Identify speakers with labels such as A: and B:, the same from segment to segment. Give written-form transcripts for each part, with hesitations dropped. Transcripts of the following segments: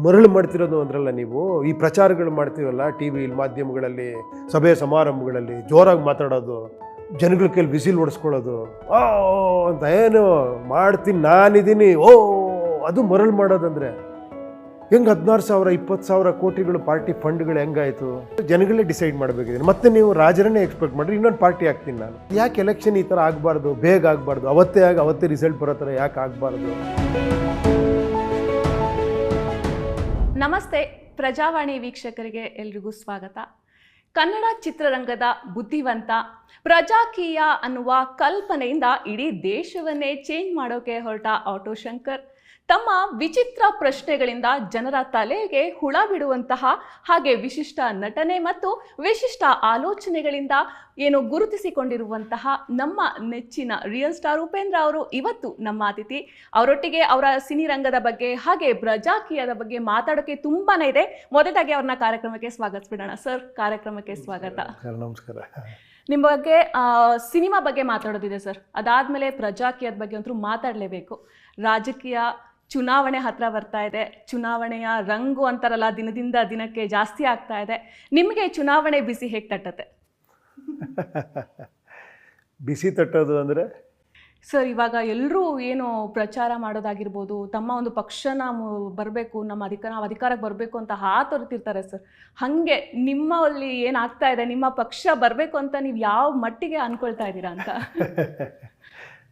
A: ಮರಳು ಮಾಡ್ತಿರೋದು ಅಂದ್ರಲ್ಲ ನೀವು, ಈ ಪ್ರಚಾರಗಳು ಮಾಡ್ತೀವಲ್ಲ ಟಿ ವಿ ಮಾಧ್ಯಮಗಳಲ್ಲಿ, ಸಭೆ ಸಮಾರಂಭಗಳಲ್ಲಿ ಜೋರಾಗಿ ಮಾತಾಡೋದು, ಜನಗಳ ಕೈಲಿ ವಿಸಿಲ್ ಹೊಡೆಸ್ಕೊಳ್ಳೋದು, ಓ ಅಂತ ಏನು ಮಾಡ್ತೀನಿ ನಾನಿದ್ದೀನಿ, ಓ ಅದು ಮರಳು ಮಾಡೋದಂದ್ರೆ ಹೆಂಗೆ 16,000 20,000 ಕೋಟಿಗಳು ಪಾರ್ಟಿ ಫಂಡ್ಗಳು ಹೆಂಗಾಯಿತು? ಜನಗಳೇ ಡಿಸೈಡ್ ಮಾಡಬೇಕಿದೆ. ಮತ್ತೆ ನೀವು ರಾಜರನ್ನೇ ಎಕ್ಸ್ಪೆಕ್ಟ್ ಮಾಡಿರಿ ಇನ್ನೊಂದು ಪಾರ್ಟಿ ಆಗ್ತೀನಿ ನಾನು. ಯಾಕೆ ಎಲೆಕ್ಷನ್ ಈ ಥರ ಆಗಬಾರ್ದು, ಬೇಗ ಆಗಬಾರ್ದು, ಅವತ್ತೇ ರಿಸಲ್ಟ್ ಬರೋ ಥರ ಯಾಕೆ ಆಗಬಾರ್ದು?
B: ನಮಸ್ತೆ, ಪ್ರಜಾವಾಣಿ ವೀಕ್ಷಕರಿಗೆ ಎಲ್ರಿಗೂ ಸ್ವಾಗತ. ಕನ್ನಡ ಚಿತ್ರರಂಗದ ಬುದ್ಧಿವಂತ ಪ್ರಜಾಕೀಯ ಅನ್ನುವ ಕಲ್ಪನೆಯಿಂದ ಇಡೀ ದೇಶವನ್ನೇ ಚೇಂಜ್ ಮಾಡೋಕೆ ಹೊರಟ ಆಟೋ ಶಂಕರ್ ತಮ್ಮ ವಿಚಿತ್ರ ಪ್ರಶ್ನೆಗಳಿಂದ ಜನರ ತಲೆಗೆ ಹುಳ ಬಿಡುವಂತಹ ಹಾಗೆ ವಿಶಿಷ್ಟ ನಟನೆ ಮತ್ತು ವಿಶಿಷ್ಟ ಆಲೋಚನೆಗಳಿಂದ ಏನು ಗುರುತಿಸಿಕೊಂಡಿರುವಂತಹ ನಮ್ಮ ನೆಚ್ಚಿನ ರಿಯಲ್ ಸ್ಟಾರ್ ಉಪೇಂದ್ರ ಅವರು ಇವತ್ತು ನಮ್ಮ ಅತಿಥಿ. ಅವರೊಟ್ಟಿಗೆ ಅವರ ಸಿನಿರಂಗದ ಬಗ್ಗೆ ಹಾಗೆ ಪ್ರಜಾಕೀಯದ ಬಗ್ಗೆ ಮಾತಾಡೋಕೆ ತುಂಬಾನೇ ಇದೆ. ಮೊದಲಾಗಿ ಅವ್ರನ್ನ ಕಾರ್ಯಕ್ರಮಕ್ಕೆ ಸ್ವಾಗತಿಸ್ಬಿಡೋಣ. ಸರ್, ಕಾರ್ಯಕ್ರಮಕ್ಕೆ ಸ್ವಾಗತ.
A: ನಮಸ್ಕಾರ.
B: ನಿಮ್ಮ ಬಗ್ಗೆ ಸಿನಿಮಾ ಬಗ್ಗೆ ಮಾತಾಡೋದಿದೆ ಸರ್, ಅದಾದ್ಮೇಲೆ ಪ್ರಜಾಕೀಯದ ಬಗ್ಗೆ ಅಂತೂ ಮಾತಾಡಲೇಬೇಕು. ರಾಜಕೀಯ ಚುನಾವಣೆ ಹತ್ರ ಬರ್ತಾ ಇದೆ, ಚುನಾವಣೆಯ ರಂಗು ಅಂತಾರಲ್ಲ ದಿನದಿಂದ ದಿನಕ್ಕೆ ಜಾಸ್ತಿ ಆಗ್ತಾ ಇದೆ. ನಿಮಗೆ ಚುನಾವಣೆ ಬಿಸಿ ಹೇಗೆ ತಟ್ಟತ್ತೆ?
A: ಬಿಸಿ ತಟ್ಟೋದು ಅಂದರೆ
B: ಸರ್, ಇವಾಗ ಎಲ್ಲರೂ ಏನು ಪ್ರಚಾರ ಮಾಡೋದಾಗಿರ್ಬೋದು, ತಮ್ಮ ಒಂದು ಪಕ್ಷನ ಬರಬೇಕು, ನಾವು ಅಧಿಕಾರಕ್ಕೆ ಬರಬೇಕು ಅಂತ ಹಾತೊರಿತಿರ್ತಾರೆ ಸರ್. ಹಾಗೆ ನಿಮ್ಮಲ್ಲಿ ಏನಾಗ್ತಾ ಇದೆ, ನಿಮ್ಮ ಪಕ್ಷ ಬರಬೇಕು ಅಂತ ನೀವು ಯಾವ ಮಟ್ಟಿಗೆ ಅನ್ಕೊಳ್ತಾ ಇದ್ದೀರಾ ಅಂತ?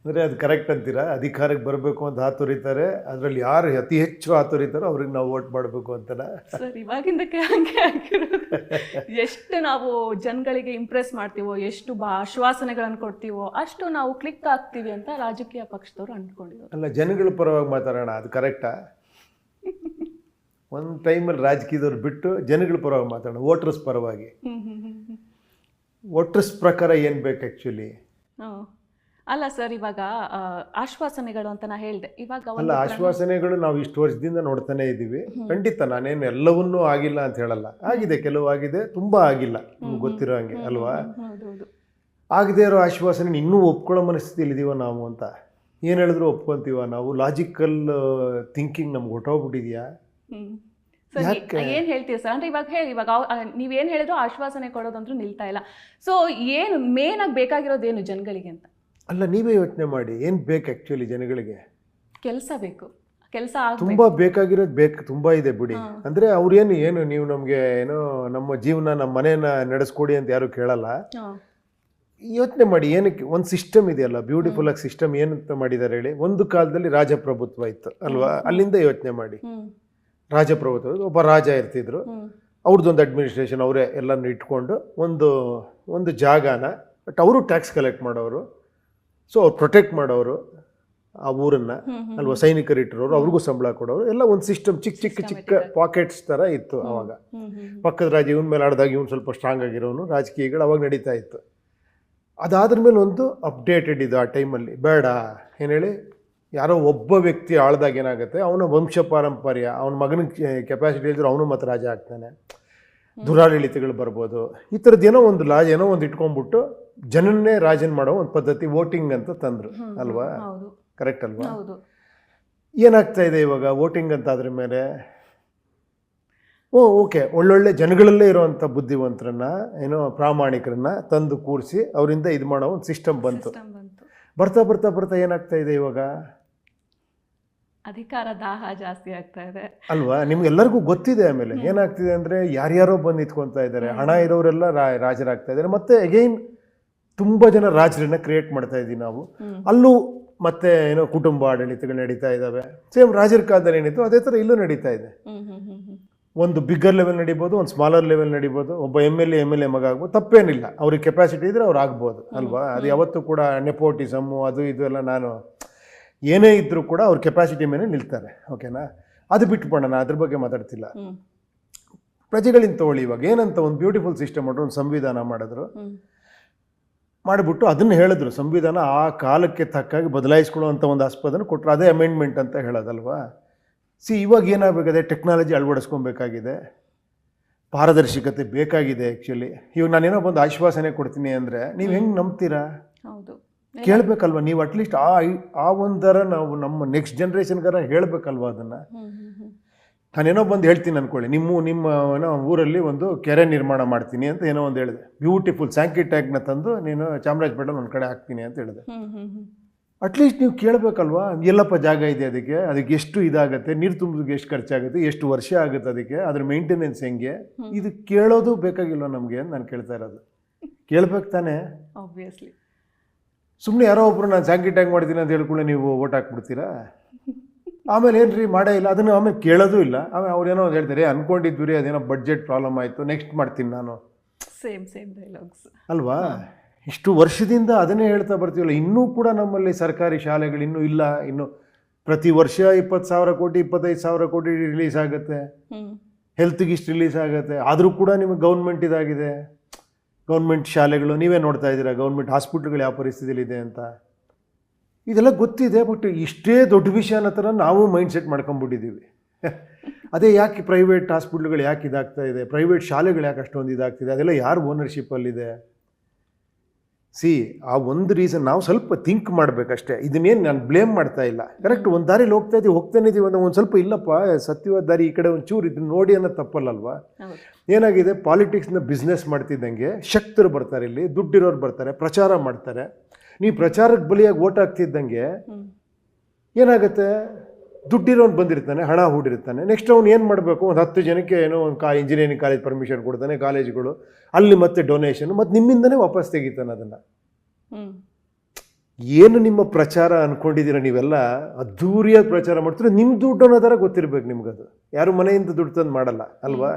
A: ಅಂದರೆ ಅದು ಕರೆಕ್ಟ್ ಅಂತೀರಾ? ಅಧಿಕಾರಕ್ಕೆ ಬರಬೇಕು ಅಂತ ಹಾತೊರಿತಾರೆ, ಅದರಲ್ಲಿ ಯಾರು ಅತಿ ಹೆಚ್ಚು ಹಾತೊರಿತಾರೋ ಅವ್ರಿಗೆ ನಾವು ವೋಟ್ ಮಾಡಬೇಕು ಅಂತಲ್ಲ
B: ಸರ್? ಇವಾಗಿಂದಕ್ಕೆ ಹಂಗೆ ಆಗಿರೋದು. ಎಷ್ಟು ನಾವು ಜನಗಳಿಗೆ ಇಂಪ್ರೆಸ್ ಮಾಡ್ತೀವೋ, ಎಷ್ಟು ಆಶ್ವಾಸನೆಗಳನ್ನು ಕೊಡ್ತೀವೋ ಅಷ್ಟು ನಾವು ಕ್ಲಿಕ್ ಆಗ್ತೀವಿ ಅಂತ ರಾಜಕೀಯ ಪಕ್ಷದವರು ಅಂದ್ಕೊಂಡಿದ್ರು.
A: ಅಲ್ಲ, ಜನಗಳ ಪರವಾಗಿ ಮಾತಾಡೋಣ, ಅದು ಕರೆಕ್ಟಾ? ಒಂದು ಟೈಮಲ್ಲಿ ರಾಜಕೀಯದವ್ರು ಬಿಟ್ಟು ಜನಗಳ ಪರವಾಗಿ ಮಾತಾಡೋಣ, ವೋಟರ್ಸ್ ಪರವಾಗಿ. ವೋಟರ್ಸ್ ಪ್ರಕಾರ ಏನು ಬೇಕು ಆ್ಯಕ್ಚುಲಿ?
B: ಅಲ್ಲ ಸರ್, ಇವಾಗ ಆಶ್ವಾಸನೆಗಳು ಅಂತ ನಾ ಹೇಳಿದೆ. ಇವಾಗ
A: ಅಲ್ಲ, ಆಶ್ವಾಸನೆಗಳು ನಾವು ಇಷ್ಟು ವರ್ಷದಿಂದ ನೋಡ್ತಾನೆ ಇದ್ದೀವಿ. ಖಂಡಿತ ನಾನೇನು ಎಲ್ಲವನ್ನೂ ಆಗಿಲ್ಲ ಅಂತ ಹೇಳಲ್ಲ, ಆಗಿದೆ, ಕೆಲವು ಆಗಿದೆ, ತುಂಬ ಆಗಿಲ್ಲ, ನಿಮ್ಗೆ ಗೊತ್ತಿರೋ ಹಂಗೆ ಅಲ್ವಾ? ಆಗದೇ ಇರೋ ಆಶ್ವಾಸನೆ ಇನ್ನೂ ಒಪ್ಕೊಳ್ಳೋ ಮನಸ್ಥಿತಿಲಿ ಇದೀವ ನಾವು ಅಂತ. ಏನು ಹೇಳಿದ್ರು ಒಪ್ಕೊತೀವ ನಾವು? ಲಾಜಿಕಲ್ ಥಿಂಕಿಂಗ್ ನಮ್ಗೆ ಹೊಟ್ಟೋಗ್ಬಿಟ್ಟಿದ್ಯಾ?
B: ಏನ್ ಹೇಳ್ತೀವಿ ಸರ್? ಅಂದ್ರೆ ಇವಾಗ ನೀವೇನು ಹೇಳಿದ್ರು ಆಶ್ವಾಸನೆ ಕೊಡೋದಂದ್ರೂ ನಿಲ್ತಾ ಇಲ್ಲ. ಸೊ ಏನು ಮೇನ್ ಆಗಿ ಬೇಕಾಗಿರೋದೇನು ಜನಗಳಿಗೆ ಅಂತ?
A: ಅಲ್ಲ, ನೀವೇ ಯೋಚನೆ ಮಾಡಿ, ಏನು ಬೇಕು ಆ್ಯಕ್ಚುಲಿ ಜನಗಳಿಗೆ?
B: ಕೆಲಸ ಬೇಕು, ಕೆಲಸ
A: ತುಂಬ ಬೇಕಾಗಿರೋದು ಬೇಕು, ತುಂಬ ಇದೆ ಬಿಡಿ. ಅಂದರೆ ಅವ್ರೇನು ನೀವು ನಮಗೆ ಏನೋ ನಮ್ಮ ಜೀವನ ನಮ್ಮ ಮನೇನ ನಡೆಸ್ಕೊಡಿ ಅಂತ ಯಾರು ಕೇಳಲ್ಲ. ಯೋಚನೆ ಮಾಡಿ, ಏನಕ್ಕೆ ಒಂದು ಸಿಸ್ಟಮ್ ಇದೆಯಲ್ಲ, ಬ್ಯೂಟಿಫುಲ್ ಆಗಿ ಸಿಸ್ಟಮ್ ಏನಂತ ಮಾಡಿದ್ದಾರೆ ಹೇಳಿ. ಒಂದು ಕಾಲದಲ್ಲಿ ರಾಜಪ್ರಭುತ್ವ ಇತ್ತು ಅಲ್ವಾ? ಅಲ್ಲಿಂದ ಯೋಚನೆ ಮಾಡಿ. ರಾಜಪ್ರಭುತ್ವ, ಒಬ್ಬ ರಾಜ ಇರ್ತಿದ್ರು, ಅವ್ರದ್ದೊಂದು ಅಡ್ಮಿನಿಸ್ಟ್ರೇಷನ್, ಅವರೇ ಎಲ್ಲನೂ ಇಟ್ಕೊಂಡು ಒಂದು ಜಾಗನ, ಬಟ್ ಅವರು ಟ್ಯಾಕ್ಸ್ ಕಲೆಕ್ಟ್ ಮಾಡೋರು, ಸೊ ಅವ್ರು ಪ್ರೊಟೆಕ್ಟ್ ಮಾಡೋರು ಆ ಊರನ್ನು ಅಲ್ವಾ? ಸೈನಿಕರು ಇಟ್ಟಿರೋರು, ಅವ್ರಿಗೂ ಸಂಬಳ ಕೊಡೋರು, ಎಲ್ಲ ಒಂದು ಸಿಸ್ಟಮ್, ಚಿಕ್ಕ ಪಾಕೆಟ್ಸ್ ಥರ ಇತ್ತು ಅವಾಗ. ಪಕ್ಕದ ರಾಜ ಇವನ ಮೇಲೆ ಆಡಿದಾಗ ಇವನು ಸ್ವಲ್ಪ ಸ್ಟ್ರಾಂಗ್ ಆಗಿರೋನು, ರಾಜಕೀಯಗಳು ಅವಾಗ ನಡೀತಾ ಇತ್ತು. ಅದಾದ್ರ ಮೇಲೆ ಒಂದು ಅಪ್ಡೇಟೆಡ್ ಇದು ಆ ಟೈಮಲ್ಲಿ. ಬೇಡ ಏನು ಹೇಳಿ, ಯಾರೋ ಒಬ್ಬ ವ್ಯಕ್ತಿ ಆಳ್ದಾಗ ಏನಾಗುತ್ತೆ, ಅವನ ವಂಶ ಪಾರಂಪರ್ಯ, ಅವನ ಮಗನಿಗೆ ಕೆಪಾಸಿಟಿ ಇದ್ದರೆ ಅವನು ಮತ್ತು ರಾಜ ಆಗ್ತಾನೆ, ದುರಾಡಳಿತಗಳು ಬರ್ಬೋದು. ಈ ಥರದ್ದು ಏನೋ ಒಂದು ಇಟ್ಕೊಂಡ್ಬಿಟ್ಟು ಜನನ್ನೇ ರಾಜನ್ ಮಾಡೋ ಒಂದು ಪದ್ಧತಿ ವೋಟಿಂಗ್ ಅಂತ ತಂದರು ಅಲ್ವಾ? ಕರೆಕ್ಟ್ ಅಲ್ವಾ? ಏನಾಗ್ತಾ ಇದೆ ಇವಾಗ ವೋಟಿಂಗ್ ಅಂತ ಅದ್ರ ಮೇಲೆ? ಓಕೆ, ಒಳ್ಳೊಳ್ಳೆ ಜನಗಳಲ್ಲೇ ಇರೋವಂಥ ಬುದ್ಧಿವಂತರನ್ನ, ಏನೋ ಪ್ರಾಮಾಣಿಕರನ್ನ ತಂದು ಕೂರಿಸಿ ಅವರಿಂದ ಇದು ಮಾಡೋ ಒಂದು ಸಿಸ್ಟಮ್ ಬಂತು. ಬರ್ತಾ ಬರ್ತಾ ಬರ್ತಾ ಏನಾಗ್ತಾ ಇದೆ ಇವಾಗ?
B: ಅಧಿಕಾರ ದಾಹ ಜಾಸ್ತಿ ಆಗ್ತಾ ಇದೆ
A: ಅಲ್ವಾ? ನಿಮ್ಗೆಲ್ಲರಿಗೂ ಗೊತ್ತಿದೆ. ಆಮೇಲೆ ಏನಾಗ್ತಿದೆ ಅಂದರೆ, ಯಾರ್ಯಾರೋ ಬಂದು ನಿಂತ್ಕೊತಾ ಇದ್ದಾರೆ, ಹಣ ಇರೋರೆಲ್ಲ ರಾಜರಾಗ್ತಾ ಇದ್ದಾರೆ. ಮತ್ತೆ ಅಗೈನ್ ತುಂಬ ಜನ ರಾಜರನ್ನ ಕ್ರಿಯೇಟ್ ಮಾಡ್ತಾ ಇದ್ದೀವಿ ನಾವು. ಅಲ್ಲೂ ಮತ್ತೆ ಏನೋ ಕುಟುಂಬ ಆಡಳಿತಗಳು ನಡೀತಾ ಇದ್ದಾವೆ. ಸೇಮ್ ರಾಜರ ಕಾಲದಲ್ಲಿ ಏನಿತ್ತು ಅದೇ ಥರ ಇಲ್ಲೂ ನಡೀತಾ ಇದೆ. ಒಂದು ಬಿಗ್ಗರ್ ಲೆವೆಲ್ ನಡಿಬೋದು, ಒಂದು ಸ್ಮಾಲರ್ ಲೆವೆಲ್ ನಡಿಬೋದು. ಒಬ್ಬ ಎಮ್ ಎಲ್ ಎ ಮಗ ಆಗ್ಬೋದು, ತಪ್ಪೇನಿಲ್ಲ. ಅವ್ರಿಗೆ ಕೆಪಾಸಿಟಿ ಇದ್ದರೆ ಅವ್ರು ಆಗ್ಬೋದು ಅಲ್ವಾ? ಅದು ಯಾವತ್ತೂ ಕೂಡ ನೆಪೋಟಿಸಮ್ಮು ಅದು ಇದು ಎಲ್ಲ, ನಾನು ಏನೇ ಇದ್ದರೂ ಕೂಡ ಅವ್ರ ಕೆಪಾಸಿಟಿ ಮೇಲೆ ನಿಲ್ತಾರೆ. ಓಕೆನಾ? ಅದು ಬಿಟ್ಬಿಡೋಣ, ಅದ್ರ ಬಗ್ಗೆ ಮಾತಾಡ್ತಿಲ್ಲ. ಪ್ರಜೆಗಳಿಂದ ತಗೊಳ್ಳಿ. ಇವಾಗ ಏನಂತ ಒಂದು ಬ್ಯೂಟಿಫುಲ್ ಸಿಸ್ಟಮ್ ಮಾಡಿದ್ರು, ಒಂದು ಸಂವಿಧಾನ ಮಾಡಿಬಿಟ್ಟು ಅದನ್ನು ಹೇಳಿದ್ರು, ಸಂವಿಧಾನ ಆ ಕಾಲಕ್ಕೆ ತಕ್ಕಾಗಿ ಬದಲಾಯಿಸ್ಕೊಳ್ಳುವಂಥ ಒಂದು ಆಸ್ಪದನ್ನು ಕೊಟ್ಟರು. ಅದೇ ಅಮೆಂಡ್ಮೆಂಟ್ ಅಂತ ಹೇಳೋದಲ್ವಾ? ಇವಾಗ ಏನಾಗಬೇಕಾಗಿದೆ, ಟೆಕ್ನಾಲಜಿ ಅಳವಡಿಸ್ಕೊಬೇಕಾಗಿದೆ, ಪಾರದರ್ಶಕತೆ ಬೇಕಾಗಿದೆ. ಆ್ಯಕ್ಚುಲಿ ಇವಾಗ ನಾನೇನೋ ಒಂದು ಆಶ್ವಾಸನೆ ಕೊಡ್ತೀನಿ ಅಂದರೆ ನೀವು ಹೆಂಗೆ ನಂಬ್ತೀರಾ? ಕೇಳಬೇಕಲ್ವ ನೀವು? ಅಟ್ಲೀಸ್ಟ್ ಆ ಒಂದರ ನಾವು ನಮ್ಮ ನೆಕ್ಸ್ಟ್ ಜನ್ರೇಷನ್ಗಾರ ಹೇಳಬೇಕಲ್ವ ಅದನ್ನು? ನಾನೇನೋ ಬಂದು ಹೇಳ್ತೀನಿ ಅಂದ್ಕೊಳ್ಳಿ, ನಿಮ್ಮ ಏನೋ ಊರಲ್ಲಿ ಒಂದು ಕೆರೆ ನಿರ್ಮಾಣ ಮಾಡ್ತೀನಿ ಅಂತ ಏನೋ ಒಂದು ಹೇಳಿದೆ. ಬ್ಯೂಟಿಫುಲ್ ಸ್ಯಾಂಕಿ ಟ್ಯಾಂಕ್ನ ತಂದು ನೀನು ಚಾಮರಾಜಪೇಟೆಲಿ ಒಂದು ಕಡೆ ಹಾಕ್ತೀನಿ ಅಂತ ಹೇಳಿದೆ. ಅಟ್ಲೀಸ್ಟ್ ನೀವು ಕೇಳಬೇಕಲ್ವಾ, ಎಲ್ಲಪ್ಪ ಜಾಗ ಇದೆ ಅದಕ್ಕೆ ಎಷ್ಟು ಇದಾಗುತ್ತೆ, ನೀರು ತುಂಬಿಗೆ ಎಷ್ಟು ಖರ್ಚಾಗುತ್ತೆ, ಎಷ್ಟು ವರ್ಷ ಆಗುತ್ತೆ, ಅದಕ್ಕೆ ಅದ್ರ ಮೇಂಟೆನೆನ್ಸ್ ಹೆಂಗೆ, ಇದು ಕೇಳೋದು ಬೇಕಾಗಿಲ್ವ ನಮಗೆ ಅಂತ ನಾನು ಕೇಳ್ತಾ ಇರೋದು. ಕೇಳ್ಬೇಕು ತಾನೇ.
B: ಆಬ್ವಿಯಸ್ಲಿ.
A: ಸುಮ್ಮನೆ ಯಾರೋ ಒಬ್ರು ನಾನು ಸ್ಯಾಂಕಿ ಟ್ಯಾಂಕ್ ಮಾಡ್ತೀನಿ ಅಂತ ಹೇಳ್ಕೊಳ್ಳಿ ನೀವು ಓಟ್ ಹಾಕ್ಬಿಡ್ತೀರಾ. ಆಮೇಲೆ ಏನ್ರಿ ಮಾಡೇ ಇಲ್ಲ, ಅದನ್ನು ಆಮೇಲೆ ಕೇಳೋದು ಇಲ್ಲ. ಆಮೇಲೆ ಅವ್ರೇನೋ ಹೇಳ್ತಾರೆ ಅನ್ಕೊಂಡಿದ್ವಿ ಅದೇನೋ ಬಡ್ಜೆಟ್ ಪ್ರಾಬ್ಲಮ್ ಆಯಿತು, ನೆಕ್ಸ್ಟ್ ಮಾಡ್ತೀನಿ ನಾನು.
B: ಸೇಮ್ ಡೈಲಾಗ್ಸ್ ಅಲ್ವಾ.
A: ಇಷ್ಟು ವರ್ಷದಿಂದ ಅದನ್ನೇ ಹೇಳ್ತಾ ಬರ್ತೀವಲ್ಲ. ಇನ್ನೂ ಕೂಡ ನಮ್ಮಲ್ಲಿ ಸರ್ಕಾರಿ ಶಾಲೆಗಳು ಇನ್ನೂ ಇಲ್ಲ. ಇನ್ನು ಪ್ರತಿ ವರ್ಷ 20,000 ಕೋಟಿ 25,000 ಕೋಟಿ ರಿಲೀಸ್ ಆಗುತ್ತೆ, ಹೆಲ್ತ್ಗೆ ಇಷ್ಟು ರಿಲೀಸ್ ಆಗುತ್ತೆ. ಆದರೂ ಕೂಡ ನಿಮಗೆ ಗೌರ್ಮೆಂಟ್ ಇದಾಗಿದೆ. ಗೌರ್ಮೆಂಟ್ ಶಾಲೆಗಳು ನೀವೇ ನೋಡ್ತಾ ಇದ್ದೀರಾ, ಗೌರ್ಮೆಂಟ್ ಹಾಸ್ಪಿಟ್ಲ್ಗಳು ಯಾವ ಪರಿಸ್ಥಿತಿಲಿದೆ ಅಂತ. ಇದೆಲ್ಲ ಗೊತ್ತಿದೆ. ಬಟ್ ಇಷ್ಟೇ ದೊಡ್ಡ ವಿಷಯನ ಥರ ನಾವು ಮೈಂಡ್ ಸೆಟ್ ಮಾಡ್ಕೊಂಡ್ಬಿಟ್ಟಿದ್ದೀವಿ. ಅದೇ ಯಾಕೆ ಪ್ರೈವೇಟ್ ಹಾಸ್ಪಿಟ್ಲ್ಗಳು ಯಾಕೆ ಇದಾಗ್ತಾ ಇದೆ, ಪ್ರೈವೇಟ್ ಶಾಲೆಗಳು ಯಾಕೆ ಅಷ್ಟೊಂದು ಇದಾಗ್ತಿದೆ, ಅದೆಲ್ಲ ಯಾರು ಓನರ್ಶಿಪ್ಪಲ್ಲಿದೆ. ಆ ಒಂದು ರೀಸನ್ ನಾವು ಸ್ವಲ್ಪ ಥಿಂಕ್ ಮಾಡಬೇಕಷ್ಟೇ. ಇದನ್ನೇನು ನಾನು ಬ್ಲೇಮ್ ಮಾಡ್ತಾ ಇಲ್ಲ. ಕರೆಕ್ಟ್, ಒಂದು ದಾರಿಲಿ ಹೋಗ್ತಾನೆ ಇದ್ದೀವಿ ಅಂದರೆ ಒಂದು ಸ್ವಲ್ಪ ಇಲ್ಲಪ್ಪ ಸತ್ಯವಾದ ದಾರಿ ಈ ಕಡೆ ಒಂಚೂರು ಇದನ್ನ ನೋಡಿ ಅನ್ನೋ ತಪ್ಪಲ್ಲಲ್ವಾ. ಏನಾಗಿದೆ, ಪಾಲಿಟಿಕ್ಸ್ನ ಬಿಸ್ನೆಸ್ ಮಾಡ್ತಿದ್ದಂಗೆ ಶಕ್ತರು ಬರ್ತಾರೆ, ಇಲ್ಲಿ ದುಡ್ಡಿರೋರು ಬರ್ತಾರೆ, ಪ್ರಚಾರ ಮಾಡ್ತಾರೆ. ನೀವು ಪ್ರಚಾರಕ್ಕೆ ಬಲಿಯಾಗಿ ಓಟ್ ಹಾಕ್ತಿದ್ದಂಗೆ ಏನಾಗುತ್ತೆ, ದುಡ್ಡಿರೋನು ಬಂದಿರ್ತಾನೆ, ಹಣ ಹೂಡಿರ್ತಾನೆ. ನೆಕ್ಸ್ಟ್ ಅವ್ನು ಏನು ಮಾಡಬೇಕು, ಒಂದು 10 ಜನಕ್ಕೆ ಏನೋ ಒಂದು ಇಂಜಿನಿಯರಿಂಗ್ ಕಾಲೇಜ್ ಪರ್ಮಿಷನ್ ಕೊಡ್ತಾನೆ, ಕಾಲೇಜ್ಗಳು ಅಲ್ಲಿ ಮತ್ತೆ ಡೊನೇಷನ್, ಮತ್ತು ನಿಮ್ಮಿಂದನೇ ವಾಪಸ್ ತೆಗಿತಾನೆ ಅದನ್ನು. ಏನು ನಿಮ್ಮ ಪ್ರಚಾರ ಅಂದ್ಕೊಂಡಿದ್ದೀರ ನೀವೆಲ್ಲ ಅದ್ಧೂರಿಯಾಗಿ ಪ್ರಚಾರ ಮಾಡ್ತೀರ, ನಿಮ್ಮ ದುಡ್ಡು ಅನ್ನೋ ಥರ ಗೊತ್ತಿರಬೇಕು ನಿಮ್ಗದು. ಯಾರು ಮನೆಯಿಂದ ದುಡ್ಡು ತಂದು ಮಾಡಲ್ಲ ಅಲ್ವಾ.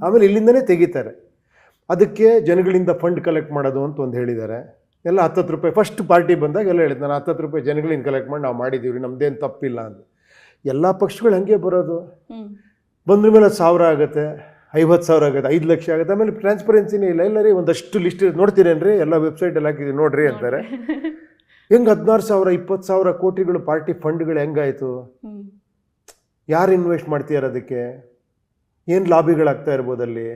A: ಆಮೇಲೆ ಇಲ್ಲಿಂದನೇ ತೆಗಿತಾರೆ. ಅದಕ್ಕೆ ಜನಗಳಿಂದ ಫಂಡ್ ಕಲೆಕ್ಟ್ ಮಾಡೋದು ಅಂತ ಒಂದು ಹೇಳಿದ್ದಾರೆ. ಎಲ್ಲ 10 ರೂಪಾಯಿ ಫಸ್ಟ್ ಪಾರ್ಟಿ ಬಂದಾಗ ಎಲ್ಲ ಹೇಳಿದ್ದು, ನಾನು 10 ರೂಪಾಯಿ ಜನಗಳಿಂದ ಕಲೆಕ್ಟ್ ಮಾಡಿ ನಾವು ಮಾಡಿದ್ದೀವಿ, ನಮ್ಮದೇನು ತಪ್ಪಿಲ್ಲ ಅಂತ. ಎಲ್ಲ ಪಕ್ಷಗಳು ಹಂಗೆ ಬರೋದು. ಬಂದ್ರ ಮೇಲೆ 1,000 ಆಗುತ್ತೆ, 50,000 ಆಗುತ್ತೆ, 5 ಲಕ್ಷ ಆಗುತ್ತೆ. ಆಮೇಲೆ ಟ್ರಾನ್ಸ್ಪರೆನ್ಸಿನೇ ಇಲ್ಲ. ಎಲ್ಲರಿ ಒಂದಷ್ಟು ಲಿಸ್ಟ್ ನೋಡ್ತೀರೇನ್ರಿ, ಎಲ್ಲ ವೆಬ್ಸೈಟಲ್ಲಿ ಹಾಕಿದ್ದೀವಿ ನೋಡ್ರಿ ಅಂತಾರೆ. ಹೆಂಗೆ 16,000 20,000 ಕೋಟಿಗಳು ಪಾರ್ಟಿ ಫಂಡ್ಗಳು ಹೆಂಗಾಯಿತು, ಯಾರು ಇನ್ವೆಸ್ಟ್ ಮಾಡ್ತೀಯಾರ, ಅದಕ್ಕೆ ಏನು ಲಾಬಿಗಳಾಗ್ತಾ ಇರ್ಬೋದಲ್ಲಿ.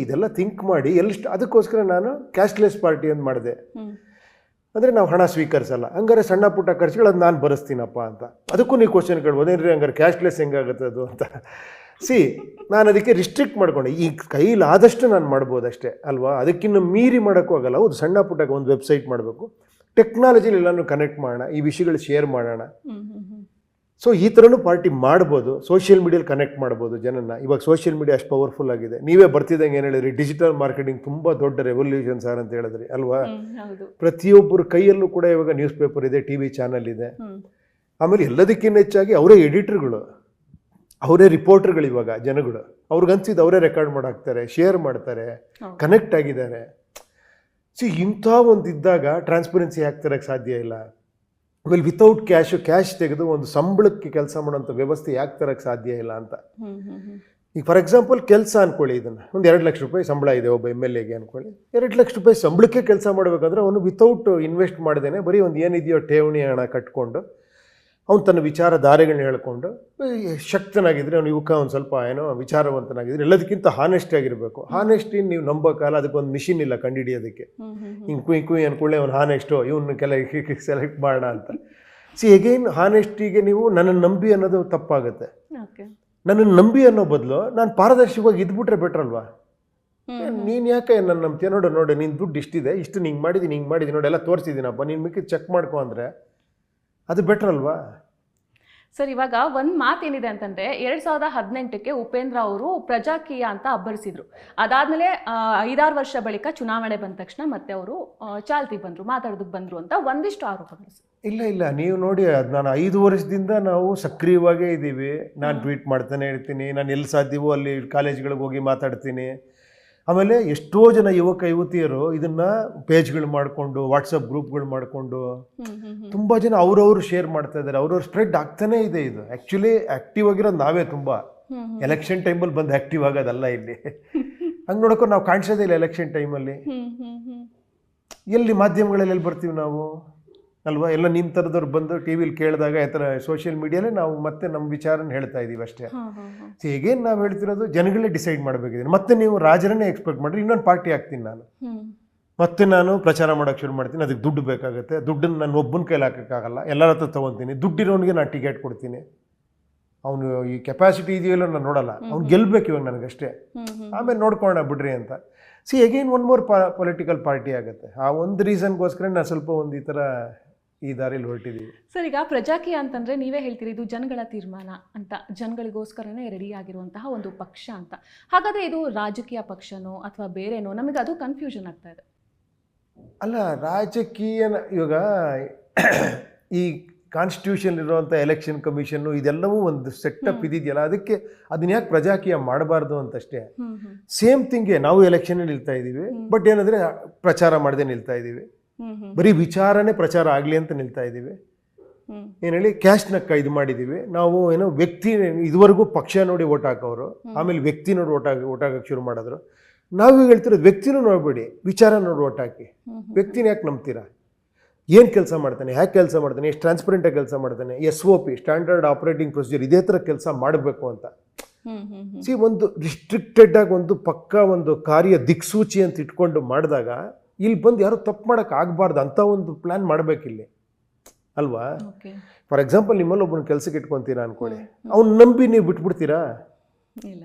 A: ಇದೆಲ್ಲ ಥಿಂಕ್ ಮಾಡಿ ಅದಕ್ಕೋಸ್ಕರ ನಾನು ಕ್ಯಾಶ್ಲೆಸ್ ಪಾರ್ಟಿ ಅಂತ ಮಾಡಿದೆ. ಅಂದರೆ ನಾವು ಹಣ ಸ್ವೀಕರಿಸಲ್ಲ, ಹಂಗಾರೆ ಸಣ್ಣ ಪುಟ್ಟ ಖರ್ಚುಗಳು ಅದು ನಾನು ಭರಿಸ್ತೀನಪ್ಪ ಅಂತ. ಅದಕ್ಕೂ ನೀವು ಕ್ವಶನ್ ಕೇಳ್ಬೋದು, ಏನ್ರಿ ಹಂಗಾರೆ ಕ್ಯಾಶ್ಲೆಸ್ ಹೆಂಗಾಗುತ್ತೆ ಅದು ಅಂತ. ನಾನು ಅದಕ್ಕೆ ರಿಸ್ಟ್ರಿಕ್ಟ್ ಮಾಡ್ಕೊಂಡೆ. ಈ ಕೈಲಾದಷ್ಟು ನಾನು ಮಾಡ್ಬೋದು ಅಷ್ಟೇ ಅಲ್ವಾ, ಅದಕ್ಕಿಂತ ಮೀರಿ ಮಾಡೋಕ್ಕೂ ಆಗಲ್ಲ. ಹೌದು, ಸಣ್ಣ ಪುಟ್ಟ ಒಂದು ವೆಬ್ಸೈಟ್ ಮಾಡಬೇಕು, ಟೆಕ್ನಾಲಜಿಲಿ ಎಲ್ಲನೂ ಕನೆಕ್ಟ್ ಮಾಡೋಣ, ಈ ವಿಷಯಗಳು ಶೇರ್ ಮಾಡೋಣ. ಈ ಥರನೂ ಪಾರ್ಟಿ ಮಾಡ್ಬೋದು. ಸೋಷಿಯಲ್ ಮೀಡಿಯಲ್ಲಿ ಕನೆಕ್ಟ್ ಮಾಡ್ಬೋದು ಜನನ. ಇವಾಗ ಸೋಷಿಯಲ್ ಮೀಡಿಯಾ ಅಷ್ಟು ಪವರ್ಫುಲ್ ಆಗಿದೆ. ನೀವೇ ಬರ್ತಿದ್ದಂಗೆ ಏನು ಹೇಳಿದ್ರಿ, ಡಿಜಿಟಲ್ ಮಾರ್ಕೆಟಿಂಗ್ ತುಂಬ ದೊಡ್ಡ ರೆವಲ್ಯೂಷನ್ ಸಾರ್ ಅಂತ ಹೇಳಿದ್ರಿ ಅಲ್ವಾ. ಪ್ರತಿಯೊಬ್ಬರ ಕೈಯಲ್ಲೂ ಕೂಡ ಇವಾಗ ನ್ಯೂಸ್ ಪೇಪರ್ ಇದೆ, TV ಚಾನಲ್ ಇದೆ. ಆಮೇಲೆ ಎಲ್ಲದಕ್ಕಿಂತ ಹೆಚ್ಚಾಗಿ ಅವರೇ ಎಡಿಟರ್ಗಳು, ಅವರೇ ರಿಪೋರ್ಟರ್ಗಳು. ಇವಾಗ ಜನಗಳು ಅವ್ರಿಗನ್ಸಿದ್ದು ಅವರೇ ರೆಕಾರ್ಡ್ ಮಾಡಾಕ್ತಾರೆ, ಶೇರ್ ಮಾಡ್ತಾರೆ, ಕನೆಕ್ಟ್ ಆಗಿದ್ದಾರೆ. ಇಂಥ ಒಂದು ಇದ್ದಾಗ ಟ್ರಾನ್ಸ್ಪರೆನ್ಸಿ ಯಾಕೆ ತರಕ್ಕೆ ಸಾಧ್ಯ ಇಲ್ಲ. ಆಮೇಲೆ ವಿತೌಟ್ ಕ್ಯಾಶ್ ತೆಗೆದು ಒಂದು ಸಂಬಳಕ್ಕೆ ಕೆಲಸ ಮಾಡೋಂಥ ವ್ಯವಸ್ಥೆ ಯಾಕೆ ತರಕ್ಕೆ ಸಾಧ್ಯ ಇಲ್ಲ ಅಂತ. ಈಗ ಫಾರ್ ಎಕ್ಸಾಂಪಲ್ ಕೆಲಸ ಅಂದ್ಕೊಳ್ಳಿ, ಇದನ್ನು ಒಂದು 2 ಲಕ್ಷ ರೂಪಾಯಿ ಸಂಬಳ ಇದೆ ಒಬ್ಬ MLAಗೆ ಅಂದ್ಕೊಳ್ಳಿ. 2 ಲಕ್ಷ ರೂಪಾಯಿ ಸಂಬಳಕ್ಕೆ ಕೆಲಸ ಮಾಡಬೇಕಂದ್ರೆ ಅವನು ವಿತೌಟ್ ಇನ್ವೆಸ್ಟ್ ಮಾಡ್ದೇನೆ ಬರೀ ಒಂದು ಏನಿದೆಯೋ ಠೇವಣಿ ಹಣ ಕಟ್ಕೊಂಡು ಅವ್ನು ತನ್ನ ವಿಚಾರಧಾರೆಗಳನ್ನ ಹೇಳ್ಕೊಂಡು ಶಕ್ತನಾಗಿದ್ದರೆ ಅವ್ನು ಯುವಕ, ಒಂದು ಸ್ವಲ್ಪ ಏನೋ ವಿಚಾರವಂತನಾಗಿದ್ದರೆ ಎಲ್ಲದಕ್ಕಿಂತ ಹಾನೆಸ್ಟ್ ಆಗಿರಬೇಕು. ಹಾನೆಸ್ಟಿ ನೀವು ನಂಬೋಕ್ಕಲ್ಲ, ಅದಕ್ಕೊಂದು ಮಿಷಿನ್ ಇಲ್ಲ ಕಂಡುಹಿಡಿಯೋದಕ್ಕೆ. ಹಿಂಗೆ ಕುಯ್ ಅಂದ್ಕೊಳ್ಳಿ ಅವ್ನು ಹಾನೆಸ್ಟು, ಇವನ್ನ ಸೆಲೆಕ್ಟ್ ಮಾಡೋಣ ಅಂತ. ಎಗೈನ್ ಹಾನೆಸ್ಟಿಗೆ ನೀವು ನನ್ನನ್ನು ನಂಬಿ ಅನ್ನೋದು ತಪ್ಪಾಗುತ್ತೆ. ನನ್ನನ್ನು ನಂಬಿ ಅನ್ನೋ ಬದಲು ನಾನು ಪಾರದರ್ಶಕವಾಗಿ ಇದ್ಬಿಟ್ರೆ ಬೆಟ್ರ್ ಅಲ್ವಾ. ನೀನು ಯಾಕೆ ನನ್ನ ನಂಬ್ತೀಯ, ನೋಡು ನೀನು ದುಡ್ಡು ಇಷ್ಟಿದೆ, ಇಷ್ಟು ಹಿಂಗೆ ಮಾಡಿದ್ದೀನಿ ನೋಡಿ ಎಲ್ಲ ತೋರಿಸಿದ್ದೀನಪ್ಪ, ನೀನು ಮಿಕ್ಕಿದ್ದು ಚೆಕ್ ಮಾಡ್ಕೊ ಅಂದರೆ ಅದು ಬೆಟರ್ ಅಲ್ವಾ.
B: ಸರ್, ಇವಾಗ ಒಂದು ಮಾತೇನಿದೆ ಅಂತಂದರೆ 2018ಕ್ಕೆ ಉಪೇಂದ್ರ ಅವರು ಪ್ರಜಾಕೀಯ ಅಂತ ಅಬ್ಬರಿಸಿದ್ರು. ಅದಾದಮೇಲೆ 5-6 ವರ್ಷ ಬಳಿಕ ಚುನಾವಣೆ ಬಂದ ತಕ್ಷಣ ಮತ್ತೆ ಅವರು ಚಾಲ್ತಿ ಬಂದರು, ಮಾತಾಡೋದಕ್ಕೆ ಬಂದರು ಅಂತ ಒಂದಿಷ್ಟು ಆರೋಪಗಳು. ಇಲ್ಲ,
A: ನೀವು ನೋಡಿ, ಅದು ನಾನು 5 ವರ್ಷದಿಂದ ನಾವು ಸಕ್ರಿಯವಾಗೇ ಇದ್ದೀವಿ. ನಾನು ಟ್ವೀಟ್ ಮಾಡ್ತಾನೆ ಇರ್ತೀನಿ, ನಾನು ಎಲ್ಲಿ ಸಾಧ್ಯವೋ ಅಲ್ಲಿ ಕಾಲೇಜ್ಗಳಿಗೆ ಹೋಗಿ ಮಾತಾಡ್ತೀನಿ. ಆಮೇಲೆ ಎಷ್ಟೋ ಜನ ಯುವಕ ಯುವತಿಯರು ಇದನ್ನು ಪೇಜ್ಗಳು ಮಾಡಿಕೊಂಡು, ವಾಟ್ಸಪ್ ಗ್ರೂಪ್ಗಳು ಮಾಡಿಕೊಂಡು ತುಂಬ ಜನ ಅವ್ರವ್ರು ಶೇರ್ ಮಾಡ್ತಾ ಇದ್ದಾರೆ, ಅವ್ರವ್ರು ಸ್ಪ್ರೆಡ್ ಆಗ್ತಾನೇ ಇದೆ. ಇದು ಆ್ಯಕ್ಚುಲಿ ಆ್ಯಕ್ಟಿವ್ ಆಗಿರೋದು ನಾವೇ. ತುಂಬ ಎಲೆಕ್ಷನ್ ಟೈಮಲ್ಲಿ ಬಂದು ಆ್ಯಕ್ಟಿವ್ ಆಗೋದಲ್ಲ ಇಲ್ಲಿ. ಹಂಗೆ ನೋಡೋಕೆ ನಾವು ಕಾಣಿಸೋದೇ ಇಲ್ಲ ಎಲೆಕ್ಷನ್ ಟೈಮಲ್ಲಿ. ಎಲ್ಲಿ ಮಾಧ್ಯಮಗಳಲ್ಲಿ ಎಲ್ಲಿ ಬರ್ತೀವಿ ನಾವು ಅಲ್ವಾ. ಎಲ್ಲ ನಿಮ್ಮ ಥರದವ್ರು ಬಂದು TV ಕೇಳಿದಾಗ ಈ ಥರ ಸೋಷಿಯಲ್ ಮೀಡಿಯಾಲೇ ನಾವು ಮತ್ತೆ ನಮ್ಮ ವಿಚಾರನ ಹೇಳ್ತಾ ಇದ್ದೀವಿ ಅಷ್ಟೇ. ಹೇಗೇನು ನಾವು ಹೇಳ್ತಿರೋದು ಜನಗಳೇ ಡಿಸೈಡ್ ಮಾಡಬೇಕಿದೆ. ಮತ್ತೆ ನೀವು ರಾಜರನ್ನೇ ಎಕ್ಸ್ಪೆಕ್ಟ್ ಮಾಡಿರಿ, ಇನ್ನೊಂದು ಪಾರ್ಟಿ ಆಗ್ತೀನಿ ನಾನು, ಮತ್ತೆ ನಾನು ಪ್ರಚಾರ ಮಾಡೋಕ್ಕೆ ಶುರು ಮಾಡ್ತೀನಿ. ಅದಕ್ಕೆ ದುಡ್ಡು ಬೇಕಾಗುತ್ತೆ. ದುಡ್ಡನ್ನು ನಾನು ಒಬ್ಬನ ಕೈಲಿ ಹಾಕೋಕ್ಕಾಗಲ್ಲ, ಎಲ್ಲರ ಹತ್ರ ತೊಗೊತೀನಿ. ದುಡ್ಡಿರೋನಿಗೆ ನಾನು ಟಿಕೆಟ್ ಕೊಡ್ತೀನಿ. ಅವನು ಈ ಕೆಪಾಸಿಟಿ ಇದೆಯಲ್ಲ ನಾನು ನೋಡಲ್ಲ, ಅವ್ನು ಗೆಲ್ಬೇಕು ಇವಾಗ ನನಗಷ್ಟೇ, ಆಮೇಲೆ ನೋಡ್ಕೊಳ್ಳೋಣ ಬಿಡ್ರಿ ಅಂತ. C again one more political party ಆಗುತ್ತೆ. ಆ ಒಂದು ರೀಸನ್ಗೋಸ್ಕರ ನಾನು ಸ್ವಲ್ಪ ಒಂದು ಈ ಥರ ಈ ದಾರಿಲಿ ಹೊರಟಿದ್ದೀವಿ.
B: ಸರ್, ಈಗ ಪ್ರಜಾಕೀಯ ಅಂತಂದರೆ ನೀವೇ ಹೇಳ್ತೀರಿ ಇದು ಜನಗಳ ತೀರ್ಮಾನ ಅಂತ, ಜನಗಳಿಗೋಸ್ಕರನೇ ರೆಡಿ ಆಗಿರುವಂತಹ ಒಂದು ಪಕ್ಷ ಅಂತ. ಹಾಗಾದರೆ ಇದು ರಾಜಕೀಯ ಪಕ್ಷನೋ ಅಥವಾ ಬೇರೆನೋ, ನಮಗೆ ಅದು ಕನ್ಫ್ಯೂಷನ್ ಆಗ್ತಾ ಇದೆ.
A: ಅಲ್ಲ, ರಾಜಕೀಯನ ಇವಾಗ ಈ ಕಾನ್ಸ್ಟಿಟ್ಯೂಷನ್ ಇರುವಂಥ ಎಲೆಕ್ಷನ್ ಕಮಿಷನ್ನು ಇದೆಲ್ಲವೂ ಒಂದು ಸೆಟಪ್ ಇದೆಯಲ್ಲ, ಅದಕ್ಕೆ ಅದನ್ನ ಯಾಕೆ ಪ್ರಜಾಕೀಯ ಮಾಡಬಾರ್ದು ಅಂತಷ್ಟೇ. ಸೇಮ್ ಥಿಂಗೆ ನಾವು ಎಲೆಕ್ಷನಲ್ಲಿ ನಿಲ್ತಾ ಇದ್ದೀವಿ, ಬಟ್ ಏನಂದರೆ ಪ್ರಚಾರ ಮಾಡದೆ ನಿಲ್ತಾ ಇದ್ದೀವಿ, ಬರೀ ವಿಚಾರನೇ ಪ್ರಚಾರ ಆಗಲಿ ಅಂತ ನಿಲ್ತಾ ಇದ್ದೀವಿ. ಏನು ಹೇಳಿ ಕ್ಯಾಶ್ನ ಇದು ಮಾಡಿದ್ದೀವಿ ನಾವು. ಏನೋ ವ್ಯಕ್ತಿ ಇದುವರೆಗೂ ಪಕ್ಷ ನೋಡಿ ಓಟ್ ಹಾಕೋರು, ಆಮೇಲೆ ವ್ಯಕ್ತಿ ನೋಡಿ ಓಟ್ ಹಾಕಕ್ಕೆ ಶುರು ಮಾಡಿದ್ರು. ನಾವು ಹೇಳ್ತಿರೋದು ವ್ಯಕ್ತಿನೂ ನೋಡಬೇಡಿ, ವಿಚಾರ ನೋಡಿ ಓಟ್ ಹಾಕಿ. ವ್ಯಕ್ತಿನ ಯಾಕೆ ನಂಬ್ತೀರಾ? ಏನು ಕೆಲಸ ಮಾಡ್ತಾನೆ, ಹ್ಯಾಕೆ ಕೆಲಸ ಮಾಡ್ತಾನೆ, ಎಷ್ಟು ಟ್ರಾನ್ಸ್ಪರೆಂಟಾಗಿ ಕೆಲಸ ಮಾಡ್ತಾನೆ, SOP ಸ್ಟ್ಯಾಂಡರ್ಡ್ ಆಪರೇಟಿಂಗ್ ಪ್ರೊಸೀಜರ್ ಇದೇ ಥರ ಕೆಲಸ ಮಾಡಬೇಕು ಅಂತ. ಸಿ ಒಂದು ರಿಸ್ಟ್ರಿಕ್ಟೆಡ್ ಆಗಿ ಒಂದು ಪಕ್ಕ ಒಂದು ಕಾರ್ಯ ದಿಕ್ಸೂಚಿ ಅಂತ ಇಟ್ಕೊಂಡು ಮಾಡಿದಾಗ ಇಲ್ಲಿ ಬಂದು ಯಾರು ತಪ್ಪು ಮಾಡೋಕೆ ಆಗಬಾರ್ದು ಅಂತ ಒಂದು ಪ್ಲ್ಯಾನ್ ಮಾಡಬೇಕಿಲ್ಲಿ ಅಲ್ವಾ. ಫಾರ್ ಎಕ್ಸಾಂಪಲ್, ನಿಮ್ಮಲ್ಲಿ ಒಬ್ಬನ ಕೆಲಸಕ್ಕೆ ಇಟ್ಕೊತೀರಾ ಅನ್ಕೊಳ್ಳಿ, ಅವ್ನು ನಂಬಿ ನೀವು ಬಿಟ್ಬಿಡ್ತೀರಾ?
B: ಇಲ್ಲ.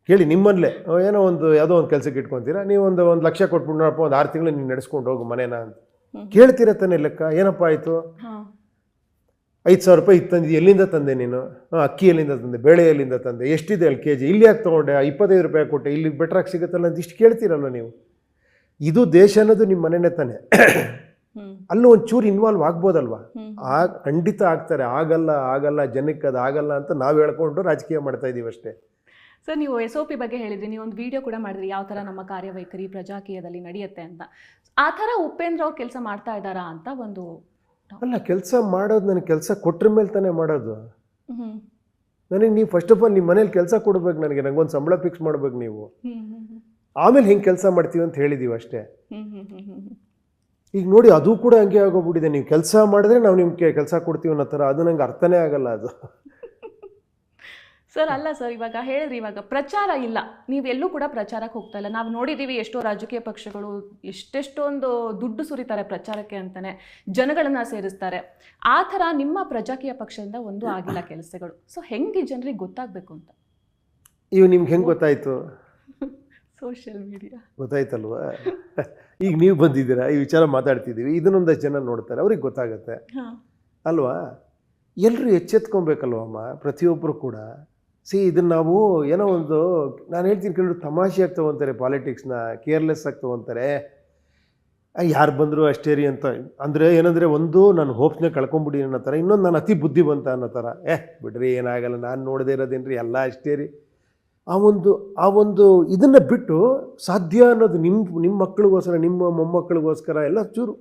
A: ಹೇಳಿ, ನಿಮ್ಮಲ್ಲೇ ಏನೋ ಒಂದು ಯಾವುದೋ ಒಂದು ಕೆಲಸಕ್ಕೆ ಇಟ್ಕೊತೀರಾ, ನೀವು ಒಂದು ಲಕ್ಷ ಕೊಟ್ಬಿಟ್ಟು ನೋಡಪ್ಪ ಒಂದು 6 ತಿಂಗಳು ನೀವು ನಡೆಸ್ಕೊಂಡು ಹೋಗು ಮನೇನ ಅಂತ ಕೇಳ್ತೀರ ತಾನೆ ಲೆಕ್ಕ. ಏನಪ್ಪ ಆಯಿತು, 5,000 ರೂಪಾಯಿ ಇತ್ತು ತಂದಿದ್ದು, ಎಲ್ಲಿಂದ ತಂದೆ ನೀನು? ಅಕ್ಕಿ ಎಲ್ಲಿಂದ ತಂದೆ, ಬೇಳೆ ಎಲ್ಲಿಂದ ತಂದೆ, ಎಷ್ಟಿದೆ ಅಲ್ಲಿ kg, ಇಲ್ಲಿ ಯಾಕೆ ತೊಗೊಂಡೆ, 25 ರೂಪಾಯಿ ಕೊಟ್ಟೆ, ಇಲ್ಲಿ ಬೆಟ್ರಾಗಿ ಸಿಗುತ್ತಲ್ಲ ಅಂತ ಇಷ್ಟು ಕೇಳ್ತೀರಲ್ವ ನೀವು. ಇದು ದೇಶ ಅನ್ನೋದು ನಿಮ್ಮ ಮನೆಯೇ ತಾನೆ. ಅಲ್ಲೂ ಒಂಚೂರು ಇನ್ವಾಲ್ವ್ ಆಗ್ಬೋದಲ್ವಾ? ಖಂಡಿತ ಆಗ್ತಾರೆ. ಆಗಲ್ಲ ಜನಕ್ಕೆ ಅದು ಆಗಲ್ಲ ಅಂತ ನಾವು ಹೇಳ್ಕೊಂಡು ರಾಜಕೀಯ ಮಾಡ್ತಾ ಇದ್ದೀವಿ ಅಷ್ಟೇ.
B: ಸರ್, ನೀವು SOP ಬಗ್ಗೆ ಹೇಳಿದ್ರಿ, ನೀವು ಒಂದು ವಿಡಿಯೋ ಕೂಡ ಮಾಡಿದ್ರಿ, ಯಾವ ಥರ ನಮ್ಮ ಕಾರ್ಯವೈಖರಿ ಪ್ರಜಾಕೀಯದಲ್ಲಿ ನಡೆಯುತ್ತೆ ಅಂತ. ಆ ಥರ ಉಪೇಂದ್ರ ಅವ್ರು ಕೆಲಸ ಮಾಡ್ತಾ ಇದ್ದಾರಾ ಅಂತ ಒಂದು.
A: ಅಲ್ಲ, ಕೆಲಸ ಮಾಡೋದು ನನಗೆ ಕೆಲಸ ಕೊಟ್ರ ಮೇಲೆ ತಾನೇ ಮಾಡೋದು. ನನಗೆ ನೀವು ಫಸ್ಟ್ ಆಫ್ ಆಲ್ ನಿಮ್ಮ ಮನೇಲಿ ಕೆಲಸ ಕೊಡ್ಬೇಕು, ನನಗೊಂದು ಸಂಬಳ ಫಿಕ್ಸ್ ಮಾಡ್ಬೇಕು ನೀವು, ಆಮೇಲೆ ಹೆಂಗೆ ಕೆಲಸ ಮಾಡ್ತೀವಿ ಅಂತ ಹೇಳಿದ್ದೀವಿ ಅಷ್ಟೇ. ಈಗ ನೋಡಿ, ಅದು ಕೂಡ ಹಂಗೆ ಆಗೋಗ್ಬಿಟ್ಟಿದೆ. ನೀವು ಕೆಲಸ ಮಾಡಿದ್ರೆ ನಾವು ನಿಮ್ಗೆ ಕೆಲಸ ಕೊಡ್ತೀವಿ ಅನ್ನೋ ಥರ. ಅದು ನಂಗೆ ಅರ್ಥನೇ ಆಗಲ್ಲ ಅದು.
B: ಸರ್, ಅಲ್ಲ ಸರ್, ಇವಾಗ ಹೇಳಿದ್ರಿ, ಇವಾಗ ಪ್ರಚಾರ ಇಲ್ಲ, ನೀವೆಲ್ಲೂ ಕೂಡ ಪ್ರಚಾರಕ್ಕೆ ಹೋಗ್ತಾ ಇಲ್ಲ. ನಾವು ನೋಡಿದ್ದೀವಿ, ಎಷ್ಟೋ ರಾಜಕೀಯ ಪಕ್ಷಗಳು ಎಷ್ಟೆಷ್ಟೊಂದು ದುಡ್ಡು ಸುರಿತಾರೆ ಪ್ರಚಾರಕ್ಕೆ ಅಂತಾನೆ, ಜನಗಳನ್ನ ಸೇರಿಸ್ತಾರೆ. ಆ ಥರ ನಿಮ್ಮ ಪ್ರಜಾಕೀಯ ಪಕ್ಷದಿಂದ ಒಂದು ಆಗಿಲ್ಲ ಕೆಲಸಗಳು. ಸೊ ಹೆಂಗೆ ಜನರಿಗೆ ಗೊತ್ತಾಗಬೇಕು ಅಂತ?
A: ಇವು ನಿಮ್ಗೆ ಹೆಂಗೆ ಗೊತ್ತಾಯಿತು?
B: ಸೋಷಿಯಲ್ ಮೀಡಿಯಾ
A: ಗೊತ್ತಾಯ್ತಲ್ವಾ? ಈಗ ನೀವು ಬಂದಿದ್ದೀರಾ, ಈ ವಿಚಾರ ಮಾತಾಡ್ತಿದ್ದೀವಿ, ಇದನ್ನೊಂದಷ್ಟು ಜನ ನೋಡ್ತಾರೆ, ಅವ್ರಿಗೆ ಗೊತ್ತಾಗುತ್ತೆ ಅಲ್ವಾ? ಎಲ್ಲರೂ ಎಚ್ಚೆತ್ಕೊಬೇಕಲ್ವಮ್ಮ, ಪ್ರತಿಯೊಬ್ಬರು ಕೂಡ. ಇದನ್ನು ನಾವು ಏನೋ ಒಂದು, ನಾನು ಹೇಳ್ತೀನಿ, ಕೆಲವರು ತಮಾಷೆಯಾಗಿ ತೊಗೊತಾರೆ ಪಾಲಿಟಿಕ್ಸ್ನ, ಕೇರ್ಲೆಸ್ ಆಗಿ ತೊಗೊತಾರೆ. ಯಾರು ಬಂದರೂ ಅಷ್ಟೇ ರೀ ಅಂತ. ಅಂದರೆ ಏನಂದರೆ, ಒಂದು ನಾನು ಹೋಪ್ಸ್ನ ಕಳ್ಕೊಂಬಿಡಿ ಅನ್ನೋ ಥರ, ಇನ್ನೊಂದು ನಾನು ಅತಿ ಬುದ್ಧಿವಂತ ಅನ್ನೋ ಥರ. ಬಿಡ್ರಿ ಏನಾಗಲ್ಲ, ನಾನು ನೋಡದೇ ಇರೋದೇನ್ರಿ, ಎಲ್ಲ ಅಷ್ಟೇ ರೀ. ಆ ಒಂದು ಇದನ್ನು ಬಿಟ್ಟು ಸಾಧ್ಯ ಅನ್ನೋದು ನಿಮ್ಮ ಮಕ್ಕಳಿಗೋಸ್ಕರ, ನಿಮ್ಮ ಮೊಮ್ಮಕ್ಕಳಿಗೋಸ್ಕರ ಎಲ್ಲ ಚೂರು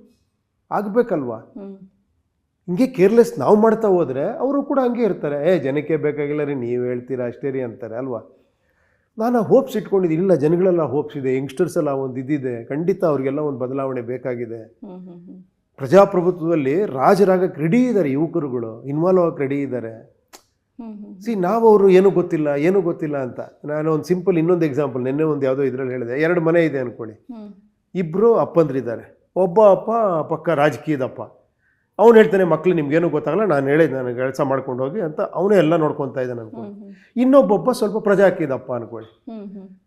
A: ಆಗಬೇಕಲ್ವಾ? ಹಿಂಗೆ ಕೇರ್ಲೆಸ್ ನಾವು ಮಾಡ್ತಾ ಹೋದರೆ ಅವರು ಕೂಡ ಹಂಗೆ ಇರ್ತಾರೆ. ಜನಕ್ಕೆ ಬೇಕಾಗಿಲ್ಲ ರೀ, ನೀವು ಹೇಳ್ತೀರಾ ಅಷ್ಟೇ ರೀ ಅಂತಾರೆ ಅಲ್ವಾ? ನಾನು ಹೋಪ್ಸ್ ಇಟ್ಕೊಂಡಿದ್ದೀನಿ. ಇಲ್ಲ, ಜನಗಳೆಲ್ಲ ಹೋಪ್ಸ್ ಇದೆ, ಯಂಗ್ಸ್ಟರ್ಸ್ ಎಲ್ಲ ಒಂದು ಇದಿದೆ, ಖಂಡಿತ ಅವ್ರಿಗೆಲ್ಲ ಒಂದು ಬದಲಾವಣೆ ಬೇಕಾಗಿದೆ. ಪ್ರಜಾಪ್ರಭುತ್ವದಲ್ಲಿ ರಾಜರಾಗಕ್ಕೆ ರೆಡಿ ಇದ್ದಾರೆ, ಯುವಕರುಗಳು ಇನ್ವಾಲ್ವ್ ಆಗಕ್ಕೆ ರೆಡಿ ಇದ್ದಾರೆ. ನಾವು ಅವರು ಏನೂ ಗೊತ್ತಿಲ್ಲ ಅಂತ. ನಾನು ಒಂದು ಸಿಂಪಲ್ ಇನ್ನೊಂದು ಎಕ್ಸಾಂಪಲ್, ನಿನ್ನೆ ಒಂದು ಯಾವುದೋ ಇದರಲ್ಲಿ ಹೇಳಿದೆ. 2 ಮನೆ ಇದೆ ಅಂದ್ಕೊಳ್ಳಿ, ಇಬ್ಬರು ಅಪ್ಪಂದ್ರಿದ್ದಾರೆ. ಒಬ್ಬ ಅಪ್ಪ ಪಕ್ಕ ರಾಜಕೀಯದಪ್ಪ. ಅವ್ನು ಹೇಳ್ತಾನೆ, ಮಕ್ಳು ನಿಮ್ಗೇನು ಗೊತ್ತಾಗಲ್ಲ, ನಾನು ಹೇಳಿದೆ ನನಗೆ ಕೆಲಸ ಮಾಡ್ಕೊಂಡು ಹೋಗಿ ಅಂತ ಅವನೇ ಎಲ್ಲ ನೋಡ್ಕೊತಾ ಇದ್ದಾನೆ ಅನ್ಕೊಳ್ಳಿ. ಇನ್ನೊಬ್ಬ ಸ್ವಲ್ಪ ಪ್ರಜಾಕೀಯದಪ್ಪ ಅನ್ಕೊಳ್ಳಿ.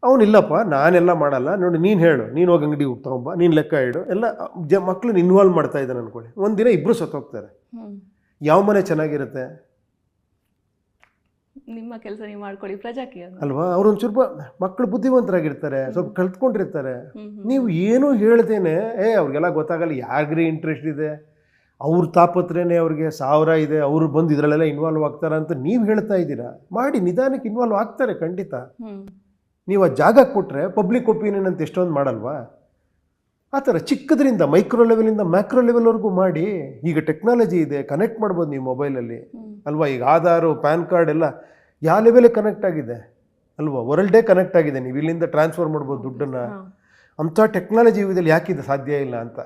A: ಅವನಿಲ್ಲಪ್ಪ, ನಾನೆಲ್ಲ ಮಾಡಲ್ಲ, ನೋಡಿ ನೀನು ಹೇಳು, ನೀನು ಹೋಗಿ ಅಂಗಡಿ ತಗೊಂಬ, ನೀನು ಲೆಕ್ಕ ಇಡು, ಎಲ್ಲ ಮಕ್ಳನ್ನ ಇನ್ವಾಲ್ವ್ ಮಾಡ್ತಾ ಇದ್ದಾನೆ ಅನ್ಕೊಳ್ಳಿ. ಒಂದಿನ ಇಬ್ಬರು ಸತ್ತೋಗ್ತಾರೆ. ಯಾವ ಮನೆ ಚೆನ್ನಾಗಿರುತ್ತೆ?
B: ನಿಮ್ಮ ಕೆಲಸ ನೀವು ಮಾಡ್ಕೊಳ್ಳಿ, ಪ್ರಜಾಕೀಯ
A: ಅಲ್ವಾ? ಅವ್ರೊಂಚೂರು ಮಕ್ಕಳು ಬುದ್ಧಿವಂತರಾಗಿರ್ತಾರೆ, ಸ್ವಲ್ಪ ಕಲ್ತ್ಕೊಂಡಿರ್ತಾರೆ. ನೀವು ಏನೂ ಹೇಳ್ದೇನೆ, ಅವ್ರಿಗೆಲ್ಲ ಗೊತ್ತಾಗಲ್ಲ, ಯಾರಿಗ್ರಿ ಇಂಟ್ರೆಸ್ಟ್ ಇದೆ, ಅವ್ರ ತಾಪತ್ರೇನೆ ಅವ್ರಿಗೆ 1000 ಇದೆ, ಅವರು ಬಂದು ಇದರಲ್ಲೆಲ್ಲ ಇನ್ವಾಲ್ವ್ ಆಗ್ತಾರೆ ಅಂತ ನೀವು ಹೇಳ್ತಾ ಇದ್ದೀರಾ. ಮಾಡಿ, ನಿಧಾನಕ್ಕೆ ಇನ್ವಾಲ್ವ್ ಆಗ್ತಾರೆ ಖಂಡಿತ. ನೀವು ಆ ಜಾಗ ಕೊಟ್ಟರೆ ಪಬ್ಲಿಕ್ ಒಪಿನಿಯನ್ ಅಂತ ಎಷ್ಟೊಂದು ಮಾಡಲ್ವಾ? ಆ ಥರ ಚಿಕ್ಕದ್ರಿಂದ ಮೈಕ್ರೋ ಲೆವೆಲಿಂದ ಮ್ಯಾಕ್ರೋ ಲೆವೆಲ್ವರೆಗೂ ಮಾಡಿ. ಈಗ ಟೆಕ್ನಾಲಜಿ ಇದೆ, ಕನೆಕ್ಟ್ ಮಾಡ್ಬೋದು ನೀವು ಮೊಬೈಲಲ್ಲಿ ಅಲ್ವಾ? ಈಗ ಆಧಾರು, ಪ್ಯಾನ್ ಕಾರ್ಡ್ ಎಲ್ಲ ಯಾವ ಲೆವೆಲಿಗೆ ಕನೆಕ್ಟ್ ಆಗಿದೆ ಅಲ್ವಾ? ವರ್ಲ್ಡೇ ಕನೆಕ್ಟ್ ಆಗಿದೆ. ನೀವು ಇಲ್ಲಿಂದ ಟ್ರಾನ್ಸ್ಫರ್ ಮಾಡ್ಬೋದು ದುಡ್ಡನ್ನು. ಅಂಥ ಟೆಕ್ನಾಲಜಿ ಯುಗದಲ್ಲಿ ಯಾಕಿದೆ ಸಾಧ್ಯ ಇಲ್ಲ ಅಂತ.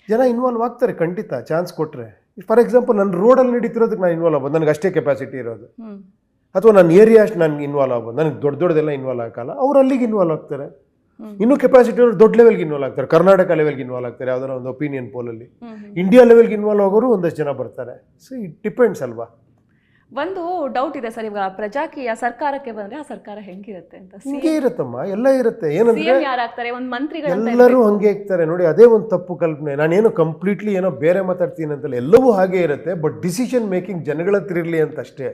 A: ಜನ ಇನ್ವಾಲ್ವ್ ಆಗ್ತಾರೆ ಖಂಡಿತ, ಚಾನ್ಸ್ ಕೊಟ್ಟರೆ. ಫಾರ್ ಎಕ್ಸಾಂಪಲ್, ನನ್ನ ರೋಡಲ್ಲಿ ನಡೀತಿರೋದಕ್ಕೆ ನಾನು ಇನ್ವಾಲ್ವ್ ಆಗ್ಬೋದು, ನನಗೆ ಅಷ್ಟೇ ಕೆಪಾಸಿಟಿ ಇರೋದು. ಅಥವಾ ನನ್ನ ಏರಿಯಾ ಅಷ್ಟು ನನಗೆ ಇನ್ವಾಲ್ವ್ ಆಗ್ಬೋದು, ನನಗೆ ದೊಡ್ಡದೆಲ್ಲ ಇನ್ವಾಲ್ವ್ ಆಗಲ್ಲ. ಅವ್ರು ಅಲ್ಲಿಗೆ ಇನ್ವಾಲ್ವ್ ಆಗ್ತಾರೆ. ಇನ್ನೂ ಕೆಪಾಸಿಟಿ ಅವರು ದೊಡ್ಡ ಲೆವೆಲ್ಗೆ ಇನ್ವಾಲ್ವ್ ಆಗ್ತಾರೆ, ಕರ್ನಾಟಕ ಲೆವೆಲ್ಗೆ ಇನ್ವಾಲ್ವ್ ಆಗ್ತಾರೆ, ಯಾವ್ದಾರ ಒಂದು ಒಪಿನಿಯನ್ ಪೋಲಲ್ಲಿ. ಇಂಡಿಯಾ ಲೆವೆಲ್ಗೆ ಇನ್ವಾಲ್ವ್ ಆಗೋರು ಒಂದಷ್ಟು ಜನ ಬರ್ತಾರೆ. ಸೊ ಇಟ್ ಡಿಪೆಂಡ್ಸ್ ಅಲ್ವಾ?
B: ಒಂದು ಡೌಟ್ ಇದೆ ಸರ್, ಇವಾಗ ಪ್ರಜಾಕೀಯ ಸರ್ಕಾರಕ್ಕೆ ಬಂದ್ರೆ ಆ ಸರ್ಕಾರ ಹೆಂಗಿರುತ್ತೆ ಅಂತ.
A: ಹಿಂಗೆ ಇರುತ್ತಮ್ಮ, ಎಲ್ಲ ಇರುತ್ತೆ. ಏನಂದ್ರೆ
B: ಸಿಎಂ ಯಾರಾಗ್ತಾರೆ, ಒಂದು ಮಂತ್ರಿಗಳು
A: ಎಲ್ಲರೂ ಹಂಗೆ ಇರ್ತಾರೆ ನೋಡಿ. ಅದೇ ಒಂದು ತಪ್ಪು ಕಲ್ಪನೆ. ನಾನೇನು ಕಂಪ್ಲೀಟ್ಲಿ ಏನೋ ಬೇರೆ ಮಾತಾಡ್ತೀನಿ ಅಂತಲ್ಲ, ಎಲ್ಲವೂ ಹಾಗೆ ಇರುತ್ತೆ. ಬಟ್ ಡಿಸಿಷನ್ ಮೇಕಿಂಗ್ ಜನಗಳ ಹತ್ರ ಇರಲಿ ಅಂತ ಅಷ್ಟೇ.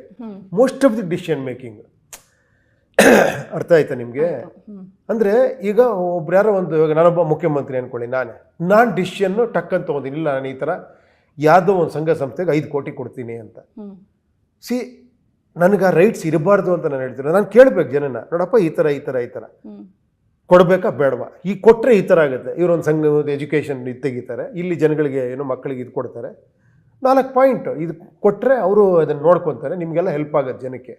A: Most of the decision making ಅರ್ಥ ಆಯ್ತಾ ನಿಮಗೆ? ಅಂದ್ರೆ ಈಗ ಒಬ್ರು ಯಾರೋ ಒಂದು, ಇವಾಗ ನಾನೊಬ್ಬ ಮುಖ್ಯಮಂತ್ರಿ ಅನ್ಕೊಳ್ಳಿ, ನಾನು ಡಿಸಿಷನ್ನು ಟಕ್ ಅಂತ ತೊಗೊಂತೀನಿ. ಇಲ್ಲ, ನಾನು ಈ ಥರ ಯಾವುದೋ ಒಂದು ಸಂಘ ಸಂಸ್ಥೆಗೆ 5 ಕೋಟಿ ಕೊಡ್ತೀನಿ ಅಂತ. ಸಿ, ನನಗೆ ಆ ರೈಟ್ಸ್ ಇರಬಾರ್ದು ಅಂತ ನಾನು ಹೇಳ್ತೀನಿ. ನಾನು ಕೇಳಬೇಕು ಜನನ, ನೋಡಪ್ಪ ಈ ಥರ ಕೊಡಬೇಕಾ ಬೇಡವಾ, ಈಗ ಕೊಟ್ಟರೆ ಈ ಥರ ಆಗುತ್ತೆ. ಇವರೊಂದು ಸಂಘ ಎಜುಕೇಷನ್ ಇದು ತೆಗಿತಾರೆ, ಇಲ್ಲಿ ಜನಗಳಿಗೆ ಏನೋ ಮಕ್ಕಳಿಗೆ ಇದು ಕೊಡ್ತಾರೆ, 4 ಪಾಯಿಂಟ್ ಇದು ಕೊಟ್ಟರೆ ಅವರು ಅದನ್ನು ನೋಡ್ಕೊತಾರೆ, ನಿಮಗೆಲ್ಲ ಹೆಲ್ಪ್ ಆಗುತ್ತೆ ಜನಕ್ಕೆ.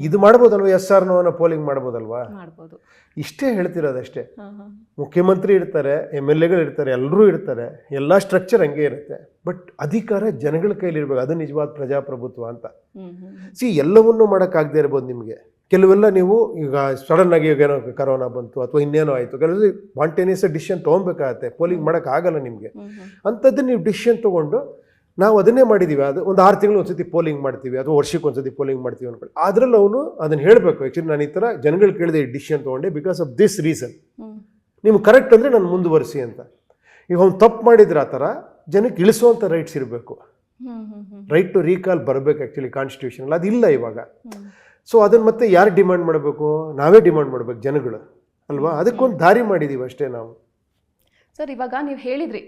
A: ಇದು ಮಾಡ್ಬೋದಲ್ವ? SR ನೋ ಪೋಲಿಂಗ್ ಮಾಡ್ಬೋದಲ್ವಾ? ಇಷ್ಟೇ ಹೇಳ್ತಿರೋದಷ್ಟೇ. ಮುಖ್ಯಮಂತ್ರಿ ಇರ್ತಾರೆ, MLAಗಳು ಇರ್ತಾರೆ, ಎಲ್ಲರೂ ಇರ್ತಾರೆ, ಎಲ್ಲ ಸ್ಟ್ರಕ್ಚರ್ ಹಂಗೆ ಇರುತ್ತೆ. ಬಟ್ ಅಧಿಕಾರ ಜನಗಳ ಕೈಲಿ ಇರಬೇಕು. ಅದು ನಿಜವಾದ ಪ್ರಜಾಪ್ರಭುತ್ವ ಅಂತ. ಸಿ, ಎಲ್ಲವನ್ನೂ ಮಾಡೋಕ್ಕಾಗದೇ ಇರ್ಬೋದು ನಿಮಗೆ. ಕೆಲವೆಲ್ಲ ನೀವು ಈಗ ಸಡನ್ ಆಗಿ ಏನೋ ಕರೋನಾ ಬಂತು ಅಥವಾ ಇನ್ನೇನೋ ಆಯಿತು, ಕೆಲವು ಸ್ಪಾಂಟೇನಿಯಸ್ ಡಿಸಿಷನ್ ತೊಗೊಬೇಕಾಗತ್ತೆ. ಪೋಲಿಂಗ್ ಮಾಡೋಕ್ಕಾಗಲ್ಲ ನಿಮಗೆ. ಅಂಥದ್ದು ನೀವು ಡಿಸಿಷನ್ ತೊಗೊಂಡು ನಾವು ಅದನ್ನೇ ಮಾಡಿದ್ದೀವಿ, ಅದು ಒಂದು 6 ತಿಂಗಳು ಒಂದ್ಸತಿ ಪೋಲಿಂಗ್ ಮಾಡ್ತೀವಿ ಅಥವಾ ವರ್ಷಕ್ಕೆ ಒಂದ್ಸತಿ ಪೋಲಿಂಗ್ ಮಾಡ್ತೀವಿ ಅನ್ಕೊಳ್ಳಿ. ಅದರಲ್ಲಿ ಅವನು ಅದನ್ನು ಹೇಳಬೇಕು, ಆ್ಯಕ್ಚುಲಿ ನಾನು ಈ ಥರ ಜನಗಳು ಕೇಳಿದೆ ಈ ಡಿಸಿಷನ್ ತೊಗೊಂಡೆ ಬಿಕಾಸ್ ಆಫ್ ದಿಸ್ ರೀಸನ್, ನೀವು ಕರೆಕ್ಟ್ ಅಂದರೆ ನಾನು ಮುಂದುವರಿಸಿ ಅಂತ. ಈಗ ಅವ್ನು ತಪ್ಪು ಮಾಡಿದ್ರೆ ಆ ಥರ ಜನಕ್ಕೆ ಇಳಿಸುವಂಥ ರೈಟ್ಸ್ ಇರಬೇಕು. ರೈಟ್ ಟು ರೀಕಾಲ್ ಬರಬೇಕು ಆ್ಯಕ್ಚುಲಿ ಕಾನ್ಸ್ಟಿಟ್ಯೂಷನಲ್ಲಿ, ಅದಿಲ್ಲ ಇವಾಗ. ಸೊ ಅದನ್ನು ಮತ್ತೆ ಯಾರು ಡಿಮ್ಯಾಂಡ್ ಮಾಡಬೇಕು? ನಾವೇ ಡಿಮ್ಯಾಂಡ್ ಮಾಡಬೇಕು, ಜನಗಳು ಅಲ್ವಾ? ಅದಕ್ಕೊಂದು ದಾರಿ ಮಾಡಿದ್ದೀವಿ ಅಷ್ಟೇ ನಾವು.
B: ಸರ್, ಇವಾಗ ನೀವು ಹೇಳಿದ್ರಿ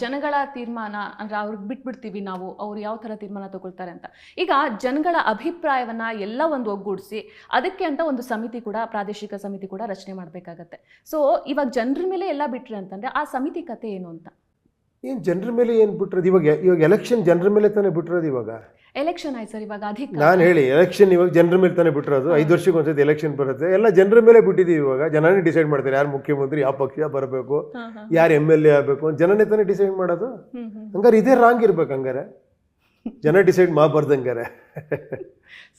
B: ಜನಗಳ ತೀರ್ಮಾನ ಅಂದರೆ ಅವ್ರಿಗೆ ಬಿಟ್ಬಿಡ್ತೀವಿ ನಾವು, ಅವ್ರು ಯಾವ ಥರ ತೀರ್ಮಾನ ತಗೊಳ್ತಾರೆ ಅಂತ. ಈಗ ಜನಗಳ ಅಭಿಪ್ರಾಯವನ್ನು ಎಲ್ಲ ಒಂದು ಒಗ್ಗೂಡಿಸಿ ಅದಕ್ಕೆ ಅಂತ ಒಂದು ಸಮಿತಿ ಕೂಡ, ಪ್ರಾದೇಶಿಕ ಸಮಿತಿ ಕೂಡ ರಚನೆ ಮಾಡಬೇಕಾಗತ್ತೆ. ಸೊ ಇವಾಗ ಜನರ ಮೇಲೆ ಎಲ್ಲ ಬಿಟ್ರಿ ಅಂತಂದರೆ ಆ ಸಮಿತಿ ಕತೆ ಏನು ಅಂತ?
A: ಏನು ಜನರ ಮೇಲೆ ಏನು ಬಿಟ್ಟಿರೋದು? ಇವಾಗ ಎಲೆಕ್ಷನ್ ಜನರ ಮೇಲೆ ತಾನೇ ಬಿಟ್ಟಿರೋದು. ಇವಾಗ
B: ಎಲೆಕ್ಷನ್ ಆಯ್ತು ಸರ್, ಇವಾಗ ಅಧಿಕಾರ
A: ನಾನು ಹೇಳಿ ಎಲೆಕ್ಷನ್ ಇವಾಗ ಜನರ ಮೇಲೆ ತಾನೇ ಬಿಟ್ಟಿರೋದು. 5 ವರ್ಷಕ್ಕೆ ಒಂದ್ಸತಿ ಎಲೆಕ್ಷನ್ ಬರುತ್ತೆ, ಎಲ್ಲ ಜನರ ಮೇಲೆ ಬಿಟ್ಟಿದ್ದೀವಿ. ಇವಾಗ ಜನನೇ ಡಿಸೈಡ್ ಮಾಡ್ತಾರೆ ಯಾರು ಮುಖ್ಯಮಂತ್ರಿ, ಯಾವ ಪಕ್ಷ ಬರಬೇಕು, ಯಾರು MLA ಆಗಬೇಕು, ಜನನೇ ತಾನೇ ಡಿಸೈಡ್ ಮಾಡೋದು. ಹಂಗಾರೆ ಇದೇ ರಾಂಗ್ ಇರ್ಬೇಕು. ಹಂಗಾರೆ ಜನ ಡಿಸೈಡ್ ಮಾಡಬಾರ್ದಂಗಾರೆ.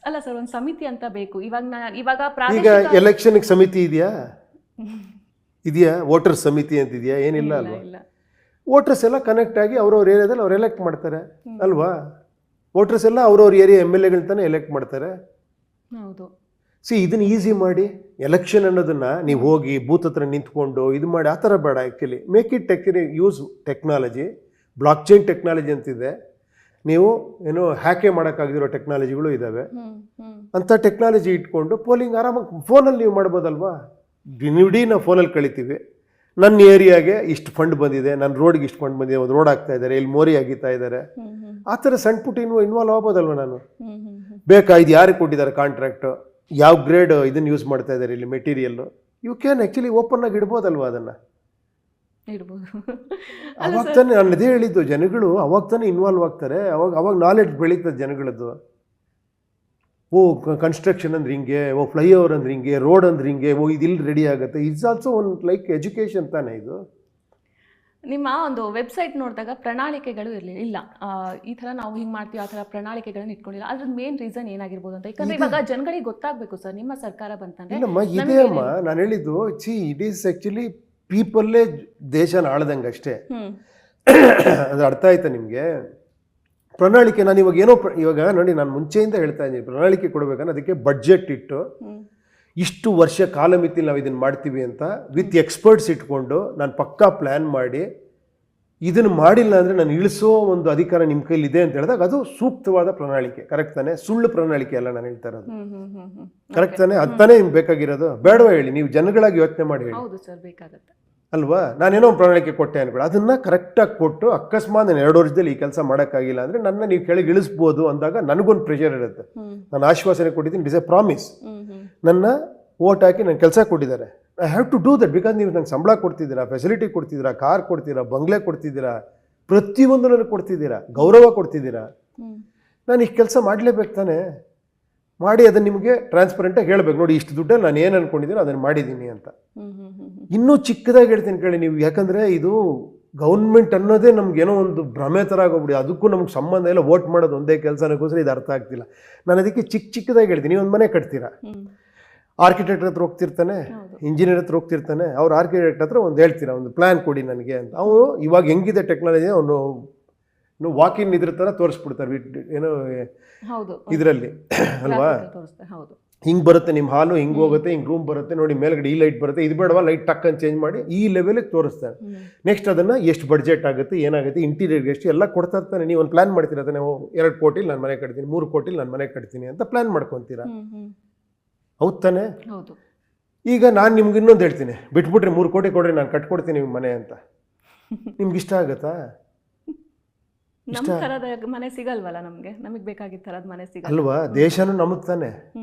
B: ಅಲ್ಲ ಸರ್, ಒಂದು ಸಮಿತಿ ಅಂತ ಬೇಕು. ಇವಾಗ
A: ಈಗ ಎಲೆಕ್ಷನ್ಗೆ ಸಮಿತಿ ಇದೆಯಾ? ವೋಟರ್ ಸಮಿತಿ ಅಂತಿದೆಯಾ? ಏನಿಲ್ಲ ಅಲ್ವಾ? ವೋಟರ್ಸ್ ಎಲ್ಲ ಕನೆಕ್ಟ್ ಆಗಿ ಅವ್ರವ್ರ ಏರಿಯಾದಲ್ಲಿ ಅವ್ರು ಎಲೆಕ್ಟ್ ಮಾಡ್ತಾರೆ ಅಲ್ವಾ? ವೋಟರ್ಸ್ ಎಲ್ಲ ಅವ್ರವ್ರ ಏರಿಯಾ MLAಗಳು ತಾನೇ ಎಲೆಕ್ಟ್ ಮಾಡ್ತಾರೆ.
B: ಹೌದು.
A: ಸಿ, ಇದನ್ನು ಈಸಿ ಮಾಡಿ ಎಲೆಕ್ಷನ್ ಅನ್ನೋದನ್ನು ನೀವು ಹೋಗಿ ಬೂತ್ ಹತ್ರ ನಿಂತ್ಕೊಂಡು ಇದು ಮಾಡಿ ಆ ಥರ ಬೇಡ. Actually make it use technology, blockchain technology ಅಂತಿದೆ. ನೀವು ಏನೋ ಹ್ಯಾಕೆ ಮಾಡೋಕ್ಕಾಗದಿರೋ ಟೆಕ್ನಾಲಜಿಗಳು ಇದ್ದಾವೆ. ಅಂಥ ಟೆಕ್ನಾಲಜಿ ಇಟ್ಕೊಂಡು ಪೋಲಿಂಗ್ ಆರಾಮಾಗಿ ಫೋನಲ್ಲಿ ನೀವು ಮಾಡ್ಬೋದಲ್ವಾ? ಇಡೀ ನಾವು ಫೋನಲ್ಲಿ ಕಳಿತೀವಿ. ನನ್ನ ಏರಿಯಾಗೆ ಇಷ್ಟು ಫಂಡ್ ಬಂದಿದೆ, ನನ್ನ ರೋಡ್ಗೆ ಇಷ್ಟು ಫಂಡ್ ಬಂದಿದೆ, ಒಂದು ರೋಡ್ ಆಗ್ತಾ ಇದ್ದಾರೆ, ಇಲ್ಲಿ ಮೋರಿ ಆಗಿತ್ತಾ ಇದ್ದಾರೆ, ಆ ಥರ ಸಣ್ಣ ಪುಟ್ಟ ಇನ್ವಾಲ್ವ್ ಆಗ್ಬೋದಲ್ವ ನಾನು? ಬೇಕಾ? ಇದು ಯಾರಿಗೆ ಕೊಟ್ಟಿದ್ದಾರೆ ಕಾಂಟ್ರಾಕ್ಟು, ಯಾವ ಗ್ರೇಡ್ ಇದನ್ನು ಯೂಸ್ ಮಾಡ್ತಾ ಇದ್ದಾರೆ ಇಲ್ಲಿ material, you can actually open ಆಗಿ ಇಡ್ಬೋದಲ್ವ ಅದನ್ನು? ಅವಾಗ ತಾನೇ ನಾನು ಅದೇ ಹೇಳಿದ್ದು, ಜನಗಳು ಅವಾಗ ತಾನೇ ಇನ್ವಾಲ್ವ್ ಆಗ್ತಾರೆ. ಅವಾಗ ನಾಲೆಡ್ಜ್ ಬೆಳೀತದೆ ಜನಗಳದ್ದು. ಓ, ಕನ್ಸ್ಟ್ರಕ್ಷನ್ ಅಂದ್ರೆ ಹಿಂಗೆ, ಓ ಫ್ಲೈಓವರ್ ಅಂದ್ರೆ ಹಿಂಗೆ, ರೋಡ್ ಅಂದ್ರೆ ಹಿಂಗೆ, ಓ ಇದಿಲ್ಲಿ ರೆಡಿ ಆಗುತ್ತೆ. ಇಟ್ಸ್ ಆಲ್ಸೋ ಒಂದು ಲೈಕ್ ಎಜುಕೇಷನ್ ತಾನೇ ಇದು.
B: ನಿಮ್ಮ ಒಂದು ವೆಬ್ಸೈಟ್ ನೋಡಿದಾಗ ಪ್ರಣಾಳಿಕೆಗಳು ಇಲ್ಲ, ಈ ಥರ ನಾವು ಹಿಂಗೆ ಮಾಡ್ತೀವಿ, ಆ ಥರ ಪ್ರಣಾಳಿಕೆಗಳನ್ನ ಇಟ್ಕೊಂಡಿಲ್ಲ. ಅದ್ರ ಮೇನ್ ರೀಸನ್ ಏನಾಗಿರ್ಬೋದು ಅಂತ? ಯಾಕಂದ್ರೆ ಇವಾಗ ಜನಗಳಿಗೆ ಗೊತ್ತಾಗಬೇಕು ಸರ್, ನಿಮ್ಮ ಸರ್ಕಾರ ಬಂತಂದ್ರೆ.
A: ಇದೇ ಅಮ್ಮ ನಾನು ಹೇಳಿದ್ದು. ಇಟ್ ಈಸ್ ಆ್ಯಕ್ಚುಲಿ ಪೀಪಲ್ಲೇ ದೇಶನ ಆಳ್ದಂಗೆ ಅಷ್ಟೇ. ಅದು ಅರ್ಥ ಆಯ್ತಾ ನಿಮಗೆ? ಪ್ರಣಾಳಿಕೆ ನಾನು ಇವಾಗ ನೋಡಿ, ನಾನು ಮುಂಚೆಯಿಂದ ಹೇಳ್ತಾ ಇದ್ದೀನಿ, ಪ್ರಣಾಳಿಕೆ ಕೊಡಬೇಕಂದ್ರೆ ಅದಕ್ಕೆ ಬಡ್ಜೆಟ್ ಇಟ್ಟು ಇಷ್ಟು ವರ್ಷ ಕಾಲಮಿತಿಲಿ ನಾವು ಇದನ್ನು ಮಾಡ್ತೀವಿ ಅಂತ ವಿತ್ ಎಕ್ಸ್ಪರ್ಟ್ಸ್ ಇಟ್ಕೊಂಡು ನಾನು ಪಕ್ಕಾ ಪ್ಲ್ಯಾನ್ ಮಾಡಿ ಇದನ್ನು ಮಾಡಿಲ್ಲ ಅಂದರೆ ನಾನು ಇಳಿಸೋ ಒಂದು ಅಧಿಕಾರ ನಿಮ್ಮ ಕೈಲಿ ಇದೆ ಅಂತ ಹೇಳಿದಾಗ ಅದು ಸೂಕ್ತವಾದ ಪ್ರಣಾಳಿಕೆ. ಕರೆಕ್ಟ್ ತಾನೆ? ಸುಳ್ಳು ಪ್ರಣಾಳಿಕೆ ಅಲ್ಲ ನಾನು ಹೇಳ್ತಾ ಇರೋದು. ಕರೆಕ್ಟ್ ತಾನೆ? ಅದು ತಾನೇ ನಿಮ್ಗೆ ಬೇಕಾಗಿರೋದು. ಬೇಡವಾ ಹೇಳಿ, ನೀವು ಜನಗಳಾಗಿ ಯೋಚನೆ ಮಾಡಿ ಹೇಳಿ.
B: ಹೌದು ಸರ್, ಬೇಕಾಗುತ್ತೆ
A: ಅಲ್ವಾ? ನಾನೇನೋ ಒಂದು ಪ್ರಣಾಳಿಕೆ ಕೊಟ್ಟೆ ಅನ್ಕೊಳ್ಳಿ, ಅದನ್ನು ಕರೆಕ್ಟಾಗಿ ಕೊಟ್ಟು ಅಕಸ್ಮಾತ್ ನಾನು 2 ವರ್ಷದಲ್ಲಿ ಈ ಕೆಲಸ ಮಾಡೋಕ್ಕಾಗಿಲ್ಲ ಅಂದರೆ ನನ್ನ ನೀವು ಕೆಳಗೆ ಇಳಿಸ್ಬೋದು ಅಂದಾಗ ನನಗೊಂದು ಪ್ರೆಷರ್ ಇರುತ್ತೆ. ನಾನು ಆಶ್ವಾಸನೆ ಕೊಟ್ಟಿದ್ದೀನಿ, ಇಟ್ ಇಸ್ ಎ ಪ್ರಾಮಿಸ್. ನನ್ನ ವೋಟ್ ಹಾಕಿ ನನ್ನ ಕೆಲಸ ಕೊಟ್ಟಿದ್ದಾರೆ, I have to do that. Because ನೀವು ನಂಗೆ ಸಂಬಳ ಕೊಡ್ತಿದ್ದೀರಾ, ಫೆಸಿಲಿಟಿ ಕೊಡ್ತಿದ್ದೀರಾ, ಕಾರ್ ಕೊಡ್ತೀರಾ, ಬಂಗ್ಲೆ ಕೊಡ್ತಿದ್ದೀರಾ, ಪ್ರತಿಯೊಂದು ನನಗೆ ಕೊಡ್ತಿದ್ದೀರಾ, ಗೌರವ ಕೊಡ್ತಿದ್ದೀರಾ. ನಾನು ಈ ಕೆಲಸ ಮಾಡಲೇಬೇಕು ತಾನೆ? ಮಾಡಿ ಅದನ್ನು ನಿಮಗೆ ಟ್ರಾನ್ಸ್ಪರೆಂಟಾಗಿ ಹೇಳಬೇಕು, ನೋಡಿ ಇಷ್ಟು ದುಡ್ಡಲ್ಲಿ ನಾನು ಏನು ಅಂದ್ಕೊಂಡಿದ್ದೀನೋ ಅದನ್ನು ಮಾಡಿದ್ದೀನಿ ಅಂತ. ಇನ್ನೂ ಚಿಕ್ಕದಾಗಿ ಹೇಳ್ತೀನಿ ಕೇಳಿ ನೀವು, ಯಾಕಂದರೆ ಇದು ಗೌರ್ಮೆಂಟ್ ಅನ್ನೋದೇ ನಮ್ಗೇನೋ ಒಂದು ಭ್ರಮೆ ಥರ ಆಗೋಗ್ಬಿಡಿ. ಅದಕ್ಕೂ ನಮ್ಗೆ ಸಂಬಂಧ ಇಲ್ಲ, ವೋಟ್ ಮಾಡೋದು ಒಂದೇ ಕೆಲಸನಕ್ಕೋಸ್ಕರ ಇದು ಅರ್ಥ ಆಗ್ತಿಲ್ಲ. ನಾನು ಅದಕ್ಕೆ ಚಿಕ್ಕದಾಗಿ ಹೇಳ್ತೀನಿ. ನೀವು ಒಂದು ಮನೆ ಕಟ್ತೀರಾ, ಆರ್ಕಿಟೆಕ್ಟ್ ಹತ್ರ ಹೋಗ್ತಿರ್ತಾನೆ, ಇಂಜಿನಿಯರ್ ಹತ್ರ ಹೋಗ್ತಿರ್ತಾನೆ. ಅವ್ರು ಆರ್ಕಿಟೆಕ್ಟ್ ಹತ್ರ ಒಂದು ಹೇಳ್ತೀರಾ, ಒಂದು ಪ್ಲ್ಯಾನ್ ಕೊಡಿ ನನಗೆ ಅಂತ. ಅವನು ಇವಾಗ ಹೆಂಗಿದೆ ಟೆಕ್ನಾಲಜಿ, ಅವನು ವಾಕಿನ್ ಇದ್ರ ಥರ ತೋರಿಸ್ಬಿಡ್ತಾರೆ ಏನೋ
B: ಹೌದು
A: ಇದರಲ್ಲಿ ಅಲ್ವಾ,
B: ತೋರಿಸ್ತಾರೆ. ಹೌದು,
A: ಹಿಂಗೆ ಬರುತ್ತೆ ನಿಮ್ಮ ಹಾಲು, ಹಿಂಗೆ ಹೋಗುತ್ತೆ, ಹಿಂಗೆ ರೂಮ್ ಬರುತ್ತೆ ನೋಡಿ, ಮೇಲ್ಗಡೆ ಈ ಲೈಟ್ ಬರುತ್ತೆ, ಇದು ಬೇಡವಾ ಲೈಟ್ ಟಕ್ ಅಂತ ಚೇಂಜ್ ಮಾಡಿ ಈ ಲೆವೆಲಿಗೆ ತೋರಿಸ್ತಾರೆ. ನೆಕ್ಸ್ಟ್ ಅದನ್ನು ಎಷ್ಟು ಬಡ್ಜೆಟ್ ಆಗುತ್ತೆ, ಏನಾಗುತ್ತೆ, ಇಂಟೀರಿಯರ್ಗೆ ಎಷ್ಟು ಎಲ್ಲ ಕೊಡ್ತಾ ಇರ್ತಾನೆ. ನೀವು ಒಂದು ಪ್ಲ್ಯಾನ್ ಮಾಡ್ತೀರ, ಅದನ್ನ ನಾವು 2 ಕೋಟಿಲಿ ನಾನು ಮನೆ ಕಟ್ತೀನಿ, 3 ಕೋಟಿಲಿ ನಾನು ಮನೆ ಕಟ್ತೀನಿ ಅಂತ ಪ್ಲ್ಯಾನ್ ಮಾಡ್ಕೊತೀರಾ. ಹೌದು ತಾನೆ?
B: ಹೌದು.
A: ಈಗ ನಾನು ನಿಮ್ಗೆ ಇನ್ನೊಂದು ಹೇಳ್ತೀನಿ, ಬಿಟ್ಬಿಟ್ರೆ 3 ಕೋಟಿ ಕೊಡ್ರಿ ನಾನು ಕಟ್ಕೊಡ್ತೀನಿ ನಿಮ್ಮ ಮನೆ ಅಂತ. ನಿಮ್ಗೆ ಇಷ್ಟ ಆಗುತ್ತಾ?
B: ನಮ್ಮ ಥರದ ಮನೆ ಸಿಗಲ್ವಲ್ಲ ನಮಗೆ, ನಮಗೆ ಬೇಕಾಗಿದ್ದ ಥರದ ಮನೆ ಸಿಗಲ್ಲ
A: ಅಲ್ವಾ? ದೇಶನೂ ನಂಬ್ತಾನೆ,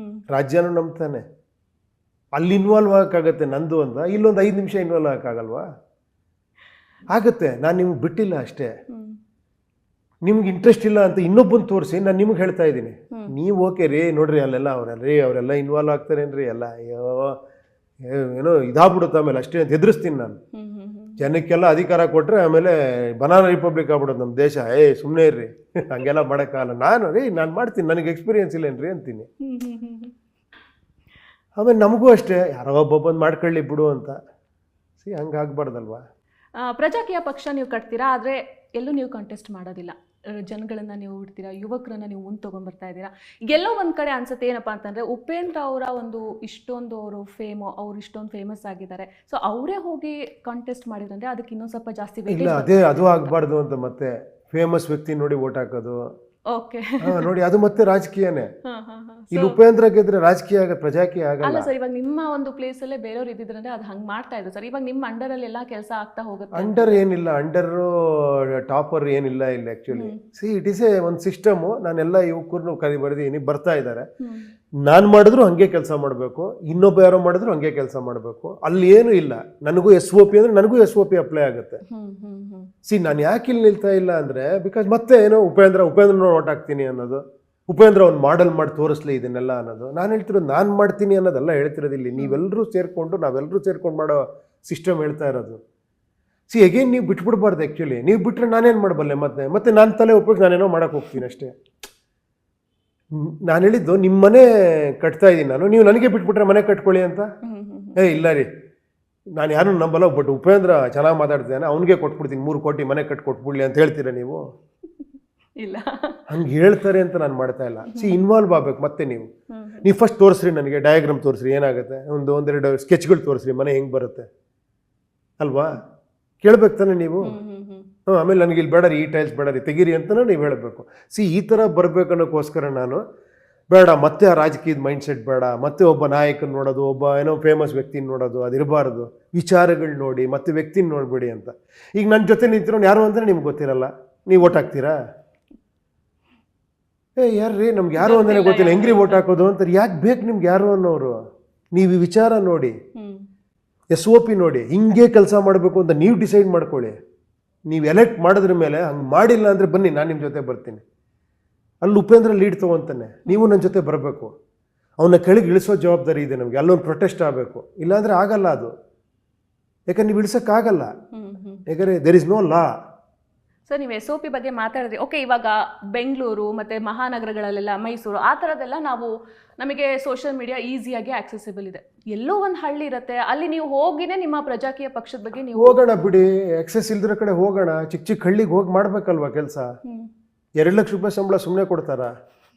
A: ರಾಜ್ಯನೂ ನಂಬ್ತಾನೆ. ಅಲ್ಲಿ ಇನ್ವಾಲ್ವ್ ಆಗೋಕ್ಕಾಗತ್ತೆ ನಂದು ಅಂತ, ಇಲ್ಲೊಂದು 5 ನಿಮಿಷ ಇನ್ವಾಲ್ವ್ ಆಗೋಕ್ಕಾಗಲ್ವಾ? ಆಗುತ್ತೆ. ನಾನು ನಿಮ್ಗೆ ಬಿಟ್ಟಿಲ್ಲ ಅಷ್ಟೇ. ನಿಮ್ಗೆ ಇಂಟ್ರೆಸ್ಟ್ ಇಲ್ಲ ಅಂತ ಇನ್ನೊಬ್ಬನ ತೋರಿಸಿ ನಾನು ನಿಮ್ಗೆ ಹೇಳ್ತಾ ಇದ್ದೀನಿ. ನೀವು ಓಕೆ ರೀ ನೋಡ್ರಿ ಅಲ್ಲೆಲ್ಲ ಅವರೆಲ್ಲ ಇನ್ವಾಲ್ವ್ ಆಗ್ತಾರೇನ್ರಿ ಎಲ್ಲ, ಏನೋ ಇದಾಗ್ಬಿಡುತ್ತೆ ಆಮೇಲೆ ಅಷ್ಟೇ ಅಂತ ಹೆದರಿಸ್ತೀನಿ ನಾನು. ಜನಕ್ಕೆಲ್ಲ ಅಧಿಕಾರ ಕೊಟ್ಟರೆ ಆಮೇಲೆ ಬನಾನಾ ರಿಪಬ್ಲಿಕ್ ಆಗ್ಬಿಡೋದು ನಮ್ಮ ದೇಶ. ಸುಮ್ಮನೆ ಇರ್ರಿ, ಹಂಗೆಲ್ಲ ಮಾಡೋಕ್ಕಾಗಲ್ಲ. ನಾನು ಮಾಡ್ತೀನಿ, ನನಗೆ ಎಕ್ಸ್ಪೀರಿಯನ್ಸ್ ಇಲ್ಲೇನ್ರಿ ಅಂತೀನಿ. ಆಮೇಲೆ ನಮಗೂ ಅಷ್ಟೇ, ಯಾರೋ ಒಬ್ಬೊಬ್ಬಂದು ಮಾಡ್ಕೊಳ್ಳಿ ಬಿಡು ಅಂತ. ಹಂಗೆ ಆಗ್ಬಾರ್ದಲ್ವಾ?
B: ಪ್ರಜಾಕೀಯ ಪಕ್ಷ ನೀವು ಕಟ್ತೀರಾ, ಆದರೆ ಎಲ್ಲೂ ನೀವು ಕಂಟೆಸ್ಟ್ ಮಾಡೋದಿಲ್ಲ. ಜನಗಳನ್ನು ನೀವು ಬಿಡ್ತೀರಾ, ಯುವಕರನ್ನ ನೀವು ಮುಂದೆ ತೊಗೊಂಡ್ಬರ್ತಾ ಇದ್ದೀರಾ. ಎಲ್ಲೋ ಒಂದು ಕಡೆ ಅನ್ಸುತ್ತೆ ಏನಪ್ಪ ಅಂತಂದರೆ, ಉಪೇಂದ್ರ ಅವರ ಒಂದು ಇಷ್ಟೊಂದು ಅವರು ಅವ್ರು ಇಷ್ಟೊಂದು ಫೇಮಸ್ ಆಗಿದ್ದಾರೆ, ಸೊ ಅವರೇ ಹೋಗಿ ಕಂಟೆಸ್ಟ್ ಮಾಡಿದ್ರಂದ್ರೆ ಅದಕ್ಕೆ ಇನ್ನೊಂದು ಸ್ವಲ್ಪ ಜಾಸ್ತಿ
A: ಇಲ್ಲ, ಅದು ಆಗಬಾರ್ದು ಅಂತ ಮತ್ತೆ ಫೇಮಸ್ ವ್ಯಕ್ತಿ ನೋಡಿ ಓಟ್ ಹಾಕೋದು.
B: ಓಕೆ,
A: ನೋಡಿ ಅದು ಮತ್ತೆ ರಾಜಕೀಯನೇ. ಇಲ್ಲಿ ಉಪೇಂದ್ರ ಗೆದ್ರೆ ರಾಜಕೀಯ ಆಗ, ಪ್ರಜಾಕೀಯ ಆಗಲ್ಲ.
B: ಅಲ್ಲ ಸರ್, ಇವಾಗ ನಿಮ್ಮ ಒಂದು ಪ್ಲೇಸ್ ಅಲ್ಲೇ ಬೇರೆಯವ್ರು ಇದ್ದಿದ್ರಂದ್ರೆ ಅದು ಹಂಗೆ ಮಾಡ್ತಾ ಇದ್ರು ಸರ್. ಇವಾಗ ನಿಮ್ಮ ಅಂಡರ್ ಅಲ್ಲಿ ಎಲ್ಲ ಕೆಲಸ ಆಗ್ತಾ ಹೋಗುತ್ತೆ.
A: ಅಂಡರ್ ಏನಿಲ್ಲ, ಅಂಡರ್ ಟಾಪರ್ ಏನಿಲ್ಲ ಇಲ್ಲಿ ಆಕ್ಚುಲಿ. ಇಟ್ ಇಸ್ ಒಂದು ಸಿಸ್ಟಮು. ನಾನೆಲ್ಲ ಯುವಕರನ್ನು ಬರೆದೀನಿ, ಬರ್ತಾ ಇದ್ದಾರೆ. ನಾನು ಮಾಡಿದ್ರು ಹಂಗೆ ಕೆಲಸ ಮಾಡಬೇಕು, ಇನ್ನೊಬ್ಬ ಯಾರೋ ಮಾಡಿದ್ರು ಹಂಗೆ ಕೆಲಸ ಮಾಡಬೇಕು. ಅಲ್ಲಿ ಏನು ಇಲ್ಲ. ನನಗೂ SOP ಅಂದ್ರೆ ನನಗೂ SOP ಅಪ್ಲೈ ಆಗುತ್ತೆ. ನಾನು ಯಾಕೆ ಇಲ್ಲಿ ನಿಲ್ತಾ ಇಲ್ಲ ಅಂದರೆ, ಬಿಕಾಸ್ ಮತ್ತೆ ಏನೋ ಉಪೇಂದ್ರ ಓಟ್ ಹಾಕ್ತೀನಿ ಅನ್ನೋದು, ಉಪೇಂದ್ರ ಒಂದು ಮಾಡೆಲ್ ಮಾಡಿ ತೋರಿಸ್ಲಿ ಇದನ್ನೆಲ್ಲ ಅನ್ನೋದು. ನಾನು ಹೇಳ್ತಿರೋದು ನಾನು ಮಾಡ್ತೀನಿ ಅನ್ನೋದೆಲ್ಲ ಹೇಳ್ತಿರೋದಿಲ್ಲ. ನಾವೆಲ್ಲರೂ ಸೇರ್ಕೊಂಡು ಮಾಡೋ ಸಿಸ್ಟಮ್ ಹೇಳ್ತಾ ಇರೋದು. ಅಗೇನ್ ನೀವು ಬಿಟ್ಬಿಡ್ಬಾರ್ದು ಆ್ಯಕ್ಚುಲಿ. ನೀವು ಬಿಟ್ಟರೆ ನಾನೇನು ಮಾಡಬಲ್ಲೆ? ಮತ್ತೆ ನಾನು ತಲೆ ಉಪಯೋಗ ನಾನೇನೋ ಮಾಡೋಕ್ಕೆ ಹೋಗ್ತೀನಿ ಅಷ್ಟೇ. ನಾನು ಹೇಳಿದ್ದು ನಿಮ್ಮ ಮನೆ ಕಟ್ತಾ ಇದ್ದೀನಿ ನಾನು, ನೀವು ನನಗೆ ಬಿಟ್ಬಿಟ್ರೆ ಮನೆ ಕಟ್ಕೊಳ್ಳಿ ಅಂತ. ಇಲ್ಲ ರೀ, ನಾನು ಯಾರನ್ನು ನಂಬಲ್ಲ, ಬಟ್ ಉಪೇಂದ್ರ ಚೆನ್ನಾಗಿ ಮಾತಾಡ್ತಾನೆ, ಅವನಿಗೆ ಕೊಟ್ಬಿಡ್ತೀನಿ 3 ಕೋಟಿ ಮನೆ ಕಟ್ಕೊಟ್ಬಿಡ್ಲಿ ಅಂತ ಹೇಳ್ತೀರಾ ನೀವು?
B: ಇಲ್ಲ,
A: ಹಂಗೆ ಹೇಳ್ತಾರೆ ಅಂತ ನಾನು ಮಾಡ್ತಾ ಇಲ್ಲ. ಇನ್ವಾಲ್ವ್ ಆಗ್ಬೇಕು. ಮತ್ತೆ ನೀವು ಫಸ್ಟ್ ತೋರಿಸ್ರಿ, ನನಗೆ ಡಯಾಗ್ರಾಮ್ ತೋರಿಸ್ರಿ, ಏನಾಗುತ್ತೆ, ಒಂದೆರಡು ಸ್ಕೆಚ್ಗಳು ತೋರಿಸ್ರಿ, ಮನೆ ಹೆಂಗೆ ಬರುತ್ತೆ ಅಲ್ವಾ? ಕೇಳ್ಬೇಕು ತಾನೆ ನೀವು. ಆಮೇಲೆ ನನಗೆ ಇಲ್ಲಿ ಬೇಡ ರೀ, ಈ ಟೈಲ್ಸ್ ಬೇಡ ರೀ, ತೆಗೀರಿ ಅಂತಲೇ ನೀವು ಹೇಳಬೇಕು. ಈ ಥರ ಬರಬೇಕನ್ನೋಕ್ಕೋಸ್ಕರ ನಾನು ಬೇಡ, ಮತ್ತೆ ಆ ರಾಜಕೀಯದ ಮೈಂಡ್ಸೆಟ್ ಬೇಡ, ಮತ್ತೆ ಒಬ್ಬ ನಾಯಕನ ನೋಡೋದು, ಒಬ್ಬ ಏನೋ ಫೇಮಸ್ ವ್ಯಕ್ತಿನ ನೋಡೋದು, ಅದಿರಬಾರ್ದು. ವಿಚಾರಗಳು ನೋಡಿ, ಮತ್ತೆ ವ್ಯಕ್ತಿನ ನೋಡಬೇಡಿ ಅಂತ. ಈಗ ನನ್ನ ಜೊತೆ ನಿಂತಿರೋನು ಯಾರು ಅಂದರೆ ನಿಮ್ಗೆ ಗೊತ್ತಿರಲ್ಲ, ನೀವು ಓಟ್ ಹಾಕ್ತೀರಾ? ಯಾರ್ರೀ, ನಮ್ಗೆ ಯಾರು ಅಂದರೆ ಗೊತ್ತಿಲ್ಲ, ಹೆಂಗ್ರಿ ಓಟ್ ಹಾಕೋದು ಅಂತಾರೆ. ಯಾಕೆ ಬೇಕು ನಿಮ್ಗೆ ಯಾರು ಅನ್ನೋರು? ನೀವು ಈ ವಿಚಾರ ನೋಡಿ, SOP ನೋಡಿ, ಹಿಂಗೆ ಕೆಲಸ ಮಾಡಬೇಕು ಅಂತ ನೀವು ಡಿಸೈಡ್ ಮಾಡ್ಕೊಳ್ಳಿ. ನೀವು ಎಲೆಕ್ಟ್ ಮಾಡಿದ್ರ ಮೇಲೆ ಹಂಗೆ ಮಾಡಿಲ್ಲ ಅಂದರೆ ಬನ್ನಿ, ನಾನು ನಿಮ್ಮ ಜೊತೆ ಬರ್ತೀನಿ. ಅಲ್ಲಿ ಉಪೇಂದ್ರ ಲೀಡ್ ತೊಗೊತಾನೆ, ನೀವು ನನ್ನ ಜೊತೆ ಬರಬೇಕು. ಅವನ್ನ ಕೆಳಗೆ ಇಳಿಸೋ ಜವಾಬ್ದಾರಿ ಇದೆ ನಮಗೆ. ಅಲ್ಲೊಂದು ಪ್ರೊಟೆಸ್ಟ್ ಆಗಬೇಕು, ಇಲ್ಲಾಂದರೆ ಆಗಲ್ಲ ಅದು. ಯಾಕಂದ್ರೆ ನೀವು ಇಳಿಸೋಕ್ಕಾಗಲ್ಲ, ಯಾಕಂದರೆ there is no law.
B: Sir, ನೀವು SOP ಬಗ್ಗೆ ಮಾತಾಡಿದ್ರಿ. ಓಕೆ, ಇವಾಗ ಬೆಂಗಳೂರು ಮತ್ತು ಮಹಾನಗರಗಳಲ್ಲೆಲ್ಲ, ಮೈಸೂರು, ಆ ಥರದ್ದೆಲ್ಲ ನಮಗೆ ಸೋಷಿಯಲ್ ಮೀಡಿಯಾ ಈಸಿಯಾಗಿ ಆಕ್ಸೆಸಿಬಲ್ ಇದೆ. ಎಲ್ಲೋ ಒಂದು ಹಳ್ಳಿ ಇರುತ್ತೆ, ಅಲ್ಲಿ ನೀವು ಹೋಗಿನೇ ನಿಮ್ಮ ಪ್ರಜಾಕೀಯ ಪಕ್ಷದ ಬಗ್ಗೆ ನೀವು
A: ಹೋಗೋಣ ಬಿಡಿ, ಆಕ್ಸೆಸ್ ಇಲ್ದಿರೋ ಕಡೆ ಹೋಗೋಣ. ಚಿಕ್ಕ ಹಳ್ಳಿಗೆ ಹೋಗಿ ಮಾಡ್ಬೇಕಲ್ವಾ ಕೆಲಸ? 2 ಲಕ್ಷ ರೂಪಾಯಿ ಸಂಬಳ ಸುಮ್ಮನೆ ಕೊಡ್ತಾರಾ?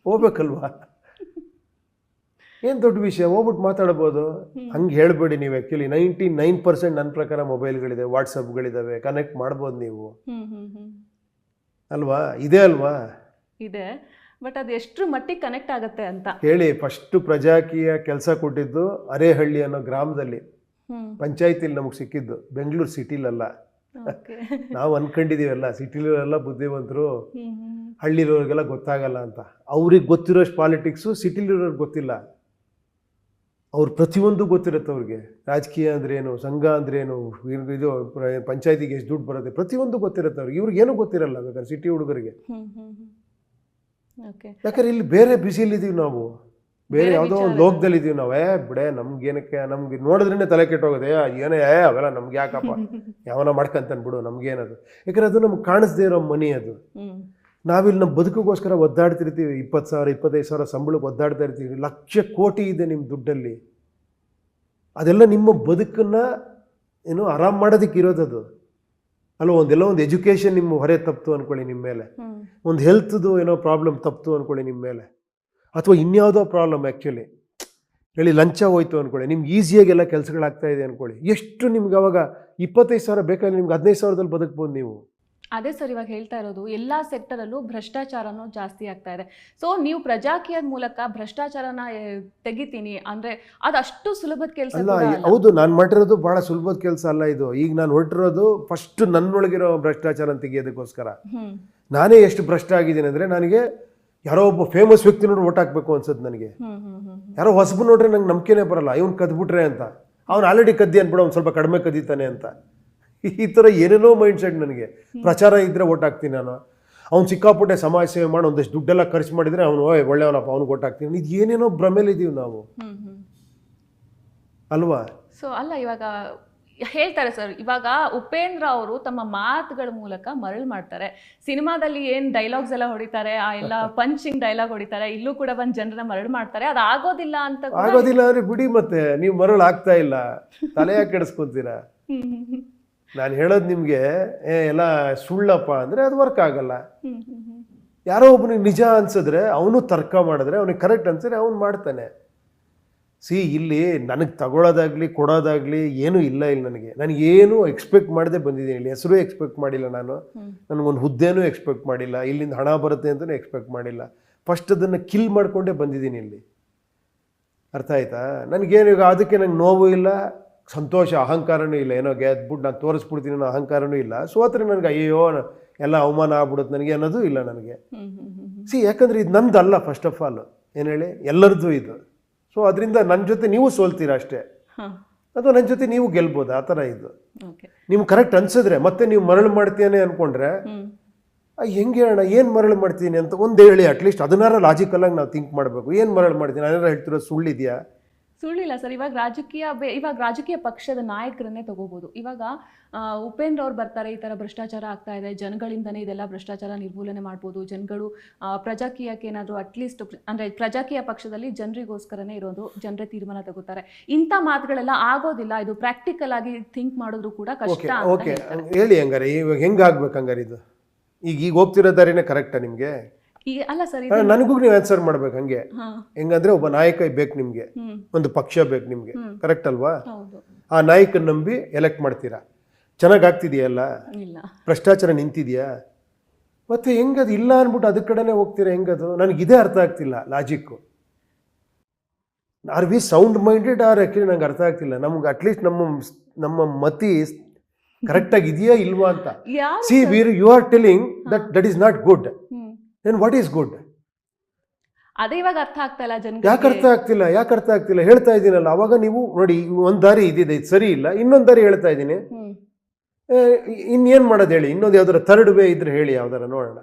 A: ಹೋಗ್ಬೇಕಲ್ವಾ? ಏನು ದೊಡ್ಡ ವಿಷಯ, ಹೋಗ್ಬಿಟ್ಟು ಮಾತಾಡ್ಬೋದು. ಹಂಗೆ ಹೇಳಬೇಡಿ ನೀವು. ಆ್ಯಕ್ಚುಲಿ 99% ನನ್ನ ಪ್ರಕಾರ ಮೊಬೈಲ್ಗಳಿದೆ, ವಾಟ್ಸಪ್ಗಳಿದ್ದಾವೆ, ಕನೆಕ್ಟ್ ಮಾಡ್ಬೋದು ನೀವು ಅಲ್ವಾ? ಇದೆ ಅಲ್ವಾ?
B: ಇದೆ, ಬಟ್ ಅದು ಎಷ್ಟು ಮಟ್ಟಿಗೆ ಕನೆಕ್ಟ್ ಆಗುತ್ತೆ ಅಂತ
A: ಹೇಳಿ. ಫಸ್ಟು ಪ್ರಜಾಕೀಯ ಕೆಲಸ ಕೊಟ್ಟಿದ್ದು ಅರೇಹಳ್ಳಿ ಅನ್ನೋ ಗ್ರಾಮದಲ್ಲಿ, ಪಂಚಾಯತಿಲಿ ನಮಗೆ ಸಿಕ್ಕಿದ್ದು. ಬೆಂಗಳೂರು ಸಿಟಿಲಲ್ಲ. ನಾವು ಅನ್ಕೊಂಡಿದೀವಲ್ಲ ಸಿಟಿಲಿರೋರೆಲ್ಲ ಬುದ್ಧಿವಂತರು, ಹಳ್ಳಿರೋರಿಗೆಲ್ಲ ಗೊತ್ತಾಗಲ್ಲ ಅಂತ. ಅವ್ರಿಗೆ ಗೊತ್ತಿರೋಷ್ಟು ಪಾಲಿಟಿಕ್ಸು ಸಿಟಿಲಿರೋರಿಗೆ ಗೊತ್ತಿಲ್ಲ. ಅವ್ರು ಪ್ರತಿಯೊಂದು ಗೊತ್ತಿರುತ್ತೆ ಅವ್ರಿಗೆ. ರಾಜಕೀಯ ಅಂದ್ರೇನು, ಸಂಘ ಅಂದ್ರೇನು, ಇದು ಪಂಚಾಯತಿಗೆ ಎಷ್ಟು ದುಡ್ಡು ಬರುತ್ತೆ, ಪ್ರತಿಯೊಂದು ಗೊತ್ತಿರುತ್ತೆ ಅವ್ರಿಗೆ. ಇವ್ರಿಗೇನು ಗೊತ್ತಿರಲ್ಲ ಬೇಕಾದ್ರೆ ಸಿಟಿ ಹುಡುಗರಿಗೆ. ಯಾಕಂದ್ರೆ ಇಲ್ಲಿ ಬೇರೆ ಬಿಸಿಲಿದ್ದೀವಿ ನಾವು, ಬೇರೆ ಯಾವುದೋ ಒಂದು ಲೋಕದಲ್ಲಿದ್ದೀವಿ ನಾವು. ಬಿಡೆ, ನಮ್ಗೇನಕ್ಕೆ, ನಮ್ಗೆ ನೋಡಿದ್ರೇ ತಲೆ ಕೆಟ್ಟೋಗೋದೆ, ಏನೇ ಅವೆಲ್ಲ ನಮ್ಗೆ ಯಾಕಪ್ಪ, ಯಾವನ ಮಾಡ್ಕೊಂತಾನೆ ಬಿಡು, ನಮ್ಗೇನದು. ಯಾಕಂದ್ರೆ ಅದು ನಮ್ಗೆ ಕಾಣಿಸ್ದೇ ಇರೋ ಮನಿ ಅದು. ನಾವಿಲ್ಲಿ ನಮ್ಮ ಬದುಕಿಗೋಸ್ಕರ ಒದ್ದಾಡ್ತಿರ್ತೀವಿ. 20,000 25,000 ಸಂಬಳಕ್ಕೆ ಒದ್ದಾಡ್ತಾ ಇರ್ತೀವಿ. ಲಕ್ಷ ಕೋಟಿ ಇದೆ ನಿಮ್ಮ ದುಡ್ಡಲ್ಲಿ. ಅದೆಲ್ಲ ನಿಮ್ಮ ಬದುಕನ್ನು ಆರಾಮ್ ಮಾಡೋದಕ್ಕೆ ಇರೋದದು. ಅಲ್ಲ ಒಂದೆಲ್ಲ ಒಂದು ಎಜುಕೇಷನ್ ನಿಮ್ಮ ಹೊರೆ ತಪ್ತು ಅಂದ್ಕೊಳ್ಳಿ ನಿಮ್ಮ ಮೇಲೆ, ಒಂದು ಹೆಲ್ತ್ದು ಏನೋ ಪ್ರಾಬ್ಲಮ್ ತಪ್ತು ಅಂದ್ಕೊಳ್ಳಿ ನಿಮ್ಮ ಮೇಲೆ, ಅಥವಾ ಇನ್ಯಾವುದೋ ಪ್ರಾಬ್ಲಮ್ ಆ್ಯಕ್ಚುಲಿ ಹೇಳಿ ಲಂಚ ಹೋಯ್ತು ಅಂದ್ಕೊಳ್ಳಿ, ನಿಮ್ಗೆ ಈಸಿಯಾಗೆಲ್ಲ ಕೆಲಸಗಳಾಗ್ತಾ ಇದೆ ಅಂದ್ಕೊಳ್ಳಿ, ಎಷ್ಟು ನಿಮ್ಗೆ ಅವಾಗ 25,000 ಬೇಕಾದ್ರೆ ನಿಮ್ಗೆ 15,000ದಲ್ಲಿ ಬದುಕ್ಬೋದು ನೀವು.
B: ಅದೇ ಸರ್ ಇವಾಗ ಹೇಳ್ತಾ ಇರೋದು ಎಲ್ಲ ಸೆಕ್ಟರಲ್ಲೂ ಭ್ರಷ್ಟಾಚಾರನೂ ಜಾಸ್ತಿ ಆಗ್ತಾ ಇದೆ. ಸೊ ನೀವು ಪ್ರಜಾಕೀಯದ ಮೂಲಕ ಭ್ರಷ್ಟಾಚಾರನ ತೆಗಿತೀನಿ ಅಂದ್ರೆ ಅದು ಅಷ್ಟು ಸುಲಭದ ಕೆಲಸ
A: ಅಲ್ಲ. ಹೌದು, ನಾನು ಮಾಡಿರೋದು ಬಹಳ ಸುಲಭದ ಕೆಲಸ ಅಲ್ಲ ಇದು. ಈಗ ನಾನು ಹೊರಟಿರೋದು ಫಸ್ಟ್ ನನ್ನೊಳಗಿರೋ ಭ್ರಷ್ಟಾಚಾರ ತೆಗಿಯೋದಕ್ಕೋಸ್ಕರ. ನಾನೇ ಎಷ್ಟು ಭ್ರಷ್ಟ ಆಗಿದ್ದೀನಿ ಅಂದರೆ, ನನಗೆ ಯಾರೋ ಒಬ್ಬ ಫೇಮಸ್ ವ್ಯಕ್ತಿ ನೋಡಿ ಓಟ್ ಹಾಕ್ಬೇಕು ಅನ್ಸದ್ ನನಗೆ. ಯಾರೋ ಹೊಸಬು ನೋಡ್ರೆ ನಂಗೆ ನಂಬಿಕೆನೇ ಬರಲ್ಲ, ಇವ್ನು ಕದ್ಬಿಟ್ರೆ ಅಂತ. ಅವ್ನು ಆಲ್ರೆಡಿ ಕದ್ದಿ ಅನ್ಬಿಡ, ಅವ್ನು ಸ್ವಲ್ಪ ಕಡಿಮೆ ಕದೀತಾನೆ ಅಂತ. ಈ ಥರ ಏನೇನೋ ಮೈಂಡ್ ಸೆಟ್ ನನಗೆ. ಪ್ರಚಾರ ಇದ್ದರೆ ಓಟ್ ಹಾಕ್ತೀನಿ ನಾನು. ಅವ್ನು ಸಿಕ್ಕಾಪಟ್ಟೆ ಸಮಾಜ ಸೇವೆ ಮಾಡಿ ಒಂದಷ್ಟು ದುಡ್ಡೆಲ್ಲ ಖರ್ಚು ಮಾಡಿದರೆ ಅವನು ಒಳ್ಳೆಯವನಪ್ಪ, ಅವ್ನಿಗೆ ಓಟ್ ಹಾಕ್ತೀನಿ. ಇದು ಏನೇನೋ ಭ್ರಮೇಲಿದ್ದೀವಿ ನಾವು ಅಲ್ವಾ?
B: ಸೊ ಅಲ್ಲ, ಇವಾಗ ಹೇಳ್ತಾರೆ ಸರ್, ಇವಾಗ ಉಪೇಂದ್ರ ಅವರು ತಮ್ಮ ಮಾತುಗಳ ಮೂಲಕ ಮರಳು ಮಾಡ್ತಾರೆ. ಸಿನಿಮಾದಲ್ಲಿ ಏನು ಡೈಲಾಗ್ಸ್ ಎಲ್ಲ ಹೊಡಿತಾರೆ, ಆ ಎಲ್ಲ ಪಂಚಿಂಗ್ ಡೈಲಾಗ್ ಹೊಡಿತಾರೆ, ಇಲ್ಲೂ ಕೂಡ ಬಂದು ಜನರನ್ನ ಮರಳು ಮಾಡ್ತಾರೆ. ಅದು ಆಗೋದಿಲ್ಲ ಅಂತ.
A: ಆಗೋದಿಲ್ಲ ಅಂದ್ರೆ ಬಿಡಿ, ಮತ್ತೆ ನೀವು ಮರಳು ಆಗ್ತಾ ಇಲ್ಲ, ತಲೆ ಯಾಕೆ ಕೆಡಿಸ್ಕೊತೀರಾ? ನಾನು ಹೇಳೋದು ನಿಮಗೆ ಎಲ್ಲ ಸುಳ್ಳಪ್ಪ ಅಂದರೆ ಅದು ವರ್ಕ್ ಆಗಲ್ಲ. ಯಾರೋ ಒಬ್ಬನಿಗೆ ನಿಜ ಅನ್ಸಿದ್ರೆ ಅವನು ತರ್ಕ ಮಾಡಿದ್ರೆ, ಅವನಿಗೆ ಕರೆಕ್ಟ್ ಅನ್ಸಿದ್ರೆ ಅವನು ಮಾಡ್ತಾನೆ. ಇಲ್ಲಿ ನನಗೆ ತಗೊಳ್ಳೋದಾಗ್ಲಿ ಕೊಡೋದಾಗ್ಲಿ ಏನೂ ಇಲ್ಲ. ನನಗೇನು ಎಕ್ಸ್ಪೆಕ್ಟ್ ಮಾಡದೆ ಬಂದಿದ್ದೀನಿ. ಇಲ್ಲಿ ಹೆಸರು ಎಕ್ಸ್ಪೆಕ್ಟ್ ಮಾಡಿಲ್ಲ ನಾನು, ನನಗೊಂದು ಹುದ್ದೆನೂ ಎಕ್ಸ್ಪೆಕ್ಟ್ ಮಾಡಿಲ್ಲ, ಇಲ್ಲಿಂದ ಹಣ ಬರುತ್ತೆ ಅಂತಲೂ ಎಕ್ಸ್ಪೆಕ್ಟ್ ಮಾಡಿಲ್ಲ. ಫಸ್ಟ್ ಅದನ್ನು ಕಿಲ್ ಮಾಡಿಕೊಂಡೇ ಬಂದಿದ್ದೀನಿ ಇಲ್ಲಿ. ಅರ್ಥ ಆಯ್ತಾ? ನನಗೇನು ಈಗ ಅದಕ್ಕೆ ನಂಗೆ ನೋವು ಇಲ್ಲ, ಸಂತೋಷ, ಅಹಂಕಾರನೂ ಇಲ್ಲ. ಏನೋ ಗೆದ್ಬಿಟ್ಟು ನಾನು ತೋರಿಸ್ಬಿಡ್ತೀನಿ ಅನ್ನೋ ಅಹಂಕಾರನೂ ಇಲ್ಲ. ಸೋತ್ರೆ ನನಗೆ ಅಯ್ಯೋ ಎಲ್ಲ ಅವಮಾನ ಆಗ್ಬಿಡುತ್ತೆ ನನಗೆ ಅನ್ನೋದು ಇಲ್ಲ ನನಗೆ. ಯಾಕಂದರೆ ಇದು ನಂದಲ್ಲ ಫಸ್ಟ್ ಆಫ್ ಆಲ್. ಏನು ಹೇಳಿ, ಎಲ್ಲರದ್ದು ಇದು. ಸೊ ಅದರಿಂದ ನನ್ನ ಜೊತೆ ನೀವು ಸೋಲ್ತೀರಾ ಅಷ್ಟೇ, ಅಥವಾ ನನ್ನ ಜೊತೆ ನೀವು ಗೆಲ್ಬೋದು, ಆ ಥರ ಇದು. ನಿಮ್ಗೆ ಕರೆಕ್ಟ್ ಅನ್ಸಿದ್ರೆ ಮತ್ತೆ ನೀವು ಮರಳು ಮಾಡ್ತೀಯನೇ ಅಂದ್ಕೊಂಡ್ರೆ ಹೆಂಗೆ ಹೇಳೋಣ, ಏನು ಮರಳು ಮಾಡ್ತೀನಿ ಅಂತ ಒಂದು ಹೇಳಿ. ಅಟ್ಲೀಸ್ಟ್ ಅದನ್ನಾರ ಲಾಜಿಕಲಾಗಿ ನಾವು ಥಿಂಕ್ ಮಾಡಬೇಕು. ಏನು ಮರಳು ಮಾಡ್ತೀನಿ, ನಾನೇನಾರು ಹೇಳ್ತಿರೋ ಸುಳ್ಳಿದೆಯಾ?
B: ಸುಳ್ಳಿಲ್ಲ ಸರ್. ಇವಾಗ ರಾಜಕೀಯ ಪಕ್ಷದ ನಾಯಕರನ್ನೇ ತಗೋಬಹುದು. ಇವಾಗ ಉಪೇಂದ್ರ ಅವ್ರು ಬರ್ತಾರೆ, ಈ ಥರ ಭ್ರಷ್ಟಾಚಾರ ಆಗ್ತಾ ಇದೆ, ಜನಗಳಿಂದನೇ ಇದೆಲ್ಲ ಭ್ರಷ್ಟಾಚಾರ ನಿರ್ಮೂಲನೆ ಮಾಡ್ಬೋದು, ಜನಗಳು ಪ್ರಜಾಕೀಯಕ್ಕೆ ಏನಾದರೂ ಅಟ್ಲೀಸ್ಟ್ ಅಂದರೆ ಪ್ರಜಾಕೀಯ ಪಕ್ಷದಲ್ಲಿ ಜನರಿಗೋಸ್ಕರನೇ ಇರೋದು, ಜನರೇ ತೀರ್ಮಾನ ತಗೋತಾರೆ. ಇಂಥ ಮಾತುಗಳೆಲ್ಲ ಆಗೋದಿಲ್ಲ. ಇದು ಪ್ರಾಕ್ಟಿಕಲ್ ಆಗಿ ಥಿಂಕ್ ಮಾಡಿದ್ರು ಕೂಡ ಕಷ್ಟ.
A: ಓಕೆ, ಹೇಳಿ ಹಂಗಾರೆ ಇವಾಗ ಹೆಂಗಾಗ್ಬೇಕು ಹಂಗಾರೆ? ಇದು ಈಗ ಹೋಗ್ತಿರೋ ದಾರಿನೇ ಕರೆಕ್ಟಾ ನಿಮಗೆ?
B: ಅಲ್ಲ ಸರ್,
A: ನನಗೂ ನೀವು ಆನ್ಸರ್ ಮಾಡ್ಬೇಕು ಹಂಗೆ. ಹೆಂಗಂದ್ರೆ ಒಬ್ಬ ನಾಯಕ ಬೇಕು ನಿಮ್ಗೆ, ಒಂದು ಪಕ್ಷ ಬೇಕು ನಿಮ್ಗೆ, ಕರೆಕ್ಟ್ ಅಲ್ವಾ? ಆ ನಾಯಕನ ನಂಬಿ ಎಲೆಕ್ಟ್ ಮಾಡ್ತೀರಾ. ಚೆನ್ನಾಗಿ ಆಗ್ತಿದೆಯಲ್ಲ, ಭ್ರಷ್ಟಾಚಾರ ನಿಂತಿದೆಯಾ, ಮತ್ತೆ ಹೆಂಗದು ಇಲ್ಲ ಅನ್ಬಿಟ್ಟು ಅದ್ರ ಕಡೆನೇ ಹೋಗ್ತೀರಾ? ಹೆಂಗದು? ನನಗೆ ಇದೇ ಅರ್ಥ ಆಗ್ತಿಲ್ಲ logic. Are we sound minded are actually ನಂಗೆ ಅರ್ಥ ಆಗ್ತಿಲ್ಲ. ನಮ್ಗೆ ಅಟ್ಲೀಸ್ಟ್ ನಮ್ಮ ಮತಿ ಕರೆಕ್ಟಾಗಿ ಇದೆಯಾ ಇಲ್ವಾ ಅಂತ. You are telling that is not good. then what is good?
B: ಅದೇ ಇವಾಗ ಅರ್ಥ ಆಗ್ತಾ ಇಲ್ಲ ಜನರಿಗೆ.
A: ಯಾಕೆ ಅರ್ಥ ಆಗ್ತಿಲ್ಲ ಹೇಳ್ತಾ ಇದ್ದೀನಲ್ಲ. ಅವಾಗ ನೀವು ನೋಡಿ, ಒಂದು ದಾರಿ ಇದಿದೆ, ಇದು ಸರಿ ಇಲ್ಲ, ಇನ್ನೊಂದು ದಾರಿ ಹೇಳ್ತಾ ಇದ್ದೀನಿ. ಇನ್ನೇನು ಮಾಡೋದು ಹೇಳಿ? ಇನ್ನೊಂದು ಯಾವ್ದಾರ ಥರ್ಡ್ ವೇ ಇದ್ರೆ ಹೇಳಿ, ಯಾವ್ದಾರ ನೋಡೋಣ.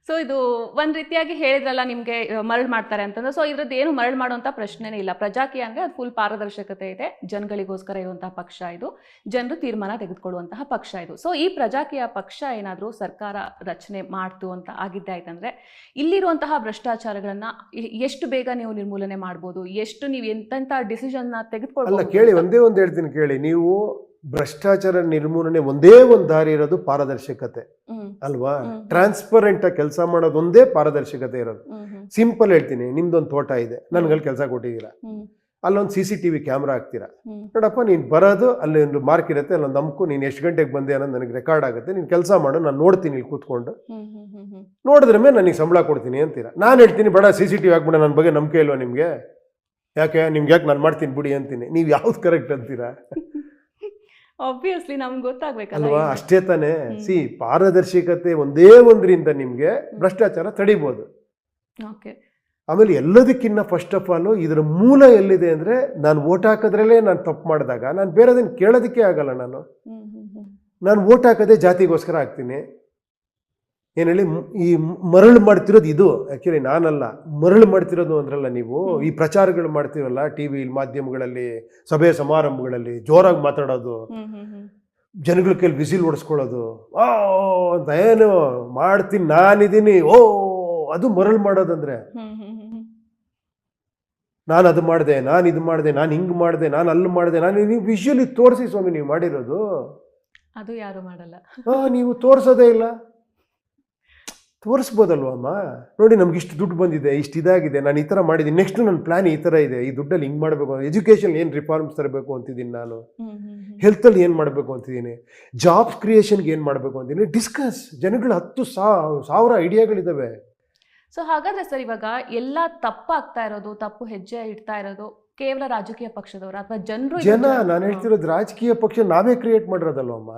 B: ಸೊ ಇದು ಒಂದು ರೀತಿಯಾಗಿ ಹೇಳಿದ್ರಲ್ಲ, ನಿಮಗೆ ಮರಳು ಮಾಡ್ತಾರೆ ಅಂತಂದ್ರೆ, ಸೊ ಇದ್ರದ್ದು ಏನು ಮರಳು ಮಾಡುವಂಥ ಪ್ರಶ್ನೆನೇ ಇಲ್ಲ. ಪ್ರಜಾಕೀಯ ಅಂದರೆ ಅದು ಫುಲ್ ಪಾರದರ್ಶಕತೆ ಇದೆ, ಜನಗಳಿಗೋಸ್ಕರ ಇರುವಂತಹ ಪಕ್ಷ ಇದು, ಜನರು ತೀರ್ಮಾನ ತೆಗೆದುಕೊಳ್ಳುವಂತಹ ಪಕ್ಷ ಇದು. ಸೊ ಈ ಪ್ರಜಾಕೀಯ ಪಕ್ಷ ಏನಾದರೂ ಸರ್ಕಾರ ರಚನೆ ಮಾಡ್ತು ಅಂತ ಆಗಿದ್ದೆ ಆಯ್ತಂದ್ರೆ, ಇಲ್ಲಿರುವಂತಹ ಭ್ರಷ್ಟಾಚಾರಗಳನ್ನ ಎಷ್ಟು ಬೇಗ ನೀವು ನಿರ್ಮೂಲನೆ ಮಾಡ್ಬೋದು, ಎಷ್ಟು ನೀವು ಎಂತೆಂಥ ಡಿಸಿಷನ್ನ ತೆಗೆದುಕೊಳ್ಳಬಹುದು?
A: ಕೇಳಿ, ಒಂದೇ ಒಂದು ಹೇಳ್ತೀನಿ ಕೇಳಿ. ನೀವು ಭ್ರಷ್ಟಾಚಾರ ನಿರ್ಮೂಲನೆ ಒಂದೇ ಒಂದು ದಾರಿ ಇರೋದು ಪಾರದರ್ಶಕತೆ ಅಲ್ವಾ? ಟ್ರಾನ್ಸ್ಪರೆಂಟ್ ಆಗಿ ಕೆಲಸ ಮಾಡೋದು ಒಂದೇ ಪಾರದರ್ಶಕತೆ ಇರೋದು. ಸಿಂಪಲ್ ಹೇಳ್ತೀನಿ, ನಿಮ್ದೊಂದು ತೋಟ ಇದೆ, ನನ್ಗಲ್ಲಿ ಕೆಲಸ ಕೊಟ್ಟಿದ್ದೀರಾ, ಅಲ್ಲೊಂದು CCTV ಕ್ಯಾಮ್ರಾ ಹಾಕ್ತೀರಾ. ನೋಡಪ್ಪ, ನೀನು ಬರೋದು ಅಲ್ಲಿ ಒಂದು ಮಾರ್ಕ್ ಇರುತ್ತೆ, ಅಲ್ಲೊಂದು ಅಮ್ಕು, ನೀನು ಎಷ್ಟು ಗಂಟೆಗೆ ಬಂದೆ ಅನ್ನೋದು ನನಗೆ ರೆಕಾರ್ಡ್ ಆಗುತ್ತೆ, ನೀನು ಕೆಲಸ ಮಾಡು, ನಾನು ನೋಡ್ತೀನಿ ಇಲ್ಲಿ ಕೂತ್ಕೊಂಡು, ನೋಡಿದ್ರೆ ಮೇಲೆ ನನಗೆ ಸಂಬಳ ಕೊಡ್ತೀನಿ ಅಂತೀರಾ. ನಾನು ಹೇಳ್ತೀನಿ ಬೇಡ CCTV ಹಾಕ್ಬಿಡ, ನನ್ನ ಬಗ್ಗೆ ನಂಬಿಕೆ ಇಲ್ವಾ ನಿಮಗೆ? ಯಾಕೆ ನಾನು ಮಾಡ್ತೀನಿ ಬಿಡಿ ಅಂತೀನಿ. ನೀವು ಯಾವ್ದು ಕರೆಕ್ಟ್ ಅಂತೀರಾ?
B: ಆಬ್ವಿಯಸ್ಲಿ ನಮ್ಗೆ
A: ಗೊತ್ತಾಗ್ಬೇಕಲ್ವಾ? ಅಷ್ಟೇ ತಾನೇ. ಪಾರದರ್ಶಕತೆ ಒಂದೇ ಒಂದರಿಂದ ನಿಮ್ಗೆ ಭ್ರಷ್ಟಾಚಾರ ತಡಿಬೋದು. ಆಮೇಲೆ ಎಲ್ಲದಕ್ಕಿಂತ ಫಸ್ಟ್ ಆಫ್ ಆಲ್ ಇದರ ಮೂಲ ಎಲ್ಲಿದೆ ಅಂದ್ರೆ, ನಾನು ವೋಟ್ ಹಾಕೋದ್ರಲ್ಲೇ ನಾನು ತಪ್ಪು ಮಾಡಿದಾಗ ನಾನು ಬೇರೆದನ್ನು ಕೇಳೋದಕ್ಕೆ ಆಗಲ್ಲ. ನಾನು ವೋಟ್ ಹಾಕೋದೇ ಜಾತಿಗೋಸ್ಕರ ಹಾಕ್ತೀನಿ. ಏನು ಹೇಳಿ, ಈ ಮರಳು ಮಾಡ್ತಿರೋದು ಇದು ಆ್ಯಕ್ಚುಲಿ ನಾನಲ್ಲ, ಮರಳು ಮಾಡ್ತಿರೋದು ಅಂದ್ರಲ್ಲ ನೀವು. ಈ ಪ್ರಚಾರಗಳು ಮಾಡ್ತೀವಲ್ಲ TV ಮಾಧ್ಯಮಗಳಲ್ಲಿ, ಸಭೆ ಸಮಾರಂಭಗಳಲ್ಲಿ ಜೋರಾಗಿ ಮಾತಾಡೋದು, ಜನಗಳ ಕೈಲಿ ವಿಸಿಲ್ ಹೊಡೆಸ್ಕೊಳ್ಳೋದು, ಅಂತ ಏನು ಮಾಡ್ತೀನಿ ನಾನಿದ್ದೀನಿ, ಅದು ಮರಳು ಮಾಡೋದಂದ್ರೆ. ನಾನು ಅದು ಮಾಡಿದೆ, ನಾನು ಇದು ಮಾಡಿದೆ, ನಾನು ಹಿಂಗೆ ಮಾಡಿದೆ, ನಾನು ಅಲ್ಲಿ ಮಾಡಿದೆ, ನಾನು ನೀವು ವಿಷುವಲಿ ತೋರಿಸಿ ಸ್ವಾಮಿ ನೀವು ಮಾಡಿರೋದು.
B: ಅದು ಯಾರು ಮಾಡಲ್ಲ.
A: ನೀವು ತೋರಿಸೋದೇ ಇಲ್ಲ. ತೋರಿಸ್ಬೋದಲ್ವಮ್ಮ, ನೋಡಿ ನಮ್ಗೆ ಇಷ್ಟು ದುಡ್ಡು ಬಂದಿದೆ, ಇಷ್ಟು ಇದಾಗಿದೆ, ನಾನು ಈ ಥರ ಮಾಡಿದ್ದೀನಿ, ನೆಕ್ಸ್ಟ್ ನನ್ನ ಪ್ಲಾನ್ ಈ ಥರ ಇದೆ, ಈ ದುಡ್ಡಲ್ಲಿ ಹಿಂಗೆ ಮಾಡಬೇಕು, ಎಜುಕೇಷನ್ ಏನು ರಿಫಾರ್ಮ್ಸ್ ತರಬೇಕು ಅಂತಿದ್ದೀನಿ, ನಾನು ಹೆಲ್ತಲ್ಲಿ ಏನು ಮಾಡಬೇಕು ಅಂತಿದ್ದೀನಿ, ಜಾಬ್ಸ್ ಕ್ರಿಯೇಷನ್ಗೆ ಏನು ಮಾಡಬೇಕು ಅಂತಿದ್ದೀನಿ. ಡಿಸ್ಕಸ್. ಜನಗಳು 10,000 ಐಡಿಯಾಗಳಿದ್ದಾವೆ.
B: ಸೊ ಹಾಗಾದ್ರೆ ಸರ್, ಇವಾಗ ಎಲ್ಲ ತಪ್ಪಾಗ್ತಾ ಇರೋದು, ತಪ್ಪು ಹೆಜ್ಜೆ ಇಡ್ತಾ ಇರೋದು ಕೇವಲ ರಾಜಕೀಯ ಪಕ್ಷದವರು ಅಥವಾ ಜನರು?
A: ನಾನು ಹೇಳ್ತಿರೋದು ರಾಜಕೀಯ ಪಕ್ಷ ನಾವೇ ಕ್ರಿಯೇಟ್ ಮಾಡಿರೋದಲ್ವಮ್ಮ.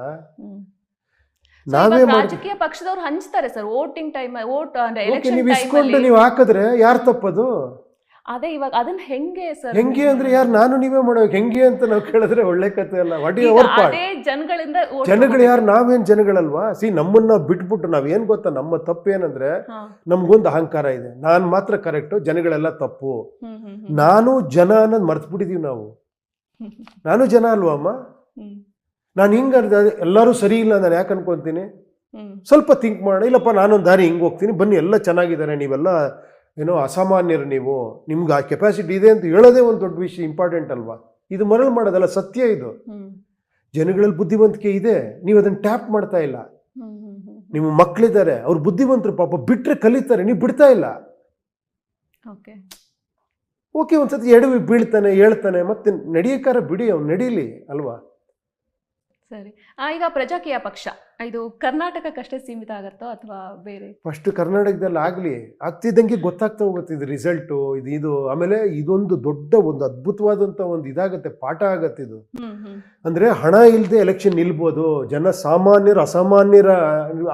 B: ರಾಜಕೀಯ ಪಕ್ಷದವ್ರು ಹಂಚ್ತಾರೆ sir voting time, vote election
A: ನೀವು ಇಸ್ಕೊಂಡು ನೀವು ಹಾಕಿದ್ರೆ ಯಾರು ತಪ್ಪದು?
B: ಅದೇ ಇವಾಗ ಅದನ್ನ ಹೆಂಗೆ ಸರ್?
A: ಹೆಂಗೆ ಅಂದ್ರೆ ಯಾರು ನಾನು ನೀವೇ ಮಾಡೋಕೆ ಹೆಂಗೆ ಅಂತ ನಾವು ಕೇಳಿದ್ರೆ ಒಳ್ಳೆ ಕಥೆ ಅಲ್ಲ.
B: ಅದೇ ಜನಗಳಿಂದ
A: ಜನಗಳು ಯಾರು? ನಾವೇನ್ ಜನಗಳಲ್ವಾ? ನಮ್ಮನ್ನ ಬಿಟ್ಬಿಟ್ಟು ನಾವೇನ್ ಗೊತ್ತಾ, ನಮ್ಮ ತಪ್ಪೇನಂದ್ರೆ ನಮ್ಗೊಂದು ಅಹಂಕಾರ ಇದೆ, ನಾನ್ ಮಾತ್ರ ಕರೆಕ್ಟ್, ಜನಗಳೆಲ್ಲ ತಪ್ಪು. ನಾನು ಜನ ಅನ್ನೋದು ಮರ್ತ್ಬಿಟ್ಟಿದೀವಿ ನಾವು. ನಾನು ಜನ ಅಲ್ವಾ ಅಮ್ಮ? ನಾನು ಹಿಂಗ ಎಲ್ಲರೂ ಸರಿ ಇಲ್ಲ ನಾನು ಯಾಕೆ ಅನ್ಕೊಂತೀನಿ? ಸ್ವಲ್ಪ ಥಿಂಕ್ ಮಾಡೋಣ. ಇಲ್ಲಪ್ಪ ನಾನೊಂದು ದಾರಿ ಹಿಂಗೆ ಹೋಗ್ತೀನಿ, ಬನ್ನಿ ಎಲ್ಲ ಚೆನ್ನಾಗಿದ್ದಾರೆ, ನೀವೆಲ್ಲ ಏನೋ ಅಸಾಮಾನ್ಯರು, ನಿಮ್ಗೆ ಆ ಕೆಪಾಸಿಟಿ ಇದೆ ಅಂತ ಹೇಳೋದೇ ಒಂದು ದೊಡ್ಡ ವಿಷಯ, ಇಂಪಾರ್ಟೆಂಟ್ ಅಲ್ವಾ? ಇದು ಮರಳು ಮಾಡೋದಲ್ಲ, ಸತ್ಯ ಇದು. ಜನಗಳಲ್ಲಿ ಬುದ್ಧಿವಂತಿಕೆ ಇದೆ, ನೀವು ಅದನ್ನು ಟ್ಯಾಪ್ ಮಾಡ್ತಾ ಇಲ್ಲ. ನಿಮ್ಮ ಮಕ್ಕಳಿದ್ದಾರೆ, ಅವ್ರು ಬುದ್ಧಿವಂತರು, ಪಾಪ ಬಿಟ್ಟರೆ ಕಲಿತಾರೆ, ನೀವು ಬಿಡ್ತಾ ಇಲ್ಲ. ಓಕೆ, ಒಂದ್ಸತಿ ಎಡವಿ ಬೀಳ್ತಾನೆ, ಹೇಳ್ತಾನೆ, ಮತ್ತೆ ನಡೆಯಕಾರ ಬಿಡಿ, ಅವ್ನು ನಡೀಲಿ ಅಲ್ವಾ?
B: ಸರಿ. ಈಗ ಪ್ರಜಾಕೀಯ ಪಕ್ಷ ಇದು ಕರ್ನಾಟಕಕ್ಕಷ್ಟೇ ಸೀಮಿತ ಆಗತ್ತೋ ಅಥವಾ ಬೇರೆ?
A: ಫಸ್ಟ್ ಕರ್ನಾಟಕದಲ್ಲಿ ಆಗಲಿ, ಆಗ್ತಿದ್ದಂಗೆ ಗೊತ್ತಾಗ್ತಾ ಹೋಗುತ್ತೆ ಇದು ರಿಸಲ್ಟು, ಇದು ಆಮೇಲೆ ಇದೊಂದು ದೊಡ್ಡ ಒಂದು ಅದ್ಭುತವಾದಂಥ ಒಂದು ಇದಾಗತ್ತೆ, ಪಾಠ ಆಗತ್ತೆ ಇದು. ಅಂದರೆ ಹಣ ಇಲ್ಲದೆ ಎಲೆಕ್ಷನ್ ನಿಲ್ಬೋದು, ಜನ ಸಾಮಾನ್ಯರು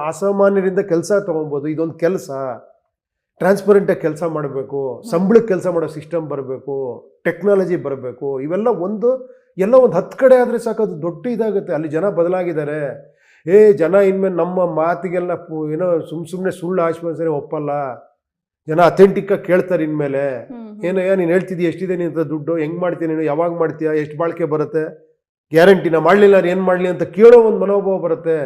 A: ಅಸಾಮಾನ್ಯರಿಂದ ಕೆಲಸ ತೊಗೊಬೋದು. ಇದೊಂದು ಕೆಲಸ ಟ್ರಾನ್ಸ್ಪರೆಂಟಾಗಿ ಕೆಲಸ ಮಾಡಬೇಕು, ಸಂಬಳಕ್ಕೆ ಕೆಲಸ ಮಾಡೋ ಸಿಸ್ಟಮ್ ಬರಬೇಕು, ಟೆಕ್ನಾಲಜಿ ಬರಬೇಕು, ಇವೆಲ್ಲ ಎಲ್ಲ ಒಂದು 10 ಕಡೆ ಆದರೆ ಸಾಕು, ಅದು ದೊಡ್ಡ ಇದಾಗುತ್ತೆ. ಅಲ್ಲಿ ಜನ ಬದಲಾಗಿದ್ದಾರೆ. ಜನ ಇನ್ಮೇಲೆ ನಮ್ಮ ಮಾತಿಗೆಲ್ಲ ಏನೋ ಸುಮ್ಮನೆ ಸುಳ್ಳು ಆಶ್ವಾಸನೆ ಒಪ್ಪಲ್ಲ, ಜನ ಅಥೆಂಟಿಕ್ಕಾಗಿ ಕೇಳ್ತಾರೆ ಇನ್ಮೇಲೆ. ಏನಯ್ಯ ನೀನು ಹೇಳ್ತಿದ್ದೀಯ, ಎಷ್ಟಿದೆ ನಿಂತ ದುಡ್ಡು, ಹೆಂಗೆ ಮಾಡ್ತೀಯ ನೀನು, ಯಾವಾಗ ಮಾಡ್ತೀಯಾ, ಎಷ್ಟು ಬಾಳಿಕೆ ಬರುತ್ತೆ, ಗ್ಯಾರಂಟಿನ ಮಾಡಲಿಲ್ಲ ಏನು ಮಾಡಲಿ ಅಂತ ಕೇಳೋ ಒಂದು ಮನೋಭಾವ ಬರುತ್ತೆ.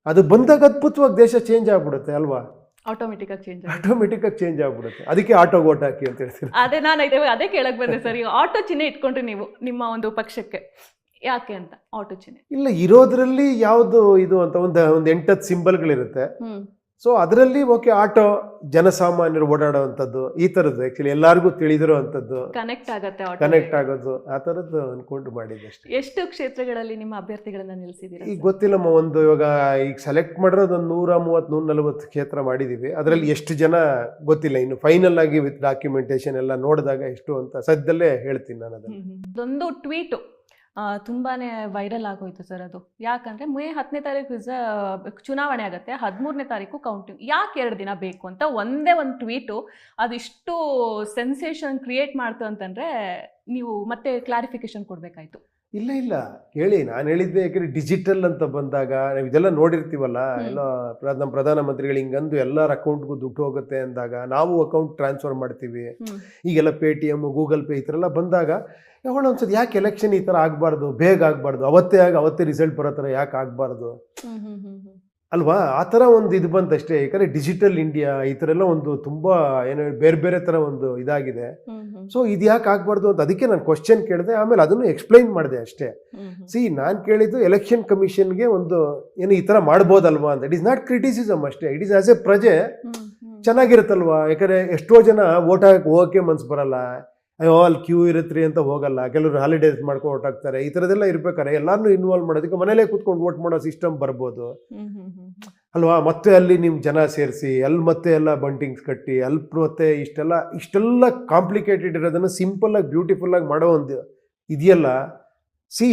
A: ಅದು ಬಂದಾಗ ಅದ್ಭುತವಾಗಿ ದೇಶ ಚೇಂಜ್ ಆಗ್ಬಿಡುತ್ತೆ ಅಲ್ವಾ? ಆಟೋಮೆಟಿಕ್ ಆಗಿ ಚೇಂಜ್ ಆಗ್ಬಿಡುತ್ತೆ. ಅದಕ್ಕೆ ಆಟೋಗೆ ಓಟ್ ಹಾಕಿ ಅಂತ ಹೇಳ್ತೀರಿ.
B: ಅದೇ ಕೇಳಕ್ ಬಂದೆ ಸರ್. ಈಗ ಆಟೋ ಚಿಹ್ನೆ ಇಟ್ಕೊಂಡ್ರಿ ನೀವು ನಿಮ್ಮ ಒಂದು ಪಕ್ಷಕ್ಕೆ, ಯಾಕೆ ಅಂತ ಆಟೋ ಚಿಹ್ನೆ?
A: ಇಲ್ಲ, ಇರೋದ್ರಲ್ಲಿ ಯಾವುದು ಇದು ಅಂತ ಒಂದು 8-10 ಸಿಂಬಲ್ಗಳಿರುತ್ತೆ. ಸೊ ಅದರಲ್ಲಿ ಓಕೆ, ಆಟೋ ಜನಸಾಮಾನ್ಯರು ಓಡಾಡೋವಂಥದ್ದು, ಈ ಥರದ್ದು ಆ್ಯಕ್ಚುಲಿ ಎಲ್ಲರಿಗೂ ತಿಳಿದಿರೋ ಅಂಥದ್ದು, ಕನೆಕ್ಟ್ ಆಗೋದು, ಆ ಥರದ್ದು ಅನ್ಕೊಂಡು ಮಾಡಿದ್ದೆ ಅಷ್ಟೇ.
B: ಎಷ್ಟು ಕ್ಷೇತ್ರಗಳಲ್ಲಿ ನಿಮ್ಮ ಅಭ್ಯರ್ಥಿಗಳನ್ನ ನಿಲ್ಲಿಸಿದ್ದೀರಾ?
A: ಈಗ ಗೊತ್ತಿಲ್ಲಮ್ಮ, ಇವಾಗ ಈಗ ಸೆಲೆಕ್ಟ್ ಮಾಡಿರೋದು ಒಂದು 130-140 ಕ್ಷೇತ್ರ ಮಾಡಿದ್ದೀವಿ. ಅದರಲ್ಲಿ ಎಷ್ಟು ಜನ ಗೊತ್ತಿಲ್ಲ, ಇನ್ನು ಫೈನಲ್ ಆಗಿ ವಿತ್ ಡಾಕ್ಯುಮೆಂಟೇಶನ್ ಎಲ್ಲ ನೋಡಿದಾಗ ಎಷ್ಟು ಅಂತ ಸದ್ಯದಲ್ಲೇ ಹೇಳ್ತೀನಿ ನಾನು.
B: ಅದೊಂದು ಟ್ವೀಟು ತುಂಬಾನೇ ವೈರಲ್ ಆಗೋಯ್ತು ಸರ್. ಅದು ಯಾಕಂದ್ರೆ ಮೇ 10ನೇ ತಾರೀಕು ಚುನಾವಣೆ ಆಗುತ್ತೆ, 13ನೇ ತಾರೀಕು ಕೌಂಟಿಂಗ್. ಯಾಕೆ 2 ದಿನ ಬೇಕು ಅಂತ ಒಂದೇ ಒಂದು ಟ್ವೀಟು ಅದಿಷ್ಟು ಸೆನ್ಸೇಷನ್ ಕ್ರಿಯೇಟ್ ಮಾಡ್ತು ಅಂತಂದ್ರೆ ನೀವು ಮತ್ತೆ ಕ್ಲಾರಿಫಿಕೇಶನ್ ಕೊಡ್ಬೇಕಾಯ್ತು.
A: ಇಲ್ಲ ಕೇಳಿ, ನಾನು ಹೇಳಿದ್ದೆ, ಯಾಕಂದ್ರೆ ಡಿಜಿಟಲ್ ಅಂತ ಬಂದಾಗ ನಾವು ಇದೆಲ್ಲ ನೋಡಿರ್ತೀವಲ್ಲ, ಎಲ್ಲ ನಮ್ಮ ಪ್ರಧಾನಮಂತ್ರಿಗಳು ಹಿಂಗಂದು ಎಲ್ಲರ ಅಕೌಂಟ್ಗೂ ದುಡ್ಡು ಹೋಗುತ್ತೆ ಅಂದಾಗ ನಾವು ಅಕೌಂಟ್ ಟ್ರಾನ್ಸ್ಫರ್ ಮಾಡ್ತೀವಿ. ಈಗೆಲ್ಲ ಪೇಟಿಎಮ್, ಗೂಗಲ್ ಪೇ ಈ ಥರ ಎಲ್ಲ ಬಂದಾಗ ಯಾವಾಗ ಅನ್ಸೋದು, ಯಾಕೆ ಎಲೆಕ್ಷನ್ ಈ ಥರ ಆಗಬಾರ್ದು, ಬೇಗ ಆಗಬಾರ್ದು, ಅವತ್ತೇ ರಿಸಲ್ಟ್ ಬರೋ ಥರ ಯಾಕೆ ಆಗಬಾರ್ದು ಅಲ್ವಾ? ಆ ಥರ ಒಂದು ಇದು ಬಂತಷ್ಟೇ. ಯಾಕಂದರೆ ಡಿಜಿಟಲ್ ಇಂಡಿಯಾ ಈ ಥರ ಎಲ್ಲ ಒಂದು ತುಂಬ ಏನೋ ಬೇರೆ ಥರ ಒಂದು ಇದಾಗಿದೆ. ಸೊ ಇದು ಯಾಕೆ ಆಗಬಾರ್ದು ಅಂತ ಅದಕ್ಕೆ ನಾನು ಕ್ವಶನ್ ಕೇಳಿದೆ, ಆಮೇಲೆ ಅದನ್ನು ಎಕ್ಸ್ಪ್ಲೈನ್ ಮಾಡಿದೆ ಅಷ್ಟೇ. ನಾನು ಕೇಳಿದ್ದು ಎಲೆಕ್ಷನ್ ಕಮಿಷನ್ಗೆ ಒಂದು ಏನು ಈ ಥರ ಮಾಡ್ಬೋದಲ್ವಾ ಅಂತ. ಇಟ್ ಈಸ್ ನಾಟ್ ಕ್ರಿಟಿಸಿಸಮ್ ಅಷ್ಟೇ, ಇಟ್ ಈಸ್ ಆಸ್ ಎ ಪ್ರಜೆ ಚೆನ್ನಾಗಿರುತ್ತಲ್ವಾ. ಯಾಕಂದರೆ ಎಷ್ಟೋ ಜನ ಓಟ್ ಹಾಕಿ ಹೋಗೋಕ್ಕೆ ಮನ್ಸು ಬರಲ್ಲ, ಅಯ್ಯೋ ಅಲ್ಲಿ ಕ್ಯೂ ಇರುತ್ರಿ ಅಂತ ಹೋಗಲ್ಲ, ಕೆಲವರು ಹಾಲಿಡೇಸ್ ಮಾಡ್ಕೊಂಡು ಓಟ್ ಹಾಕ್ತಾರೆ. ಈ ಥರದ್ದೆಲ್ಲ ಇರ್ಬೇಕಾರೆ ಎಲ್ಲರನ್ನೂ ಇನ್ವಾಲ್ವ್ ಮಾಡೋದಕ್ಕೆ ಮನೇಲೇ ಕೂತ್ಕೊಂಡು ವೋಟ್ ಮಾಡೋ ಸಿಸ್ಟಮ್ ಬರ್ಬೋದು ಅಲ್ವಾ? ಮತ್ತೆ ಅಲ್ಲಿ ನಿಮ್ಮ ಜನ ಸೇರಿಸಿ ಅಲ್ಲಿ ಮತ್ತೆ ಎಲ್ಲ ಬಂಟಿಂಗ್ಸ್ ಕಟ್ಟಿ ಅಲ್ಲಿ ಮತ್ತೆ ಇಷ್ಟೆಲ್ಲ ಕಾಂಪ್ಲಿಕೇಟೆಡ್ ಇರೋದನ್ನು ಸಿಂಪಲ್ಲಾಗಿ ಬ್ಯೂಟಿಫುಲ್ಲಾಗಿ ಮಾಡೋ ಒಂದು ಇದೆಯಲ್ಲ.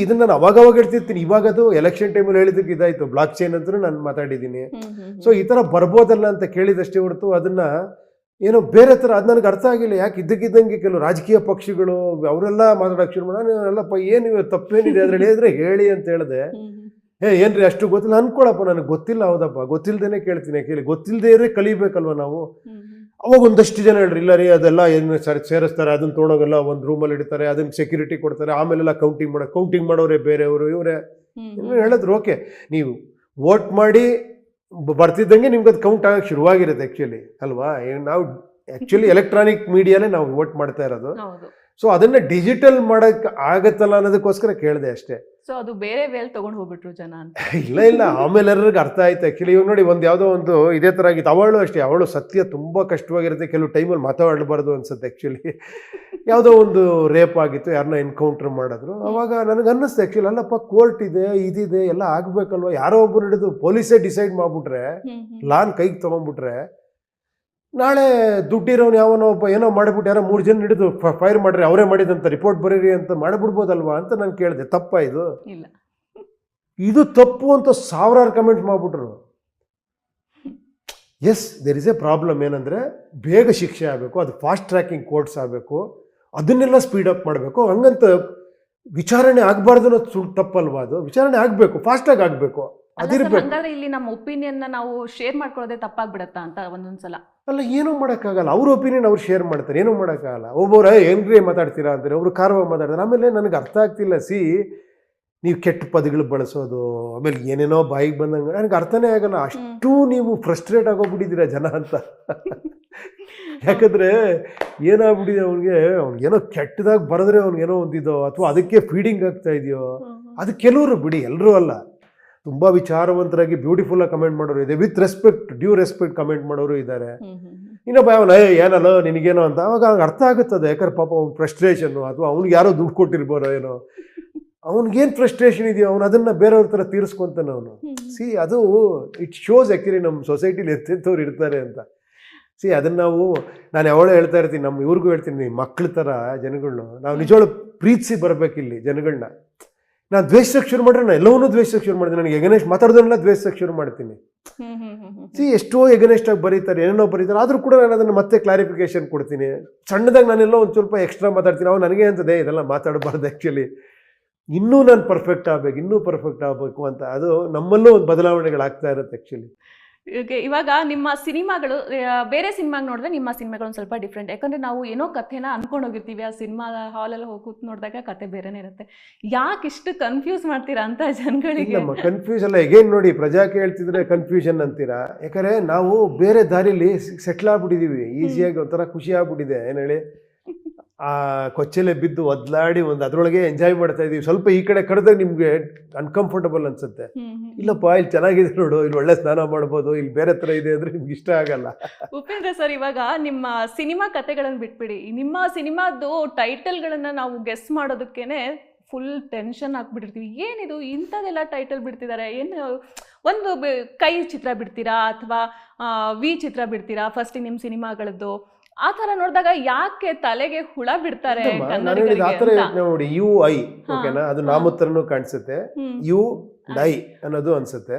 A: ಇದನ್ನು ನಾನು ಅವಾಗ ಹೇಳ್ತಿರ್ತೀನಿ. ಇವಾಗ ಅದು ಎಲೆಕ್ಷನ್ ಟೈಮಲ್ಲಿ ಹೇಳಿದ್ದಕ್ಕೆ ಇದಾಯಿತು, ಬ್ಲಾಕ್ ಚೈನ್ ಅಂತಲೂ ನಾನು ಮಾತಾಡಿದ್ದೀನಿ. ಸೊ ಈ ಥರ ಬರ್ಬೋದಲ್ಲ ಅಂತ ಕೇಳಿದಷ್ಟೇ ಹೊರತು ಅದನ್ನು ಏನೋ ಬೇರೆ ಥರ ಅದು ನನಗೆ ಅರ್ಥ ಆಗಿಲ್ಲ. ಯಾಕೆ ಇದ್ದಕ್ಕಿದ್ದಂಗೆ ಕೆಲವು ರಾಜಕೀಯ ಪಕ್ಷಗಳು ಅವರೆಲ್ಲ ಮಾತಾಡೋಕೆ ಶುರು ಮಾಡಿ, ಎಲ್ಲಪ್ಪ ಏನು ತಪ್ಪೇನಿದೆ ಅದರಲ್ಲಿ ಹೇಳಿದ್ರೆ ಹೇಳಿ ಅಂತ ಹೇಳಿದೆ. ಏನ್ರಿ ಅಷ್ಟು ಗೊತ್ತಿಲ್ಲ ಅನ್ಕೊಳಪ್ಪ, ನನಗೆ ಗೊತ್ತಿಲ್ಲ. ಹೌದಪ್ಪ, ಗೊತ್ತಿಲ್ಲದೇನೆ ಕೇಳ್ತೀನಿ. ಗೊತ್ತಿಲ್ಲದೇ ಇದ್ರೆ ಕಲಿಬೇಕಲ್ವ ನಾವು. ಅವಾಗ ಒಂದಷ್ಟು ಜನ ಹೇಳ್ರಿ, ಇಲ್ಲ ರೀ ಅದೆಲ್ಲ ಏನು ಸೇರಿಸ್ತಾರೆ, ಅದನ್ನ ತೊಗೊಂಡೋಗೆಲ್ಲ ಒಂದು ರೂಮಲ್ಲಿ ಇಡ್ತಾರೆ, ಅದನ್ನ ಸೆಕ್ಯೂರಿಟಿ ಕೊಡ್ತಾರೆ, ಆಮೇಲೆಲ್ಲ ಕೌಂಟಿಂಗ್ ಮಾಡೋರೆ ಬೇರೆಯವರು ಇವರೇ ಹೇಳಿದ್ರು. ಓಕೆ, ನೀವು ವೋಟ್ ಮಾಡಿ ಬರ್ತಿದ್ದಂಗೆ ನಿಮ್ಗೆ ಅದು ಕೌಂಟ್ ಆಗಕ್ಕೆ ಶುರುವಾಗಿರುತ್ತೆ ಆ್ಯಕ್ಚುಲಿ ಅಲ್ವಾ? ನಾವು ಆ್ಯಕ್ಚುಲಿ ಎಲೆಕ್ಟ್ರಾನಿಕ್ ಮೀಡಿಯಾನೇ ನಾವು ವೋಟ್ ಮಾಡ್ತಾ ಇರೋದು. ಸೊ ಅದನ್ನ ಡಿಜಿಟಲ್ ಮಾಡಕ್ ಆಗತ್ತಲ್ಲ ಅನ್ನೋದಕ್ಕೋಸ್ಕರ ಕೇಳಿದೆ ಅಷ್ಟೇ.
B: ಸೊ ಅದು ಬೇರೆ ವೇಲ್ ತಗೊಂಡು ಹೋಗ್ಬಿಟ್ರು ಜನ ಅಂತ.
A: ಇಲ್ಲ ಆಮೇಲೆ ಎಲ್ಲರಿಗೂ ಅರ್ಥ ಆಯ್ತು ಆ್ಯಕ್ಚುಲಿ. ಇವಾಗ ನೋಡಿ ಯಾವುದೋ ಒಂದು ಇದೇ ಥರ ಆಗಿತ್ತು. ಅವಳು ಅಷ್ಟೇ, ಅವಳು ಸತ್ಯ ತುಂಬ ಕಷ್ಟವಾಗಿರುತ್ತೆ, ಕೆಲವು ಟೈಮಲ್ಲಿ ಮಾತಾಡಬಾರ್ದು ಅನ್ಸುತ್ತೆ ಆ್ಯಕ್ಚುಲಿ. ಯಾವುದೋ ಒಂದು ರೇಪ್ ಆಗಿತ್ತು, ಯಾರನ್ನ ಎನ್ಕೌಂಟರ್ ಮಾಡಿದ್ರು. ಅವಾಗ ನನಗೆ ಅನ್ನಿಸ್ತು ಆ್ಯಕ್ಚುಲಿ, ಅಲ್ಲಪ್ಪ ಕೋರ್ಟ್ ಇದೆ, ಇದಿದೆ, ಎಲ್ಲ ಆಗಬೇಕಲ್ವ. ಯಾರೋ ಒಬ್ಬರು ಹಿಡಿದು ಪೊಲೀಸೇ ಡಿಸೈಡ್ ಮಾಡಿಬಿಟ್ರೆ, ಲಾನ್ ಕೈಗೆ ತೊಗೊಂಡ್ಬಿಟ್ರೆ, ನಾಳೆ ದುಡ್ಡಿರೋನು ಯಾವನೋ ಒಬ್ಬ ಏನೋ ಮಾಡಿಬಿಟ್ಟು ಯಾರೋ 3 ಜನ ಹಿಡಿದು ಫೈರ್ ಮಾಡ್ರಿ, ಅವರೇ ಮಾಡಿದಂತ ರಿಪೋರ್ಟ್ ಬರೀರಿ ಅಂತ ಮಾಡಿಬಿಡ್ಬೋದಲ್ವಾ ಅಂತ ನಾನು ಕೇಳಿದೆ. ತಪ್ಪ ಇದು?
B: ಇಲ್ಲ,
A: ಇದು ತಪ್ಪು ಅಂತ ಸಾವಿರಾರು ಕಮೆಂಟ್ ಮಾಡಿಬಿಟ್ರು. Yes, there is a problem. ಏನಂದರೆ ಬೇಗ ಶಿಕ್ಷೆ ಆಗಬೇಕು, ಅದು ಫಾಸ್ಟ್ ಟ್ರ್ಯಾಕಿಂಗ್ ಕೋರ್ಟ್ಸ್ ಆಗಬೇಕು, ಅದನ್ನೆಲ್ಲ ಸ್ಪೀಡಪ್ ಮಾಡಬೇಕು. ಹಂಗಂತ ವಿಚಾರಣೆ ಆಗಬಾರ್ದು ಅನ್ನೋದು ಸುಳ್ಳು ತಪ್ಪಲ್ವಾ? ಅದು ವಿಚಾರಣೆ ಆಗಬೇಕು, ಫಾಸ್ಟಾಗಿ ಆಗಬೇಕು, ಅದಿರ್ಬೇಕು.
B: ಹಾಗಾದ್ರೆ ಇಲ್ಲಿ ನಮ್ಮ ಒಪಿನಿಯನ್ನ ನಾವು ಶೇರ್ ಮಾಡ್ಕೊಳ್ಳೋದೇ ತಪ್ಪಾಗ್ಬಿಡತ್ತಾ ಅಂತ ಒಂದೊಂದ್ಸಲ?
A: ಅಲ್ಲ, ಏನೂ ಮಾಡೋಕ್ಕಾಗಲ್ಲ. ಅವ್ರ ಒಪಿನಿಯನ್ ಅವ್ರು ಶೇರ್ ಮಾಡ್ತಾರೆ, ಏನೂ ಮಾಡೋಕ್ಕಾಗಲ್ಲ. ಒಬ್ಬರು ಏನ್ರಿ ಮಾತಾಡ್ತೀರಾ ಅಂತಾರೆ, ಒಬ್ರು ಕಾರವಾಗಿ ಮಾತಾಡ್ತಾರೆ. ಆಮೇಲೆ ನನಗೆ ಅರ್ಥ ಆಗ್ತಿಲ್ಲ, ನೀವು ಕೆಟ್ಟ ಪದಗಳು ಬಳಸೋದು, ಆಮೇಲೆ ಏನೇನೋ ಬಾಯಿಗೆ ಬಂದಂಗೆ, ನನಗೆ ಅರ್ಥನೇ ಆಗಲ್ಲ. ಅಷ್ಟು ನೀವು ಫ್ರಸ್ಟ್ರೇಟ್ ಆಗೋಗ್ಬಿಟ್ಟಿದ್ದೀರಾ ಜನ ಅಂತ. ಯಾಕಂದರೆ ಏನಾಗ್ಬಿಟ್ಟಿದೆ ಅವ್ನಿಗೇನೋ ಕೆಟ್ಟದಾಗಿ ಬರೆದ್ರೆ ಅವ್ನಿಗೇನೋ ಒಂದಿದೋ, ಅಥವಾ ಅದಕ್ಕೆ ಫೀಡಿಂಗ್ ಆಗ್ತಾ ಇದೆಯೋ. ಅದು ಕೆಲವರು ಬಿಡಿ, ಎಲ್ಲರೂ ಅಲ್ಲ. ತುಂಬ ವಿಚಾರವಂತರಾಗಿ ಬ್ಯೂಟಿಫುಲ್ಲಾಗಿ ಕಮೆಂಟ್ ಮಾಡೋರು ಇದೆ, with respect, due respect comment ಮಾಡೋರು ಇದ್ದಾರೆ. ಇನ್ನೊಬ್ಬ ಅವನ ಏನಲ್ಲ ನಿನಗೇನೋ ಅಂತ, ಅವಾಗ ಅರ್ಥ ಆಗುತ್ತದೆ. ಯಾಕಂದ್ರೆ ಪಾಪ ಅವ್ನ ಫ್ರಸ್ಟ್ರೇಷನ್ನು, ಅಥವಾ ಅವ್ನಿಗೆ ಯಾರೋ ದುಡ್ಡು ಕೊಟ್ಟಿರ್ಬೋರೋ ಏನೋ, ಅವ್ನಿಗೇನು ಫ್ರಸ್ಟ್ರೇಷನ್ ಇದೆಯೋ ಅವನು ಅದನ್ನು ಬೇರೆಯವ್ರ ಥರ ತೀರಿಸ್ಕೊಂತಾನೆ ಅವನು. ಅದು ಇಟ್ ಶೋಸ್ ಆ್ಯಕ್ಚುಲಿ ನಮ್ಮ ಸೊಸೈಟಿಲಿ ಎಂತೆಂಥವ್ರು ಇರ್ತಾರೆ ಅಂತ. ಅದನ್ನು ನಾನು ಯಾವಾಗಲೂ ಹೇಳ್ತಾ ಇರ್ತೀನಿ, ಇವ್ರಿಗೂ ಹೇಳ್ತೀನಿ, ಮಕ್ಕಳ ಥರ ಜನಗಳನ್ನ ನಾವು ನಿಜವಾಗ್ಲೂ ಪ್ರೀತಿಸಿ ಬರಬೇಕಿಲ್ಲಿ ಜನಗಳನ್ನ. ನಾನು ದ್ವೇಷಕ್ಕೆ ಶುರು ಮಾಡ್ರೆ, ನಾನು ಎಲ್ಲವನ್ನೂ ದ್ವೇಷಕ್ಕೆ ಶುರು ಮಾಡ್ತೀನಿ. ನನಗೆ ಎಗನೆಸ್ಟ್ ಮಾತಾಡೋದನ್ನೆಲ್ಲ ದ್ವೇಷಕ್ಕೆ ಶುರು ಮಾಡ್ತೀನಿ. ಎಷ್ಟೋ ಎಗನೆಸ್ಟಾಗಿ ಬರೀತಾರೆ, ಏನೇನೋ ಬರೀತಾರೆ, ಆದರೂ ಕೂಡ ನಾನು ಅದನ್ನು ಮತ್ತೆ ಕ್ಲಾರಿಫಿಕೇಶನ್ ಕೊಡ್ತೀನಿ. ಸಣ್ಣದಾಗಿ ನಾನೆಲ್ಲ ಒಂದು ಸ್ವಲ್ಪ ಎಕ್ಸ್ಟ್ರಾ ಮಾತಾಡ್ತೀನಿ. ನನಗೆ ಅಂತದೆ ಇದೆಲ್ಲ ಮಾತಾಡಬಾರ್ದು ಆ್ಯಕ್ಚುಲಿ, ಇನ್ನೂ ನಾನು ಪರ್ಫೆಕ್ಟ್ ಆಗಬೇಕು ಅಂತ. ಅದು ನಮ್ಮಲ್ಲೂ ಒಂದು ಬದಲಾವಣೆಗಳಾಗ್ತಾ ಇರುತ್ತೆ ಆ್ಯಕ್ಚುಲಿ.
B: ಇವಾಗ ನಿಮ್ಮ ಸಿನಿಮಾಗಳು ಬೇರೆ ಸಿನಿಮಾಗೆ ನೋಡಿದ್ರೆ ನಿಮ್ಮ ಸಿನಿಮಾಗಳು ಒಂದು ಸ್ವಲ್ಪ ಡಿಫ್ರೆಂಟ್. ಯಾಕಂದರೆ ನಾವು ಏನೋ ಕಥೆನ ಅಂದ್ಕೊಂಡು ಹೋಗಿರ್ತೀವಿ, ಆ ಸಿನಿಮಾ ಹಾಲಲ್ಲಿ ಹೋಗಿ ಕೂತು ನೋಡಿದಾಗ ಕತೆ ಬೇರೆನೇ ಇರುತ್ತೆ. ಯಾಕೆ ಇಷ್ಟು ಕನ್ಫ್ಯೂಸ್ ಮಾಡ್ತೀರಾ ಅಂತ ಜನಗಳಿಗೆ?
A: ನಮ್ಮ ಕನ್ಫ್ಯೂಸ್ ಅಲ್ಲ, ಎಗೇನ್ ನೋಡಿ, ಪ್ರಜಾಕ್ಕೆ ಹೇಳ್ತಿದ್ರೆ ಕನ್ಫ್ಯೂಷನ್ ಅಂತೀರಾ. ಯಾಕಂದರೆ ನಾವು ಬೇರೆ ದಾರಿಲಿ ಸೆಟ್ಲ್ ಆಗ್ಬಿಟ್ಟಿದ್ದೀವಿ, ಈಸಿಯಾಗಿ ಒಂಥರ ಖುಷಿ ಆಗ್ಬಿಟ್ಟಿದೆ. ಏನು ಹೇಳಿ, ಆ ಕೊಚ್ಚಲೆ ಬಿದ್ದು ಒದ್ಲಾಡಿ ಅದರೊಳಗೆ ಎಂಜಾಯ್ ಮಾಡ್ತಾ ಇದೀವಿ. ಸ್ವಲ್ಪ ಈ ಕಡೆ ಕರೆದಾಗ ನಿಮ್ಗೆ ಅನ್ಕಂಫರ್ಟಬಲ್ ಅನ್ಸುತ್ತೆ. ಇಲ್ಲಪ್ಪ ಇಲ್ಲಿ ಚೆನ್ನಾಗಿದೆ ನೋಡು, ಇಲ್ಲಿ ಒಳ್ಳೆ ಸ್ನಾನ ಮಾಡ್ಬೋದು, ಇಲ್ಲಿ ಬೇರೆ ಥರ ಇದೆ ಅಂದರೆ ನಿಮ್ಗೆ ಇಷ್ಟ ಆಗಲ್ಲ.
B: ಉಪೇಂದ್ರ ಸರ್, ಇವಾಗ ನಿಮ್ಮ ಸಿನಿಮಾ ಕತೆಗಳನ್ನು ಬಿಟ್ಬಿಡಿ, ನಿಮ್ಮ ಸಿನಿಮಾದ್ದು ಟೈಟಲ್ಗಳನ್ನು ನಾವು ಗೆಸ್ ಮಾಡೋದಕ್ಕೇನೆ ಫುಲ್ ಟೆನ್ಷನ್ ಆಗ್ಬಿಟ್ಟಿರ್ತೀವಿ. ಏನಿದು ಇಂಥದ್ದೆಲ್ಲ ಟೈಟಲ್ ಬಿಡ್ತಿದ್ದಾರೆ, ಏನು ಒಂದು ಕೈ ಚಿತ್ರ ಬಿಡ್ತೀರಾ ಅಥವಾ ವಿ ಚಿತ್ರ ಬಿಡ್ತೀರಾ ಫಸ್ಟ್ ನಿಮ್ಮ ಸಿನಿಮಾಗಳದ್ದು? ಆ ಥರ ನೋಡಿದಾಗ ಯಾಕೆ ತಲೆಗೆ ಹುಳ ಬಿಡ್ತಾರೆ?
A: ನೋಡಿ, UI ಓಕೆನಾ, ಅದು ನಾಮತ್ರನೂ ಕಾಣಿಸುತ್ತೆ, ಯು ಡೈ ಅನ್ನೋದು ಅನ್ಸುತ್ತೆ.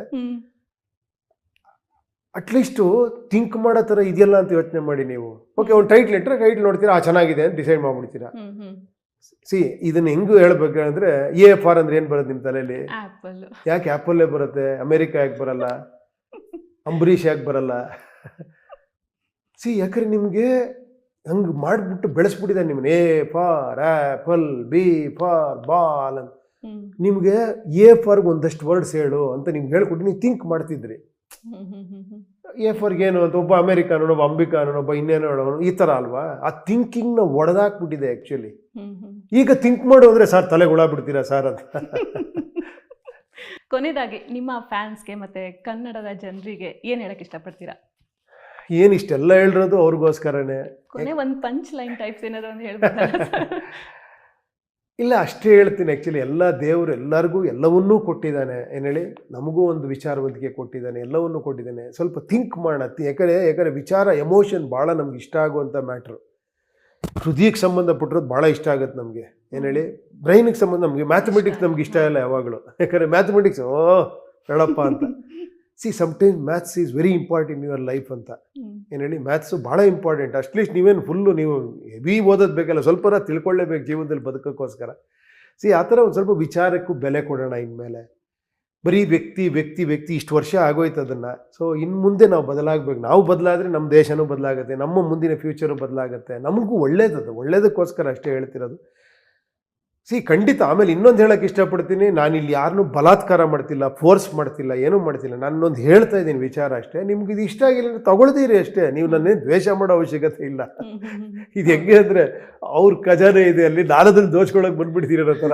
A: ಅಟ್ಲೀಸ್ಟು ಥಿಂಕ್ ಮಾಡೋ ಥರ ಇದೆಯಲ್ಲ ಅಂತ ಯೋಚನೆ ಮಾಡಿ ನೀವು. ಓಕೆ, ಒಂದು ಟೈಟ್ಲ್ ಇಟ್ಟರೆ ಟೈಟ್ಲ್ ನೋಡ್ತೀರಾ, ಚೆನ್ನಾಗಿದೆ ಅಂತ ಡಿಸೈಡ್ ಮಾಡ್ಬಿಡ್ತೀರಾ. ಇದನ್ನ ಹೆಂಗು ಹೇಳ್ಬೇಕಂದ್ರೆ AFR ಅಂದ್ರೆ ಏನು ಬರುತ್ತೆ ನಿಮ್ಮ ತಲೆಯಲ್ಲಿ? ಯಾಕೆ ಆ್ಯಪಲ್ಲೇ ಬರುತ್ತೆ? ಅಮೆರಿಕ ಯಾಕೆ ಬರಲ್ಲ? ಅಂಬರೀಷ್ ಯಾಕೆ ಬರಲ್ಲ? ಯಾಕಂದ್ರೆ ನಿಮಗೆ ಹಂಗೆ ಮಾಡಿಬಿಟ್ಟು ಬೆಳೆಸ್ಬಿಟ್ಟಿದೆ ನಿಮ್ಮನ್ನ. A for apple, B for ball ಅಂತ. ನಿಮಗೆ AFR ಒಂದಷ್ಟು ವರ್ಡ್ಸ್ ಹೇಳು ಅಂತ ನಿಮ್ಗೆ ಹೇಳ್ಕೊಟ್ಟು ನೀವು ಥಿಂಕ್ ಮಾಡ್ತಿದ್ರಿ. AFR ಏನು ಅಂತ ಒಬ್ಬ ಅಮೆರಿಕ ನೋಡೋ, ಒಬ್ಬ ಅಂಬಿಕಾ ನೋಡೋ, ಒಬ್ಬ ಇನ್ನೇನೋ ನೋಡೋನು, ಈ ಥರ ಅಲ್ವಾ? ಆ ಥಿಂಕಿಂಗ್ನ ಒಡೆದಾಕ್ಬಿಟ್ಟಿದೆ ಆ್ಯಕ್ಚುಲಿ. ಈಗ ಥಿಂಕ್ ಮಾಡು ಅಂದರೆ ಸರ್ ತಲೆಗೆ ಹುಳ ಬಿಡ್ತೀರಾ ಸರ್ ಅಂತ.
B: ಕೊನೆಯದಾಗಿ ನಿಮ್ಮ ಫ್ಯಾನ್ಸ್ಗೆ ಮತ್ತು ಕನ್ನಡದ ಜನರಿಗೆ ಏನು ಹೇಳಕ್ಕೆ ಇಷ್ಟಪಡ್ತೀರಾ?
A: ಏನು ಇಷ್ಟೆಲ್ಲ ಹೇಳಿರೋದು ಅವ್ರಿಗೋಸ್ಕರನೇ.
B: ಕೊನೆ ಒಂದು ಪಂಚ್ ಲೈನ್ ಟೈಪ್ಸ್ ಏನಾದ್ರು ಒಂದು ಹೇಳ್ಬೋದಲ್ಲ?
A: ಇಲ್ಲ, ಅಷ್ಟೇ ಹೇಳ್ತೀನಿ ಆ್ಯಕ್ಚುಲಿ. ಎಲ್ಲ ದೇವರು ಎಲ್ಲರಿಗೂ ಎಲ್ಲವನ್ನೂ ಕೊಟ್ಟಿದ್ದಾನೆ. ಏನು ಹೇಳಿ, ನಮಗೂ ಒಂದು ವಿಚಾರವಂತಿಕೆ ಕೊಟ್ಟಿದ್ದಾನೆ, ಎಲ್ಲವನ್ನೂ ಕೊಟ್ಟಿದ್ದಾನೆ. ಸ್ವಲ್ಪ ಥಿಂಕ್ ಮಾಡೋಣ. ಯಾಕಂದರೆ ವಿಚಾರ, ಎಮೋಷನ್ ಭಾಳ ನಮ್ಗೆ ಇಷ್ಟ ಆಗುವಂಥ ಮ್ಯಾಟ್ರು. ಹೃದಯಕ್ಕೆ ಸಂಬಂಧಪಟ್ಟಿರೋದು ಭಾಳ ಇಷ್ಟ ಆಗುತ್ತೆ ನಮಗೆ. ಏನು ಹೇಳಿ, ಬ್ರೈನಿಗೆ ಸಂಬಂಧ ನಮಗೆ ಮ್ಯಾಥಮೆಟಿಕ್ಸ್ ನಮ್ಗೆ ಇಷ್ಟ ಇಲ್ಲ ಯಾವಾಗಲೂ. ಯಾಕಂದರೆ ಮ್ಯಾಥಮೆಟಿಕ್ಸ್ ಹೇಳಪ್ಪ ಅಂತ. Sometimes maths is very important in your life ಅಂತ. ಏನು ಹೇಳಿ, ಮ್ಯಾಥ್ಸು ಭಾಳ ಇಂಪಾರ್ಟೆಂಟ್. ಅಟ್ಲೀಸ್ಟ್ ನೀವೇನು ಫುಲ್ಲು ನೀವು ಹೆವಿ ಓದೋದು ಬೇಕಲ್ಲ, ಸ್ವಲ್ಪ ತಿಳ್ಕೊಳ್ಳೇಬೇಕು ಜೀವನದಲ್ಲಿ ಬದುಕೋಕ್ಕೋಸ್ಕರ. ಆ ಥರ ಒಂದು ಸ್ವಲ್ಪ ವಿಚಾರಕ್ಕೂ ಬೆಲೆ ಕೊಡೋಣ ಇನ್ಮೇಲೆ. ಬರೀ ವ್ಯಕ್ತಿ ಇಷ್ಟು ವರ್ಷ ಆಗೋಯ್ತು ಅದನ್ನು. ಇನ್ನು ಮುಂದೆ ನಾವು ಬದಲಾಗಬೇಕು. ನಾವು ಬದಲಾದರೆ ನಮ್ಮ ದೇಶನೂ ಬದಲಾಗುತ್ತೆ, ನಮ್ಮ ಮುಂದಿನ ಫ್ಯೂಚರು ಬದಲಾಗುತ್ತೆ, ನಮಗೂ ಒಳ್ಳೇದದು. ಒಳ್ಳೇದಕ್ಕೋಸ್ಕರ ಅಷ್ಟೇ ಹೇಳ್ತಿರೋದು. ಖಂಡಿತ. ಆಮೇಲೆ ಇನ್ನೊಂದು ಹೇಳಕ್ಕೆ ಇಷ್ಟಪಡ್ತೀನಿ, ನಾನು ಇಲ್ಲಿ ಯಾರನ್ನೂ ಬಲಾತ್ಕಾರ ಮಾಡ್ತಿಲ್ಲ, ಫೋರ್ಸ್ ಮಾಡ್ತಿಲ್ಲ, ಏನೂ ಮಾಡ್ತಿಲ್ಲ. ನಾನೊಂದು ಹೇಳ್ತಾ ಇದ್ದೀನಿ ವಿಚಾರ ಅಷ್ಟೇ. ನಿಮ್ಗೆ ಇದು ಇಷ್ಟ ಆಗಿಲ್ಲ ಅಂದ್ರೆ ತಗೊಳ್ತೀರಿ ಅಷ್ಟೇ, ನೀವು ನನ್ನೇನು ದ್ವೇಷ ಮಾಡೋ ಅವಶ್ಯಕತೆ ಇಲ್ಲ. ಇದು ಹೆಂಗೆ ಅಂದರೆ ಅವ್ರ ಖಜಾನೆ ಇದೆ ಅಲ್ಲಿ, ನಾನದನ್ನು ದೋಚ್ಕೊಳಕ್ಕೆ ಬಂದ್ಬಿಡ್ತೀರಿ ಅನ್ನೋ ಥರ.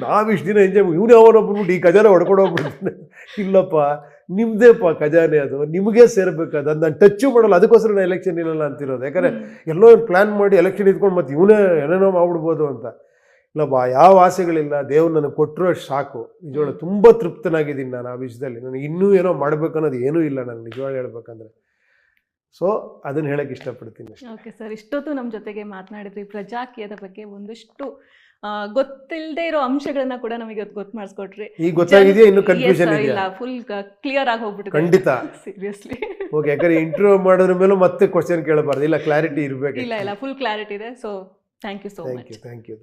A: ನಾವಿಷ್ಟು ದಿನ ಎಂಜಾಯ್ ಇವನು ಯಾವನೋ ಬಂದ್ಬಿಟ್ಟು ಈ ಖಜಾನೆ ಹೊಡ್ಕೊಂಡು ಹೋಗ್ಬಿಡ್ತೀನಿ. ಇಲ್ಲಪ್ಪ, ನಿಮ್ಮದೇಪ್ಪ ಖಜಾನೆ, ಅದು ನಿಮಗೇ ಸೇರ್ಬೇಕು. ಅದು ನಾನು ಟಚ್ಚು ಮಾಡಲ್ಲ. ಅದಕ್ಕೋಸ್ಕರ ನಾನು ಎಲೆಕ್ಷನ್ ಇಲ್ಲಲ್ಲ ಅಂತಿರೋದು. ಯಾಕಂದರೆ ಎಲ್ಲೋ ಪ್ಲ್ಯಾನ್ ಮಾಡಿ ಎಲೆಕ್ಷನ್ ಇದ್ಕೊಂಡು ಮತ್ತೆ ಇವನೇ ಏನೇನೋ ಮಾಡ್ಬಿಡ್ಬೋದು ಅಂತ. ಇಲ್ಲಪ್ಪ, ಯಾವ ಆಸೆಗಳಿಲ್ಲ. ದೇವ್ರು ನನಗೆ ಕೊಟ್ಟರು ಅಷ್ಟು ಸಾಕು. ನಿಜವಾಗ್ಲೂ ತುಂಬ ತೃಪ್ತನಾಗಿದ್ದೀನಿ ನಾನು ಆ ವಿಷಯದಲ್ಲಿ. ನನಗೆ ಇನ್ನೂ ಏನೋ ಮಾಡ್ಬೇಕು ಅನ್ನೋದು ಏನೂ ಇಲ್ಲ ನನಗೆ, ನಿಜವಾಗ್ಲೂ ಹೇಳ್ಬೇಕಂದ್ರೆ. ಸೊ ಅದನ್ನು ಹೇಳಕ್ಕೆ ಇಷ್ಟಪಡ್ತೀನಿ.
B: ಓಕೆ ಸರ್, ಇಷ್ಟೊತ್ತು ನಮ್ಮ ಜೊತೆಗೆ ಮಾತನಾಡಿದ್ರಿ. ಪ್ರಜಾಕೀಯದ ಬಗ್ಗೆ ಒಂದಷ್ಟು ಗೊತ್ತಿಲ್ಲದೆ ಇರೋ ಅಂಶಗಳನ್ನ ಕೂಡ ನಮಗೆ ಗೊತ್ತು ಮಾಡಿಸ್ಕೊಟ್ರಿ.
A: ಈಗ ಗೊತ್ತಾಗಿದೆಯಾ? ಇನ್ನು ಕನ್ಫ್ಯೂಷನ್
B: ಇಲ್ಲ, ಫುಲ್ ಕ್ಲಿಯರ್ ಆಗಿ ಹೋಗ್ಬಿಟ್ಟು.
A: ಖಂಡಿತ
B: ಸೀರಿಯಸ್ಲಿ.
A: ಓಕೆ, ಯಾಕಂದ್ರೆ ಇಂಟರ್ವ್ಯೂ ಮಾಡೋದ್ರ ಮೇಲೂ ಮತ್ತೆ ಕ್ವಶನ್ ಕೇಳಬಾರ್ದು. ಇಲ್ಲ, ಕ್ಲಾರಿಟಿ ಇರಬೇಕು.
B: ಇಲ್ಲ, ಫುಲ್ ಕ್ಲಾರಿಟಿ ಇದೆ. So thank you so much.
A: Thank you.